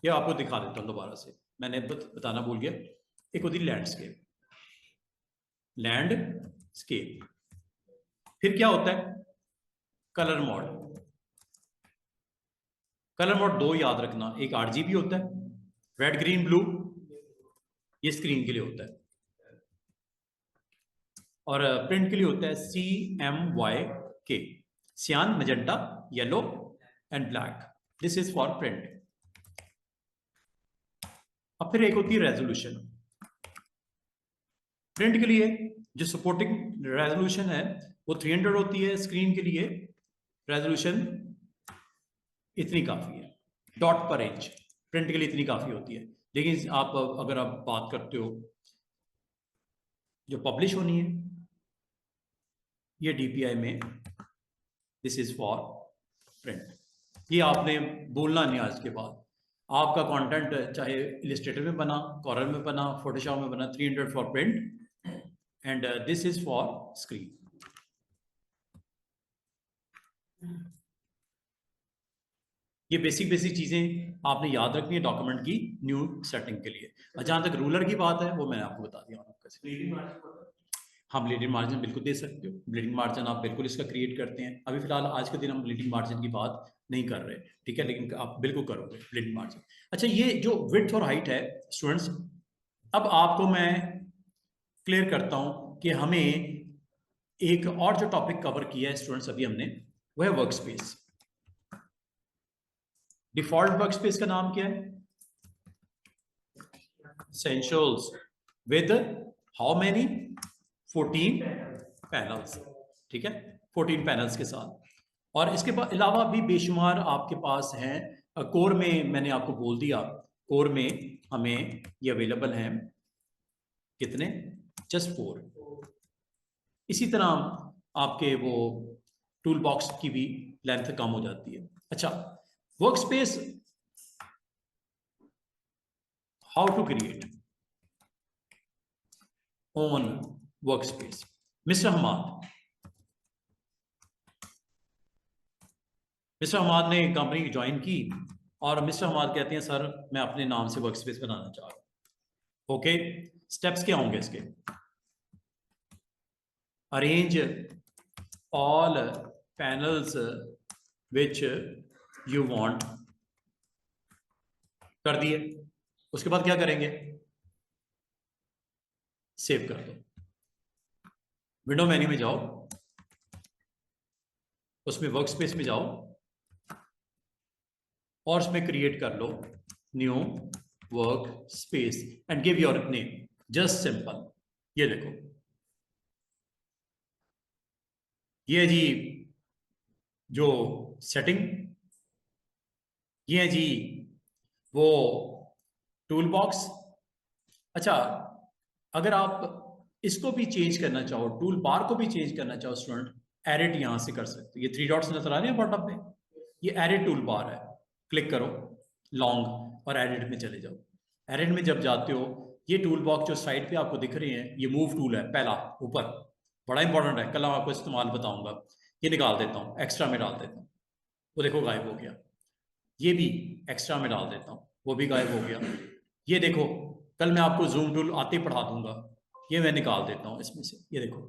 ये आपको दिखा देता हूं दोबारा से, मैंने बताना भूल गया। एक होती है लैंडस्केप, लैंडस्केप। फिर क्या होता है? Colour mode. कलर मोड 2 याद रखना, एक RGB होता है, रेड ग्रीन ब्लू, ये स्क्रीन के लिए होता है, और प्रिंट के लिए होता है CMYK, सियान, magenta, yellow and black. This is for print. अब फिर एक होती है रेजोल्यूशन। प्रिंट के लिए जो सपोर्टिंग रेजोल्यूशन है वो 300 होती है, स्क्रीन के लिए रेजोल्यूशन इतनी काफी है, डॉट पर इंच प्रिंट के लिए इतनी काफी होती है। लेकिन आप अगर आप बात करते हो जो पब्लिश होनी है, ये DPI में, दिस इज फॉर प्रिंट। ये आपने बोलना नहीं आज के बाद। आपका कंटेंट चाहे इलस्ट्रेटर में बना, कॉरल में बना, फोटोशॉप में बना, 300 for print and this is for screen. ये बेसिक चीजें आपने याद रखनी है डॉक्यूमेंट की न्यू सेटिंग के लिए। जहां तक रूलर की बात है वो मैंने आपको बता दिया। हाँ, ब्लीडिंग मार्जिन बिल्कुल दे सकते हो, ब्लीडिंग मार्जिन आप बिल्कुल इसका क्रिएट करते हैं। अभी फिलहाल आज के दिन हम ब्लीडिंग मार्जिन की बात नहीं कर रहे, ठीक है, लेकिन आप बिल्कुल करोगे ब्लीडिंग मार्जिन। अच्छा, ये जो विड्थ और हाइट है स्टूडेंट्स, अब आपको मैं क्लियर करता हूं कि हमें एक और जो टॉपिक कवर किया है स्टूडेंट्स अभी हमने, वह है work space. Default work space का नाम क्या है? Essentials with how many? 14 panels, ठीक है, 14 पैनल्स के साथ। और इसके अलावा भी बेशुमार आपके पास हैं। कोर में मैंने आपको बोल दिया, कोर में हमें ये अवेलेबल हैं कितने? जस्ट 4। इसी तरह आपके वो टूल बॉक्स की भी लेंथ कम हो जाती है। अच्छा, work space how to create on work space. Mister Hamad ने कंपनी ज्वाइन की और मिस्टर हमाद कहते हैं सर मैं अपने नाम से वर्क स्पेस बनाना चाह रहा हूं। ओके, स्टेप्स क्या होंगे इसके? Arrange all panels which you want, कर दिए। उसके बाद क्या करेंगे? सेव कर दो। विंडो मेन्यू में जाओ, उसमें वर्क स्पेस में जाओ और उसमें क्रिएट कर लो new workspace and give your name, just simple. ये देखो, ये जी जो सेटिंग, ये है जी वो टूल बॉक्स। अच्छा, अगर आप इसको भी चेंज करना चाहो, टूल बार को भी चेंज करना चाहो स्टूडेंट, एडिट यहां से कर सकते हो। ये 3 डॉट्स नजर आ रहे हैं बॉटम पे, ये एडिट टूल बार है। क्लिक करो लॉन्ग और एडिट में चले जाओ। एडिट में जब जाते हो, ये टूल बॉक्स जो साइड पे आपको दिख रहे हैं, ये मूव टूल है पहला ऊपर, बड़ा इंपॉर्टेंट है, कल आपको इस्तेमाल बताऊंगा। ये निकाल देता हूँ, एक्स्ट्रा में डाल देता हूँ, वो देखो गायब हो गया। ये भी एक्स्ट्रा में डाल देता हूँ, वो भी गायब हो गया। ये देखो, कल मैं आपको जूम टूल आते ही पढ़ा दूंगा, ये मैं निकाल देता हूँ इसमें से। ये देखो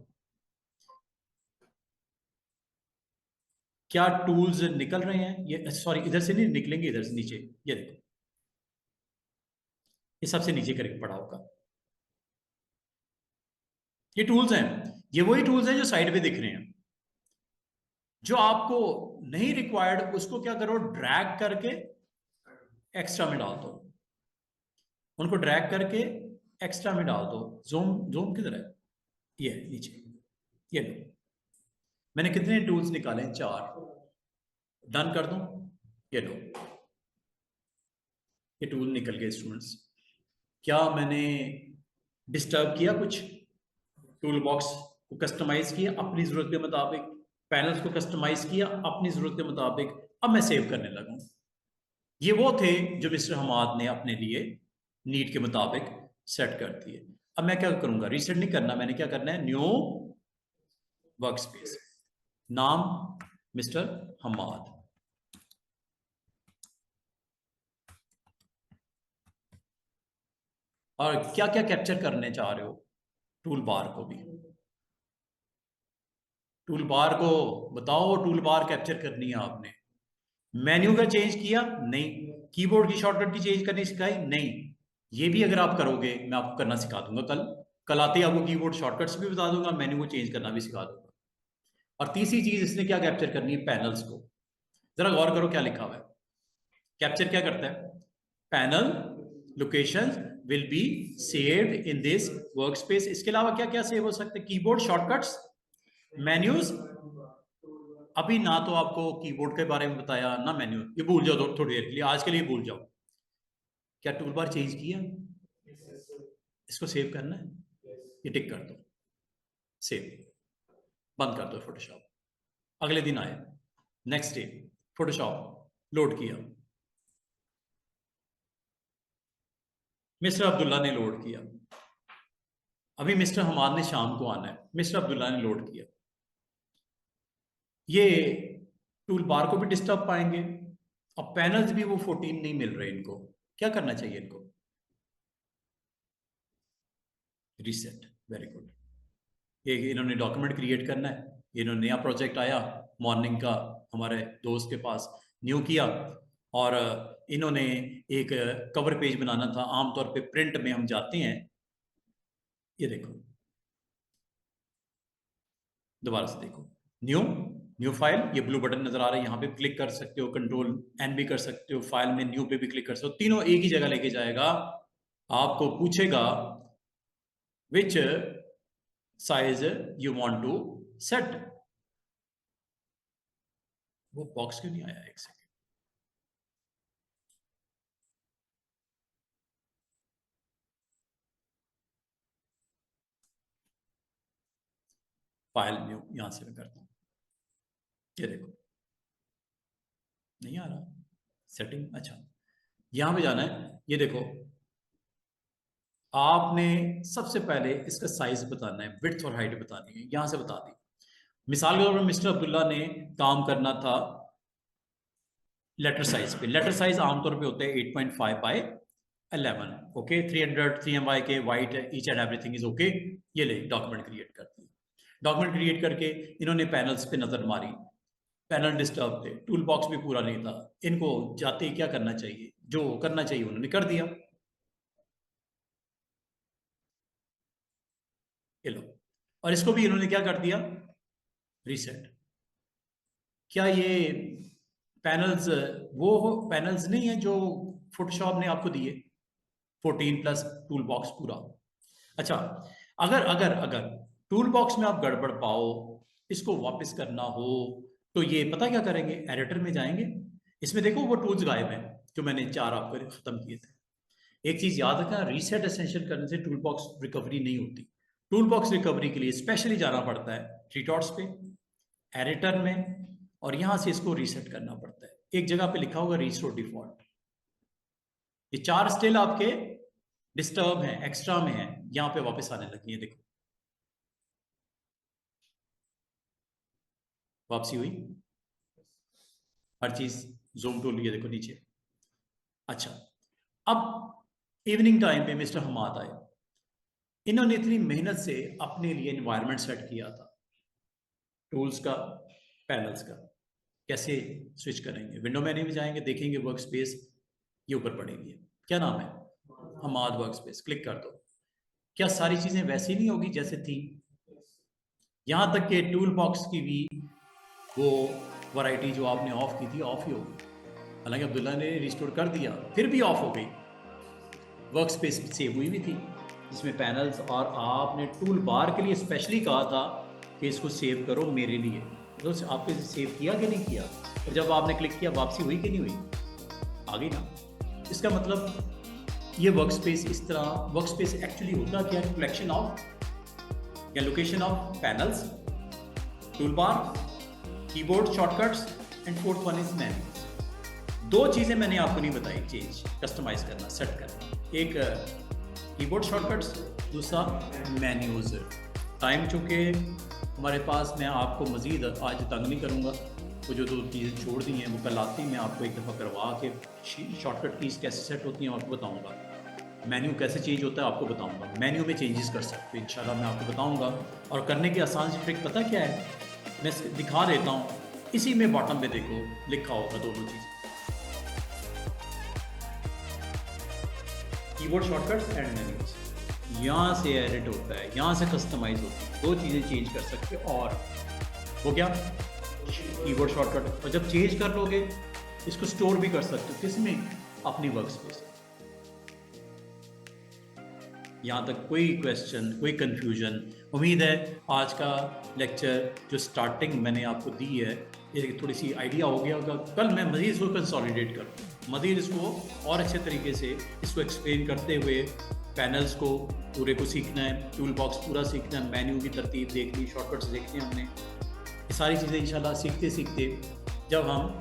क्या टूल्स निकल रहे हैं, ये सॉरी इधर से नहीं निकलेंगे, इधर से नीचे। ये देखो, ये सबसे नीचे करके पड़ा होगा। ये टूल्स हैं, ये वही टूल्स हैं जो साइड पे दिख रहे हैं। जो आपको नहीं रिक्वायर्ड उसको क्या करो, ड्रैग करके एक्स्ट्रा में डाल दो। उनको ड्रैग करके एक्स्ट्रा में डाल दो। जूम जूम किधर है? ये नीचे, ये लो। मैंने कितने टूल्स निकाले? 4। डन कर दूं? ये लो, ये टूल निकल गए स्टूडेंट्स। क्या मैंने डिस्टर्ब किया कुछ? टूल बॉक्स को कस्टमाइज किया अपनी जरूरत के मुताबिक, पैनल्स को कस्टमाइज किया अपनी जरूरत के मुताबिक। अब मैं सेव करने लगा। ये वो थे जो मिस्टर हमाद ने अपने लिए नीड के मुताबिक सेट कर दिए। अब मैं क्या करूंगा? रीसेट नहीं करना, मैंने क्या करना है, न्यू वर्क स्पेस, नाम मिस्टर हमाद। और क्या क्या कैप्चर करने चाह रहे हो? टूल बार को भी, टूल बार को बताओ, टूल बार कैप्चर करनी है आपने। मेन्यू का चेंज किया नहीं, कीबोर्ड की शॉर्टकट की चेंज करनी सिखाई नहीं। ये भी अगर आप करोगे मैं आपको करना सिखा दूंगा कल आते ही आपको कीबोर्ड शॉर्टकट्स भी बता दूंगा, मेन्यू को चेंज करना भी सिखा दूंगा। और तीसरी चीज इसने क्या कैप्चर करनी है, पैनल्स को। जरा गौर करो क्या लिखा हुआ है, कैप्चर क्या करता है, panel location will be saved in this workspace. इसके अलावा क्या क्या सेव हो सकते हैं, कीबोर्ड शॉर्टकट्स, मेन्यूज। अभी ना तो आपको कीबोर्ड के बारे में बताया ना मेन्यू, ये भूल जाओ थोड़ी देर के लिए, आज के लिए भूल जाओ। क्या टूल बार चेंज किया, इसको सेव करना है, ये टिक कर दो, सेव, बंद कर दो फोटोशॉप। अगले दिन आए, नेक्स्ट डे फोटोशॉप लोड किया, मिस्टर अब्दुल्ला ने लोड किया। अभी मिस्टर हमाद ने शाम को आना है, मिस्टर अब्दुल्ला ने लोड किया। ये टूल बार को भी डिस्टर्ब पाएंगे, अब पैनल्स भी वो 14 नहीं मिल रहे इनको, क्या करना चाहिए इनको, रीसेट, वेरी गुड। ये इन्होंने डॉक्यूमेंट क्रिएट करना है, इन्होंने नया प्रोजेक्ट आया मॉर्निंग का हमारे दोस्त के पास, न्यू किया, और इन्होंने एक कवर पेज बनाना था। आमतौर पे प्रिंट में हम जाते हैं, ये देखो दोबारा से देखो, न्यू न्यू फाइल, ये ब्लू बटन नजर आ रहा है, यहां पे क्लिक कर सकते हो, कंट्रोल एन भी कर सकते हो, फाइल में न्यू पे भी क्लिक कर सकते हो, तीनों एक ही जगह लेके जाएगा। आपको पूछेगा which size you want to set. वो बॉक्स क्यों नहीं आया, एक सेकंड, फाइल न्यू, यहां से मैं करता हूं, ये देखो नहीं आ रहा सेटिंग। अच्छा यहां पे जाना है, ये देखो आपने सबसे पहले इसका साइज बताना है, विड्थ और हाइट बतानी है, यहां से बता दी। मिसाल के तौर पर मिस्टर अब्दुल्ला ने काम करना था लेटर साइज पे, लेटर साइज आमतौर पे होते हैं 8.5 बाय 11, ओके, 300 MY के white, each and everything is okay. ये ले डॉक्यूमेंट क्रिएट कर दिया, डॉक्यूमेंट क्रिएट करके इन्होंने पैनल्स पे नजर मारी, पैनल डिस्टर्ब थे, टूल बॉक्स भी पूरा नहीं था, इनको जाते ही क्या करना चाहिए, जो करना चाहिए उन्होंने कर दिया, ये लो। और इसको भी इन्होंने क्या कर दिया, रीसेट। क्या ये पैनल्स वो पैनल्स नहीं है जो फोटोशॉप ने आपको दिए, 14 प्लस टूल बॉक्स पूरा। अच्छा अगर अगर अगर टूल बॉक्स में आप गड़बड़ पाओ, इसको वापस करना हो, तो ये पता क्या करेंगे, एडिटर में जाएंगे, इसमें देखो वो टूल्स गायब हैं जो मैंने 4 आपको खत्म किए थे। एक चीज याद रखना, रीसेट एसेंशियल करने से टूल बॉक्स रिकवरी नहीं होती। टूल बॉक्स रिकवरी के लिए स्पेशली जाना पड़ता है थ्री डॉट्स पे, एडिटर में, और यहां से इसको रीसेट करना पड़ता है। एक जगह पे लिखा होगा रिस्टोर डिफॉल्ट, ये 4 स्टिल आपके डिस्टर्ब हैं, एक्स्ट्रा में है, यहां पे वापस आने लगी है, देखो वापसी हुई, हर चीज जूम टूल, ये देखो नीचे। अच्छा अब इवनिंग टाइम पे मिस्टर हमाद आए, इन्होंने इतनी मेहनत से अपने लिए एनवायरनमेंट सेट किया था, टूल्स का, पैनल्स का, कैसे स्विच करेंगे, विंडो मेन्यू में जाएंगे, देखेंगे वर्क स्पेस, ये ऊपर पड़ेगी, क्या नाम है, हमाद वर्क स्पेस, क्लिक कर दो। क्या सारी चीजें वैसी नहीं होगी जैसे थी, यहां तक कि टूल बॉक्स की भी वो वैरायटी जो आपने ऑफ की थी ऑफ ही होगी, हालांकि अब्दुल्ला ने रिस्टोर कर दिया फिर भी ऑफ हो गई। वर्क स्पेस सेव हुई भी थी जिसमें पैनल्स, और आपने टूल बार के लिए स्पेशली कहा था कि इसको सेव करो मेरे लिए, तो आपने सेव किया कि नहीं किया, और जब आपने क्लिक किया वापसी हुई कि नहीं हुई, आ गई ना। इसका मतलब ये वर्क स्पेस इस तरह, वर्क स्पेस एक्चुअली होता क्या है, कलेक्शन ऑफ या location of panels, tool bar, keyboard shortcuts, and fourth one is menus. 2 चीजें मैंने आपको नहीं बताई, चेंज, कस्टमाइज करना, सेट करना, एक कीबोर्ड शॉर्टकट्स, दूसरा मेन्यूज। टाइम चूंकि हमारे पास, मैं आपको मजीद आज तंग नहीं करूँगा, वो जो 2 चीज़ें छोड़ दी हैं वो कल आती मैं आपको एक दफ़ा करवा के शॉर्टकट कीज़ कैसे सेट होती हैं आपको बताऊँगा, मेन्यू कैसे चेंज होता है आपको बताऊँगा, मेन्यू में चेंजेस कर सकते हो इंशाल्लाह मैं आपको बताऊँगा। और करने की आसान सी ट्रिक पता क्या है, मैं दिखा देता हूँ। इसी में बॉटम में देखो लिखा होगा दोनों चीज़, कीबोर्ड शॉर्टकट्स एंड मेन्यूज। यहाँ से एडिट होता है, यहाँ से कस्टमाइज होती है, 2 चीज़ें चेंज कर सकते हो। और वो क्या, कीबोर्ड शॉर्टकट। और जब चेंज कर लोगे इसको स्टोर भी कर सकते हो, किसमें, अपनी वर्क स्पेस। यहाँ तक कोई क्वेश्चन, कोई कंफ्यूजन? उम्मीद है आज का लेक्चर जो स्टार्टिंग मैंने आपको दी है, ये थोड़ी सी आइडिया हो गया होगा। कल मैं मज़ीद इसको कंसोलिडेट करूँ, मज़ीद इसको और अच्छे तरीके से इसको एक्सप्लेन करते हुए पैनल्स को पूरे को सीखना है, टूल बॉक्स पूरा सीखना है, मेन्यू की तरतीब देखनी, शॉर्टकट्स देखने हमने, ये सारी चीज़ें इंशाल्लाह सीखते सीखते जब हम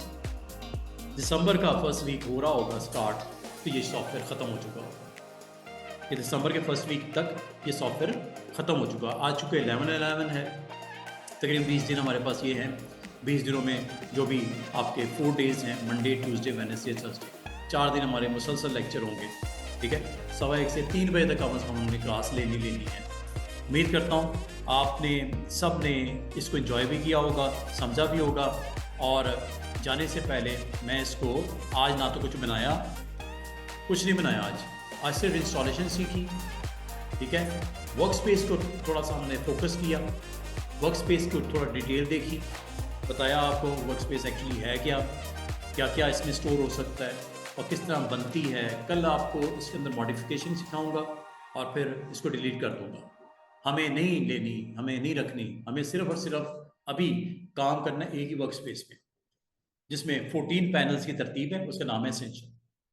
दिसंबर का फर्स्ट वीक हो रहा होगा स्टार्ट, तो ये सॉफ्टवेयर ख़त्म हो चुका होगा। कि दिसंबर के फर्स्ट वीक तक ये सॉफ्टवेयर ख़त्म हो चुका। आज चुके 11/11 है, तकरीबन 20 दिन हमारे पास ये हैं। 20 दिनों में जो भी आपके 4 डेज़ हैं, मंडे, ट्यूसडे, वेडनेसडे, थर्सडे, 4 दिन हमारे मुसलसल लेक्चर होंगे। ठीक है, 1:15 से 3 बजे तक कम से कम हमने क्लास लेनी है। उम्मीद करता हूँ आपने सब ने इसको एंजॉय भी किया होगा, समझा भी होगा। और जाने से पहले मैं इसको आज ना तो कुछ नहीं बनाया आज सिर्फ इंस्टॉलेशन सीखी। ठीक है, वर्क स्पेस को थोड़ा सा हमने फोकस किया, वर्क स्पेस को थोड़ा डिटेल देखी, बताया आपको वर्क स्पेस एक्चुअली है क्या क्या इसमें स्टोर हो सकता है और किस तरह बनती है। कल आपको इसके अंदर मॉडिफिकेशन सिखाऊंगा और फिर इसको डिलीट कर दूंगा। हमें नहीं लेनी, हमें नहीं रखनी, हमें सिर्फ और सिर्फ अभी काम करना एक ही वर्क स्पेस में, जिसमें 14 पैनल्स की तरतीब है, उसका नाम है एसेंशियल।